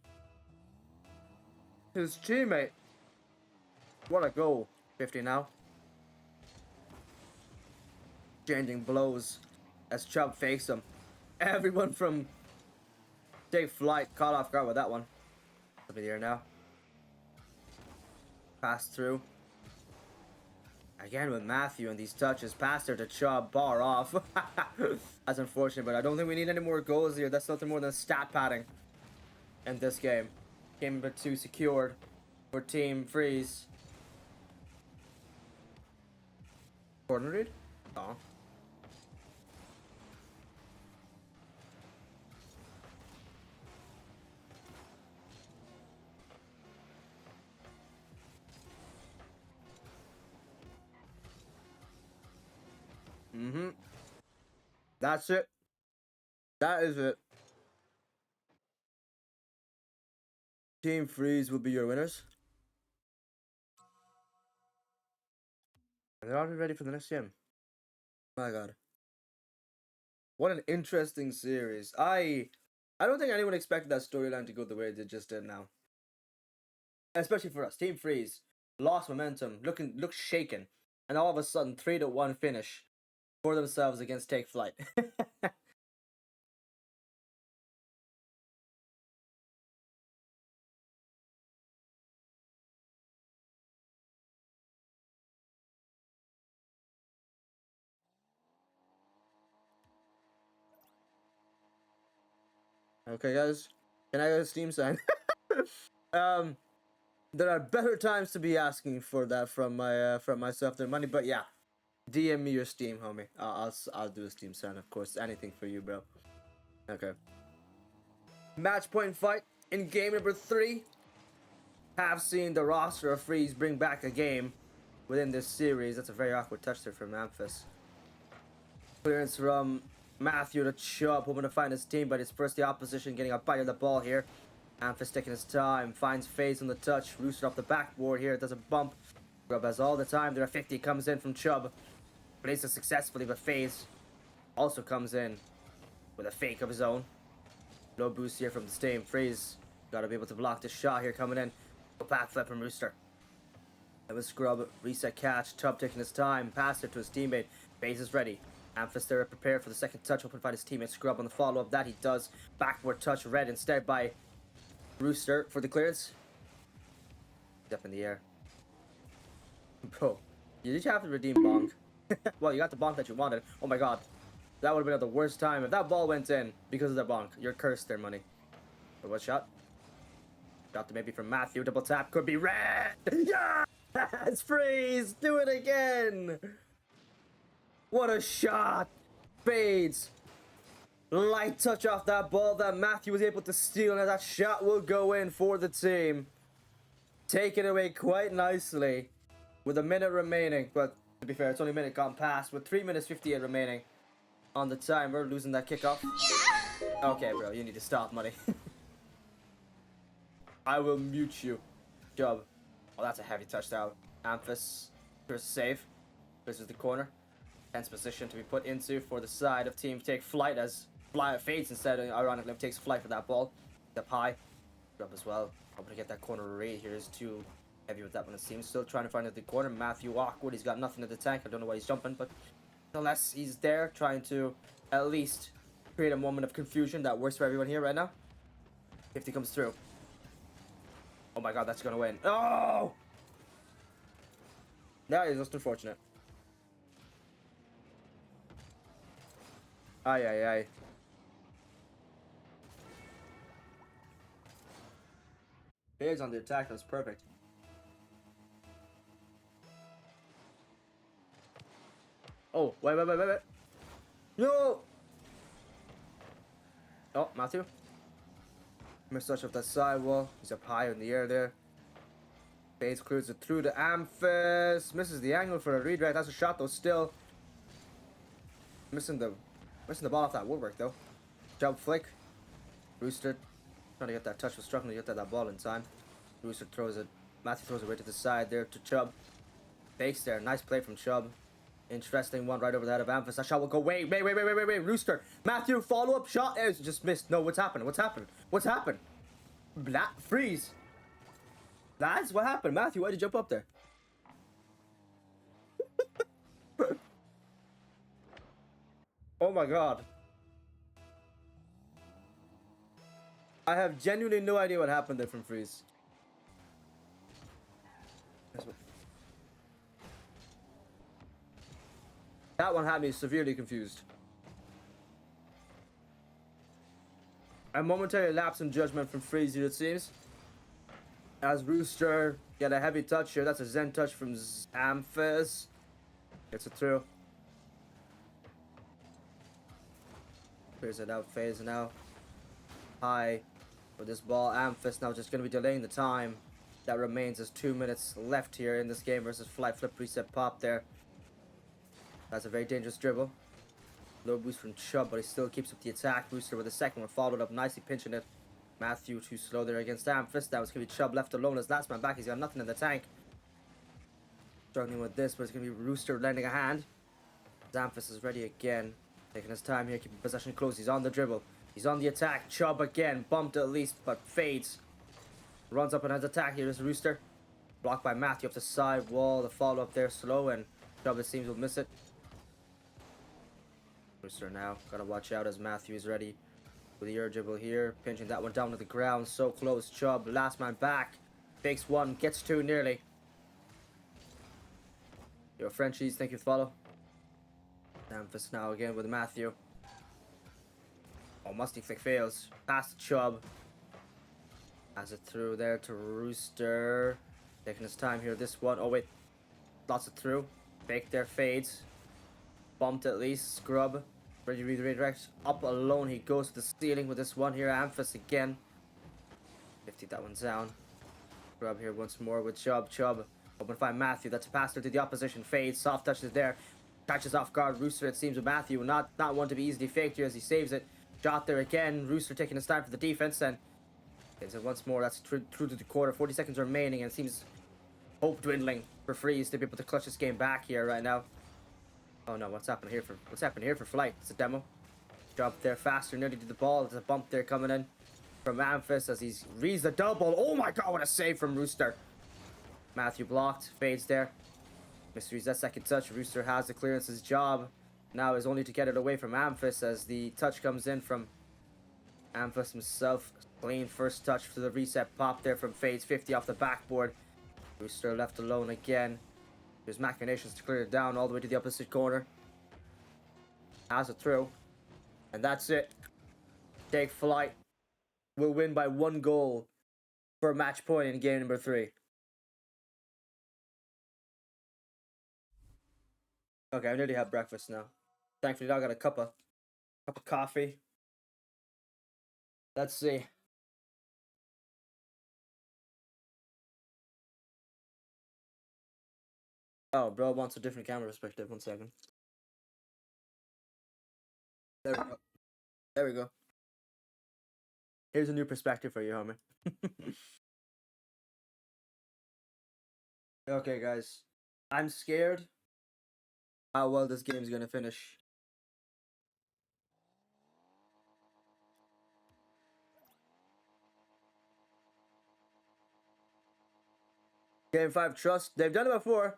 his teammate. What a goal. 50 now. Changing blows as Chubb fakes him. Everyone from Take Flight caught off guard with that one. Up in the air now. Pass through. Again with Matthew and these touches. Pass there to Chubb. Bar off. That's unfortunate, but I don't think we need any more goals here. That's nothing more than stat padding in this game. Game number 2 secured for Team Freez. Corner read? Oh. That's it. That is it. Team Freez will be your winners. And they're already ready for the next game. My god. What an interesting series. I don't think anyone expected that storyline to go the way it just did now. Especially for us. Team Freez lost momentum, looked shaken, and all of a sudden 3-1 finish for themselves against Take Flight. Okay, guys, can I get a Steam sign? There are better times to be asking for that from myself than money, but yeah, DM me your Steam, homie. I'll do a Steam sign, of course. Anything for you, bro. Okay. Match point fight in game number 3. Have seen the roster of Freez bring back a game within this series. That's a very awkward touch there from Amphis. Clearance from Matthew to Chubb, hoping to find his team, but it's first the opposition getting a bite of the ball here. Amphis taking his time, finds FaZe on the touch, Rooster off the backboard here, does a bump. Scrub has all the time there, 50 comes in from Chubb. Places successfully, but FaZe also comes in with a fake of his own. No boost here from the Steam. Freez gotta be able to block this shot here coming in. A back flip from Rooster. That was Scrub, reset catch, Chubb taking his time, pass it to his teammate. FaZe is ready. Amphis there prepared for the second touch, hoping to find his teammate Scrub on the follow-up. That he does. Backward touch read instead by Rooster for the clearance. Up in the air. Bro, you did have to redeem bonk. Well, you got the bonk that you wanted. Oh my god. That would have been at the worst time. If that ball went in because of the bonk, you're cursed there, money. But what shot? Shot to maybe from Matthew. Double tap. Could be red. Yeah! It's Freeze. Do it again. What a shot. Fades. Light touch off that ball that Matthew was able to steal. And that shot will go in for the team. Take it away quite nicely. With a minute remaining. But to be fair, it's only a minute gone past. With 3 minutes 58 remaining on the timer. Losing that kickoff. Okay, bro. You need to stop, money. I will mute you. Job. Oh, that's a heavy touchdown. Amphis. Here's a save. This is the corner. Tense position to be put into for the side of team take flight as fly fades instead. Ironically, takes flight for that ball. Up high. Drop as well. Hoping to get that corner rate here is too heavy with that one, it seems. Still trying to find out the corner. Matthew awkward. He's got nothing in the tank. I don't know why he's jumping, but nonetheless, he's there trying to at least create a moment of confusion that works for everyone here right now. If he comes through. Oh my god, that's gonna win. Oh! That is just unfortunate. Aye, aye, aye. Fades on the attack, that's perfect. Oh, wait. No! Oh, Matthew. Missed touch of that sidewall. He's up high in the air there. Fades clears it through the Amphis. Misses the angle for a redirect. That's a shot though still. Missing the ball off that woodwork though. Jump flick. Rooster trying to get that touch, was struggling to get that ball in time. Rooster throws it. Matthew throws it right to the side there to Chubb. Fakes there. Nice play from Chubb. Interesting one right over the head of Amphis. That shot will go. Wait. Rooster. Matthew, follow up shot is just missed. No, what's happened? Freeze. Lads, what happened? Matthew, why did you jump up there? Oh my god. I have genuinely no idea what happened there from Freeze. That one had me severely confused. A momentary lapse in judgment from Freeze here, it seems. As Rooster get a heavy touch here. That's a Zen touch from Amphis. Gets it through. Clears it out, phasing out. High for this ball. Amphis now just going to be delaying the time that remains. There's 2 minutes left here in this game versus fly flip reset pop there. That's a very dangerous dribble. Low boost from Chubb, but he still keeps up the attack. Rooster with a second one, followed up nicely, pinching it. Matthew too slow there against Amphis. That was going to be Chubb left alone as last man back. He's got nothing in the tank. Struggling with this, but it's going to be Rooster lending a hand. Amphis is ready again. Taking his time here, keeping possession close. He's on the dribble. He's on the attack. Chubb again. Bumped at least, but fades. Runs up and has attack. Here is Rooster. Blocked by Matthew up the side wall. The follow up there slow, and Chubb, it seems, will miss it. Rooster now. Gotta watch out as Matthew is ready with the air dribble here. Pinching that one down to the ground. So close. Chubb, last man back. Fakes one. Gets two nearly. Yo, Frenchies, thank you for follow. Amphis now again with Matthew. Oh, musty flick fails. Pass to Chubb. Has it through there to Rooster. Taking his time here. This one. Oh, wait. Lots it through. Fake there. Fades. Bumped at least. Scrub. Ready to redirect. Up alone. He goes to the ceiling with this one here. Amphis again. 50 that one down. Scrub here once more with Chubb. Chubb. Open find Matthew. That's a pass to the opposition. Fades. Soft touches there. Catches off guard. Rooster, it seems, with Matthew. Not one to be easily faked here as he saves it. Shot there again. Rooster taking his time for the defense and gets it once more. That's through to the quarter. 40 seconds remaining, and it seems hope dwindling for Freeze to be able to clutch this game back here right now. Oh no, what's happening here for Flight? It's a demo. Drop there faster, nearly to the ball. There's a bump there coming in from Amphis as he's reads the double. Oh my god, what a save from Rooster. Matthew blocked, fades there. Mysteries that second touch. Rooster has the clearance. His job now is only to get it away from Amphis as the touch comes in from Amphis himself, clean first touch for the reset pop there from Fades, 50 off the backboard. Rooster left alone again. There's machinations to clear it down all the way to the opposite corner. Has it through. And that's it. Take flight. Will win by 1 goal for a match point in game number 3. Okay, I nearly had breakfast now. Thankfully, now I got a cup of coffee. Let's see. Oh, bro wants a different camera perspective. 1 second. There we go. There we go. Here's a new perspective for you, homie. Okay, guys. I'm scared how well this game's gonna finish. Game 5 trust. They've done it before.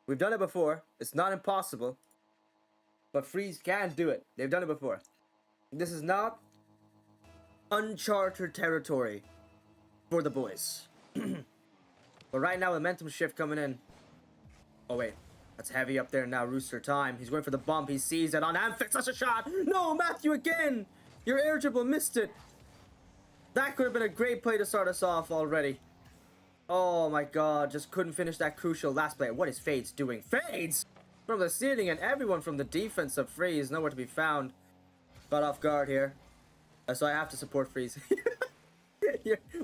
We've done it before. It's not impossible. But Freez can do it. They've done it before. This is not uncharted territory for the boys. But right now, momentum shift coming in. Oh, wait. That's heavy up there now. Rooster time. He's going for the bump. He sees it on Amphit. Such a shot. No, Matthew again. Your air dribble missed it. That could have been a great play to start us off already. Oh my god, just couldn't finish that crucial last play. What is Fades doing? Fades! From the ceiling, and everyone from the defense of Freez nowhere to be found. Got off guard here. So I have to support Freez.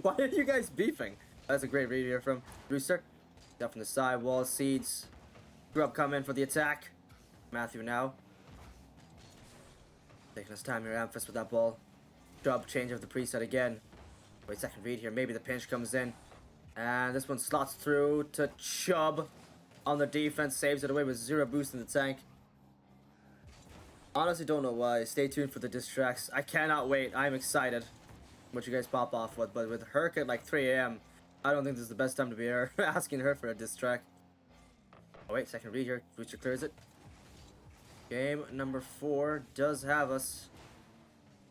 Why are you guys beefing? That's a great read here from Rooster. Up from the side wall, Seeds. Grub come in for the attack. Matthew now. Taking his time here, Amphis with that ball. Drop change of the preset again. Wait, second read here. Maybe the pinch comes in. And this one slots through to Chubb on the defense. Saves it away with 0 boost in the tank. Honestly, don't know why. Stay tuned for the diss tracks. I cannot wait. I'm excited what you guys pop off with. But with Herc at like 3 a.m., I don't think this is the best time to be asking her for a diss track. Oh, wait. Second read here. Booster clears it. Game number 4 does have us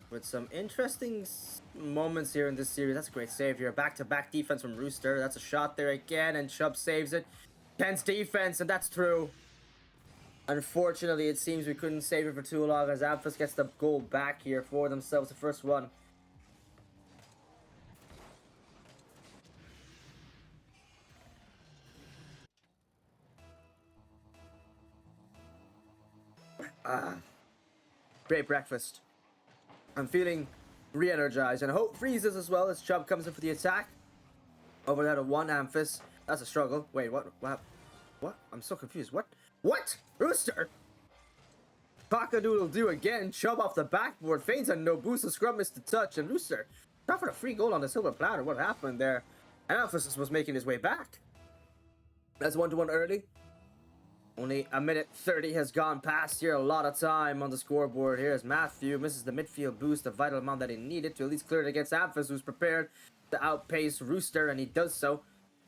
with some interesting moments here in this series. That's a great save here. Back-to-back defense from Rooster. That's a shot there again, and Chubb saves it. Tense defense, and that's through. Unfortunately, it seems we couldn't save it for too long as Amphis gets the goal back here for themselves, the first one. Great breakfast. I'm feeling re-energized, and I hope Freez is as well as Chubb comes in for the attack. Over there to 1 Amphis. That's a struggle. Wait, what? What? I'm so confused. What? Rooster? Cock-a-doodle do again. Chubb off the backboard. Fades and no boost. The scrub missed the touch. And Rooster got for a free goal on the silver platter. What happened there? And Amphis was making his way back. That's 1-1 early. Only a minute 30 has gone past here. A lot of time on the scoreboard here as Matthew misses the midfield boost, the vital amount that he needed to at least clear it against Amphis, who's prepared to outpace Rooster, and he does so.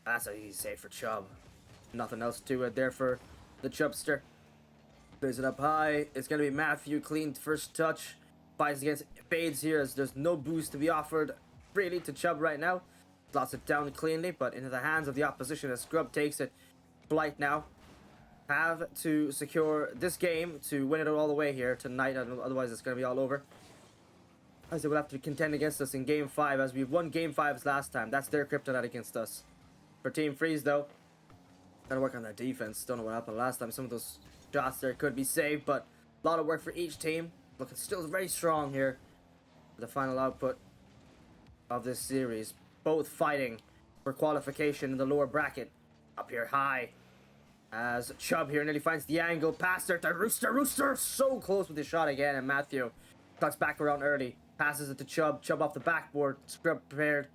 That's an easy save for Chubb. Nothing else to it there for the Chubster. Clears it up high. It's going to be Matthew. Clean first touch. Fights against Fades here as there's no boost to be offered freely to Chubb right now. Slots it down cleanly, but into the hands of the opposition as Scrub takes it. Flight now. Have to secure this game to win it all the way here tonight, otherwise it's going to be all over. As they will have to contend against us in Game 5, as we've won Game 5s last time. That's their kryptonite against us. For Team Freez, though, gotta work on that defense. Don't know what happened last time. Some of those shots there could be saved, but a lot of work for each team. Looking still very strong here. The final output of this series. Both fighting for qualification in the lower bracket. Up here high. As Chubb here nearly finds the angle. Pass there to Rooster. Rooster so close with his shot again. And Matthew cuts back around early. Passes it to Chubb. Chubb off the backboard. Scrub prepared.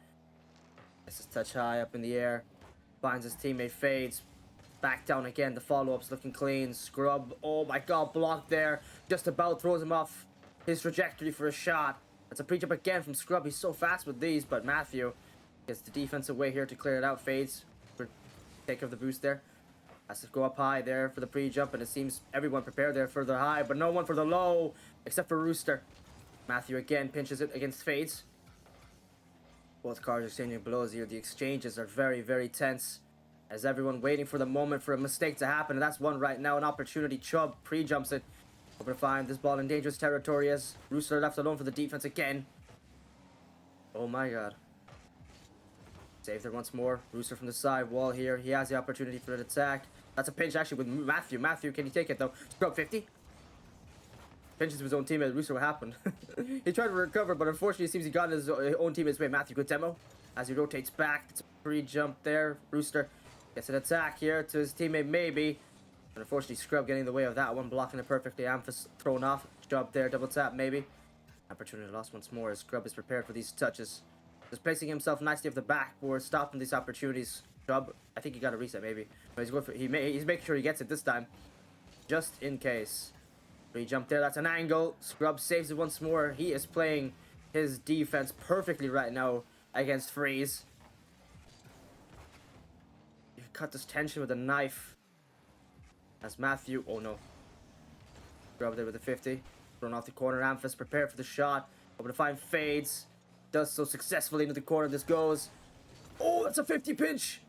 This is touch high up in the air. Finds his teammate Fades. Back down again. The follow-up's looking clean. Scrub. Oh my god. Blocked there. Just about throws him off his trajectory for a shot. That's a pre-jump again from Scrub. He's so fast with these. But Matthew gets the defense away here to clear it out. Fades. For take of the boost there. Has to go up high there for the pre-jump, and it seems everyone prepared there for the high, but no one for the low, except for Rooster. Matthew again pinches it against Fades. Both cars exchanging blows here. The exchanges are very, very tense, as everyone waiting for the moment for a mistake to happen. And that's one right now, an opportunity. Chubb pre-jumps it. Hoping to find this ball in dangerous territory as Rooster left alone for the defense again. Oh my god. Save there once more. Rooster from the side wall here. He has the opportunity for an attack. That's a pinch actually with Matthew. Matthew, can he take it though? Scrub 50. Pinches to his own teammate. Rooster, what happened? He tried to recover, but unfortunately it seems he got in his own teammate's way. Matthew, good demo. As he rotates back. It's a pre-jump there. Rooster gets an attack here to his teammate, maybe. But unfortunately, Scrub getting in the way of that one, blocking it perfectly. Amphis thrown off. Jump there, double tap, maybe. Opportunity lost once more as Scrub is prepared for these touches. Just placing himself nicely off the backboard, stopping these opportunities. Scrub, I think he got a reset, maybe. But he's going for, he's making sure he gets it this time. Just in case. Re-jump there, that's an angle. Scrub saves it once more. He is playing his defense perfectly right now against Freez. You cut this tension with a knife. As Matthew, oh no. Scrub there with the 50. Thrown off the corner. Amphis prepared for the shot. Hoping to find Fades. Does so successfully into the corner. This goes. Oh, that's a 50 pinch.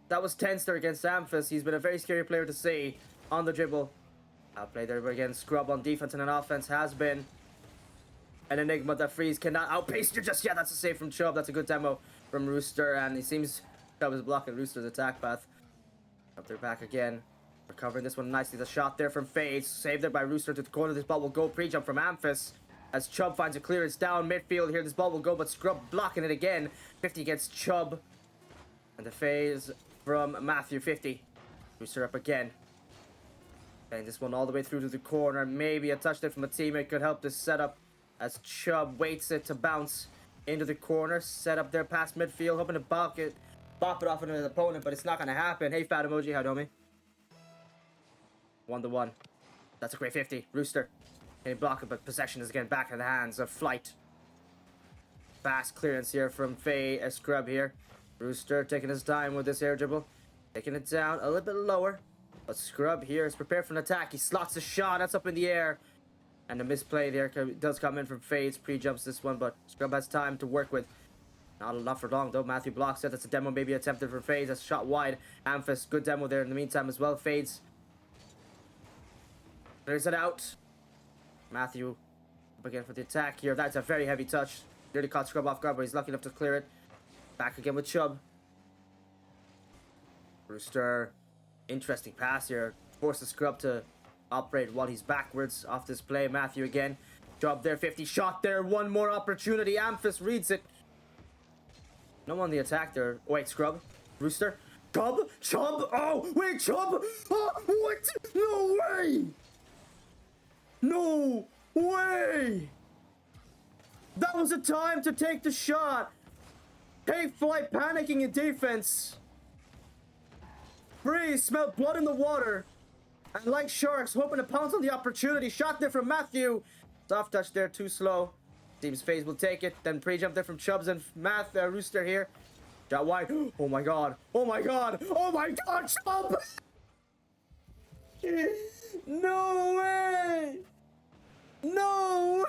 That was tense there against Amphis. He's been a very scary player to see on the dribble. Outplayed there again. Scrub on defense and on offense has been an enigma that Freez cannot outpace you just yet. That's a save from Chubb. That's a good demo from Rooster. And he seems Chubb is blocking Rooster's attack path. Up there back again. Recovering this one nicely. The shot there from Fades. Saved there by Rooster to the corner. This ball will go. Pre-jump from Amphis. As Chubb finds a clearance down midfield here. This ball will go, but Scrub blocking it again. 50 against Chubb. And the phase from Matthew. 50. Rooster up again. And this one all the way through to the corner. Maybe a touchdown from a teammate could help this setup. As Chubb waits it to bounce into the corner. Set up there past midfield. Hoping to bop it off into his opponent, but it's not going to happen. Hey, fat emoji. How do me? 1-1. That's a great 50. Rooster. Can he block it, but possession is again back in the hands of Flight. Fast clearance here from Scrub here. Rooster taking his time with this air dribble. Taking it down a little bit lower. But Scrub here is prepared for an attack. He slots a shot. That's up in the air. And the misplay there does come in from Fades. Pre-jumps this one, but Scrub has time to work with. Not for long, though. Matthew blocks it. That's a demo maybe attempted for Fades. That's shot wide. Amphis, good demo there in the meantime as well. Fades. Clears it out. Matthew up again for the attack here. That's a very heavy touch. Nearly caught Scrub off guard, but he's lucky enough to clear it. Back again with Chubb. Rooster. Interesting pass here. Forces Scrub to operate while he's backwards off this play. Matthew again. Chubb there. 50 shot there. One more opportunity. Amphis reads it. No one on the attack there. Oh, wait, Scrub. Rooster. Chubb. Oh, wait, Chubb. Oh, what? No way. No way! That was a time to take the shot. Hey, Flight panicking in defense. Freez smelled blood in the water. And like sharks, hoping to pounce on the opportunity. Shot there from Matthew. Soft touch there, too slow. Seems FaZe will take it. Then pre-jump there from Chubbs and Rooster here. Shot wide. Oh my god. Oh my god. Oh my god, Chubb! No way! No!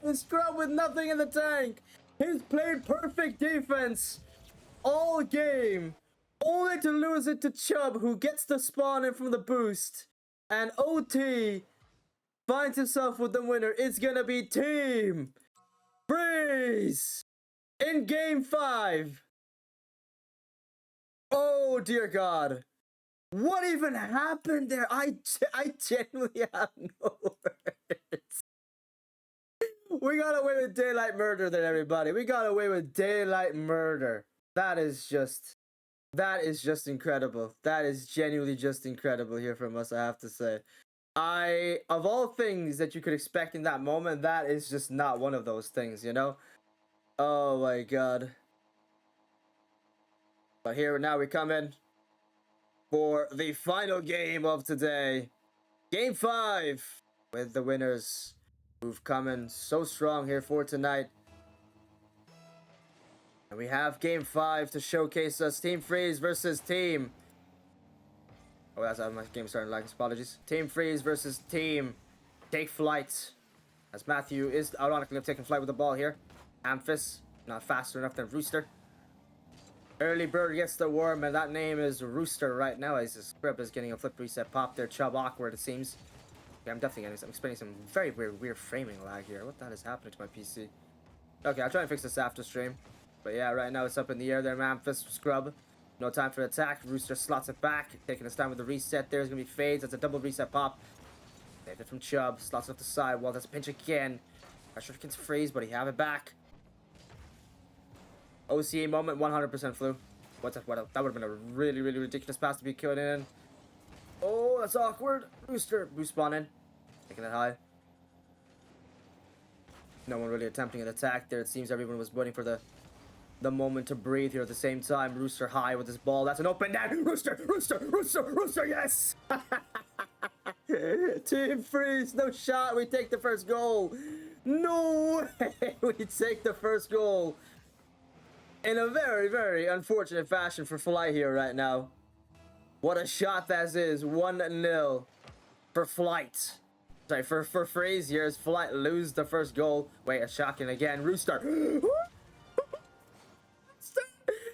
The Scrub with nothing in the tank. He's played perfect defense all game, only to lose it to Chubb, who gets the spawn in from the boost. And OT finds himself with the winner. It's gonna be Team Freez in Game 5. Oh dear God. What even happened there? I genuinely have no words. We got away with daylight murder there, everybody. We got away with daylight murder. That is just incredible. That is genuinely just incredible here from us, I have to say. Of all things that you could expect in that moment, that is just not one of those things, you know? Oh my God. But here now we come in for the final game of today. Game 5 with the winners who've come in so strong here for tonight. And we have Game 5 to showcase us. Team Freez versus Team... Oh, that's how my game starting like. Apologies. Team Freez versus Team Take Flight. As Matthew is ironically taking flight with the ball here. Amphis, not faster enough than Rooster. Early bird gets the worm, and that name is Rooster right now as the script is getting a flip reset pop there. Chubb awkward, it seems. Yeah, I'm experiencing some very weird framing lag here. What the hell is happening to my PC? Okay, I'll try and fix this after stream. But yeah, right now it's up in the air there, Memphis Scrub. No time for attack. Rooster slots it back, taking his time with the reset. There's gonna be fades. That's a double reset pop. Save it from Chubb. Slots it off the side. Well, that's a pinch again. Not sure if it can freeze, but he have it back. OCA moment, 100% flew. What's that? That would have been a really ridiculous pass to be killed in. Oh, that's awkward. Rooster boost spawn in. Taking it high. No one really attempting an attack there. It seems everyone was waiting for the moment to breathe here at the same time. Rooster high with his ball. That's an open net. Rooster, yes! Team Freeze, no shot. We take the first goal. No way. We take the first goal. In a very unfortunate fashion for Fly here right now. What a shot that is. 1-0 for Flight. Sorry, for Freeze here as Flight lose the first goal. Wait, a shotgun again. Rooster.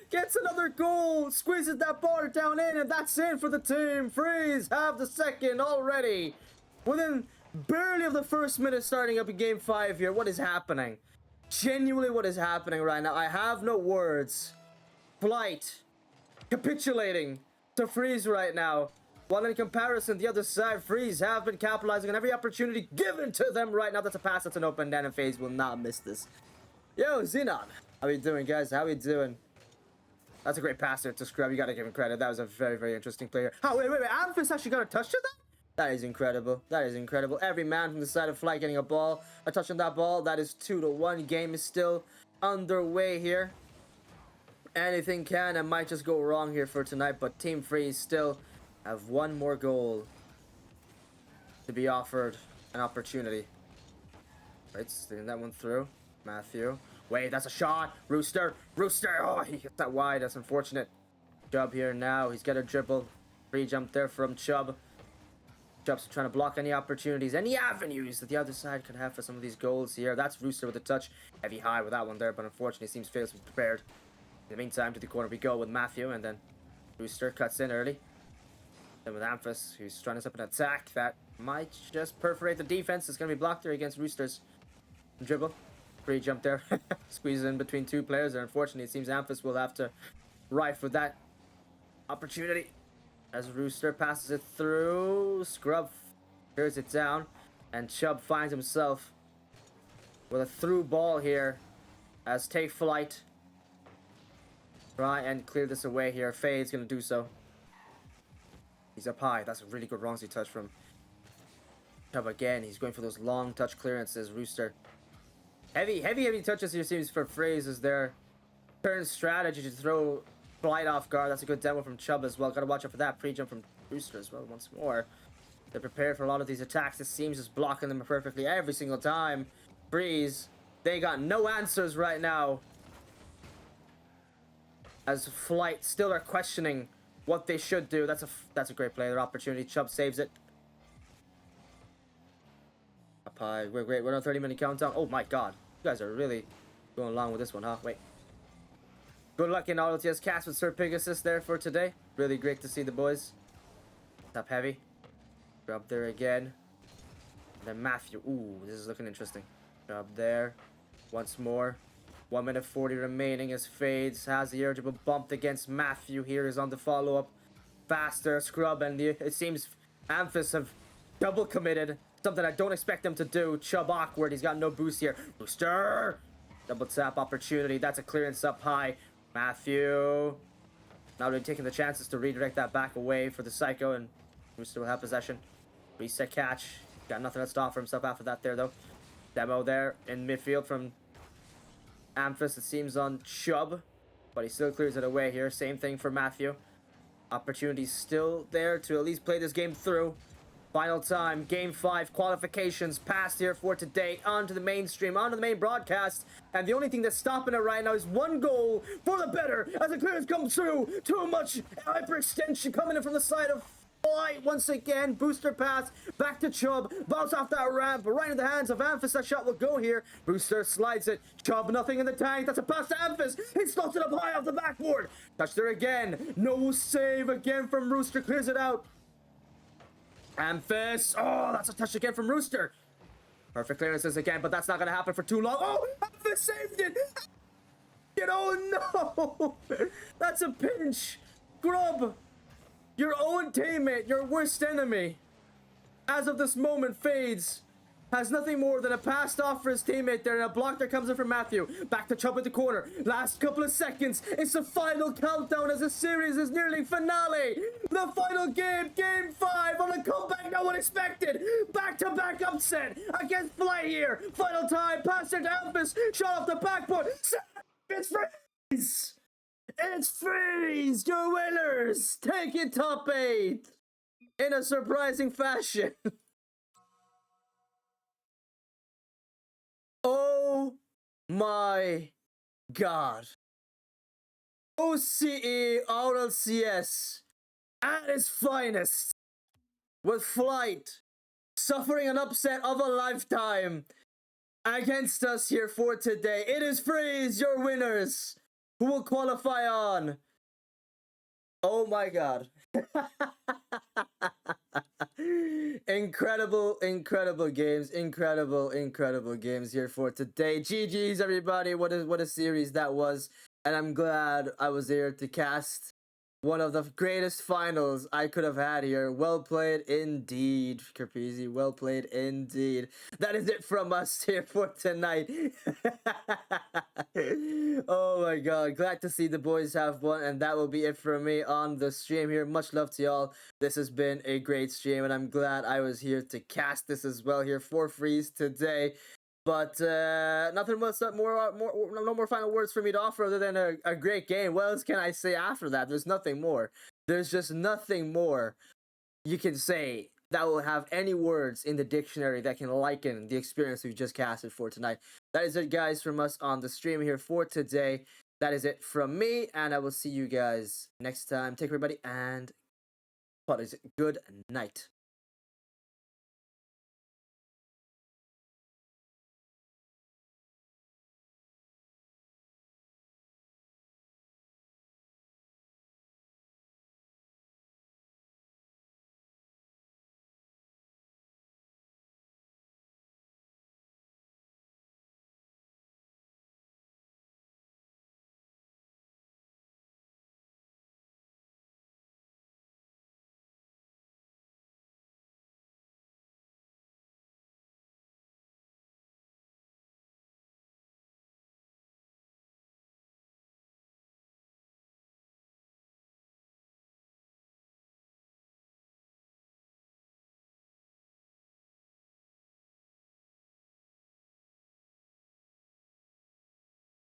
Gets another goal. Squeezes that ball down in, and that's it for the team. Freeze have the second already. Within barely of the first minute starting up in game 5 here. What is happening? Genuinely, what is happening right now? I have no words. Flight capitulating to Freeze right now. While in comparison, the other side, Freeze have been capitalizing on every opportunity given to them right now. That's a pass. That's an open. Dan and FaZe will not miss this. Yo, Xenon. How we doing, guys? How we doing? That's a great passer to Scrub. You gotta give him credit. That was a very interesting player. Oh, wait. Amphis actually got a touch to that? That is incredible. That is incredible. Every man from the side of Flight getting a touch on that ball. That is 2-1. Game is still underway here. Anything can and might just go wrong here for tonight, but Team Freeze still have one more goal to be offered an opportunity. Right, sending that one through. Matthew. Wait, that's a shot. Rooster. Oh, he hit that wide. That's unfortunate. Chubb here now. He's got a dribble. Free jump there from Chubb. Chubb's trying to block any opportunities, any avenues that the other side could have for some of these goals here. That's Rooster with a touch. Heavy high with that one there, but unfortunately seems FaZe was prepared. In the meantime, to the corner we go with Matthew, and then Rooster cuts in early. Then with Amphis, who's trying to set up an attack that might just perforate the defense. It's going to be blocked there against Rooster's dribble. Free jump there. Squeezes in between two players, and unfortunately it seems Amphis will have to ride for that opportunity. As Rooster passes it through, Scrub clears it down, and Chubb finds himself with a through ball here as Take Flight try and clear this away here. Fade's gonna do so. He's up high. That's a really good wrongsy touch from Chubb again. He's going for those long touch clearances. Rooster. Heavy touches here seems for Freeze as their turn strategy to throw Flight off guard. That's a good demo from Chubb as well. Gotta watch out for that pre-jump from Rooster as well once more. They're prepared for a lot of these attacks. It seems just blocking them perfectly every single time. Freeze, they got no answers right now. As Flight still are questioning what they should do. That's a great play. Their opportunity. Chubb saves it. Up high. Wait. We're on a 30-minute countdown. Oh my god. You guys are really going along with this one, huh? Wait. Good luck in Rlcs cast with Sir Pegasus there for today. Really great to see the boys. Top heavy. Drop there again. And then Matthew. Ooh, this is looking interesting. Drop there. Once more. 1 minute 40 remaining as Fades has the urge of bumped against Matthew. Here is on the follow-up. Faster, Scrub, and it seems Amphis have double committed. Something I don't expect them to do. Chubb awkward. He's got no boost here. Booster! Double tap opportunity. That's a clearance up high. Matthew. Now they're taking the chances to redirect that back away for the Psycho, and Rooster will have possession. Reset catch. Got nothing else to offer himself after that there, though. Demo there in midfield from Amphis. It seems on Chubb, but he still clears it away here. Same thing for Matthew. Opportunity still there to at least play this game through. Final time, game 5 qualifications passed here for today onto the mainstream, onto the main broadcast, and the only thing that's stopping it right now is one goal for the better as the clearance comes through. Too much hyperextension coming in from the side of Once again, booster pass, back to Chubb, bounce off that ramp, right in the hands of Amphis. That shot will go here. Booster slides it. Chubb, nothing in the tank. That's a pass to Amphis. He slots it up high off the backboard. Touched there again. No save again from Rooster. Clears it out. Amphis. Oh, that's a touch again from Rooster. Perfect clearances again, but that's not going to happen for too long. Oh, Amphis saved it. Oh, no. That's a pinch. Grub. Your own teammate, your worst enemy, as of this moment, fades. Has nothing more than a passed off for his teammate there, and a block that comes in from Matthew. Back to Chubb at the corner. Last couple of seconds. It's the final countdown as the series is nearly finale. The final game, game 5, on a comeback no one expected. Back-to-back upset against Fly here. Final time, pass it to Elvis. Shot off the backboard. It's Freez. It's Freez, your winners! Take it top 8! In a surprising fashion. Oh my god. OCE Rlcs at its finest. With Flight suffering an upset of a lifetime against us here for today. It is Freez, your winners, who will qualify on. Oh my god. Incredible games. Incredible games here for today. GG's everybody. What a series that was. And I'm glad I was there to cast one of the greatest finals I could have had here. Well played indeed, Caprizi. Well played indeed. That is it from us here for tonight. Oh my god. Glad to see the boys have won. And that will be it for me on the stream here. Much love to y'all. This has been a great stream. And I'm glad I was here to cast this as well here for Freez today. But nothing else, no more final words for me to offer other than a great game. What else can I say after that? There's nothing more. There's just nothing more you can say that will have any words in the dictionary that can liken the experience we've just casted for tonight. That is it, guys, from us on the stream here for today. That is it from me, and I will see you guys next time. Take care, everybody, and good night.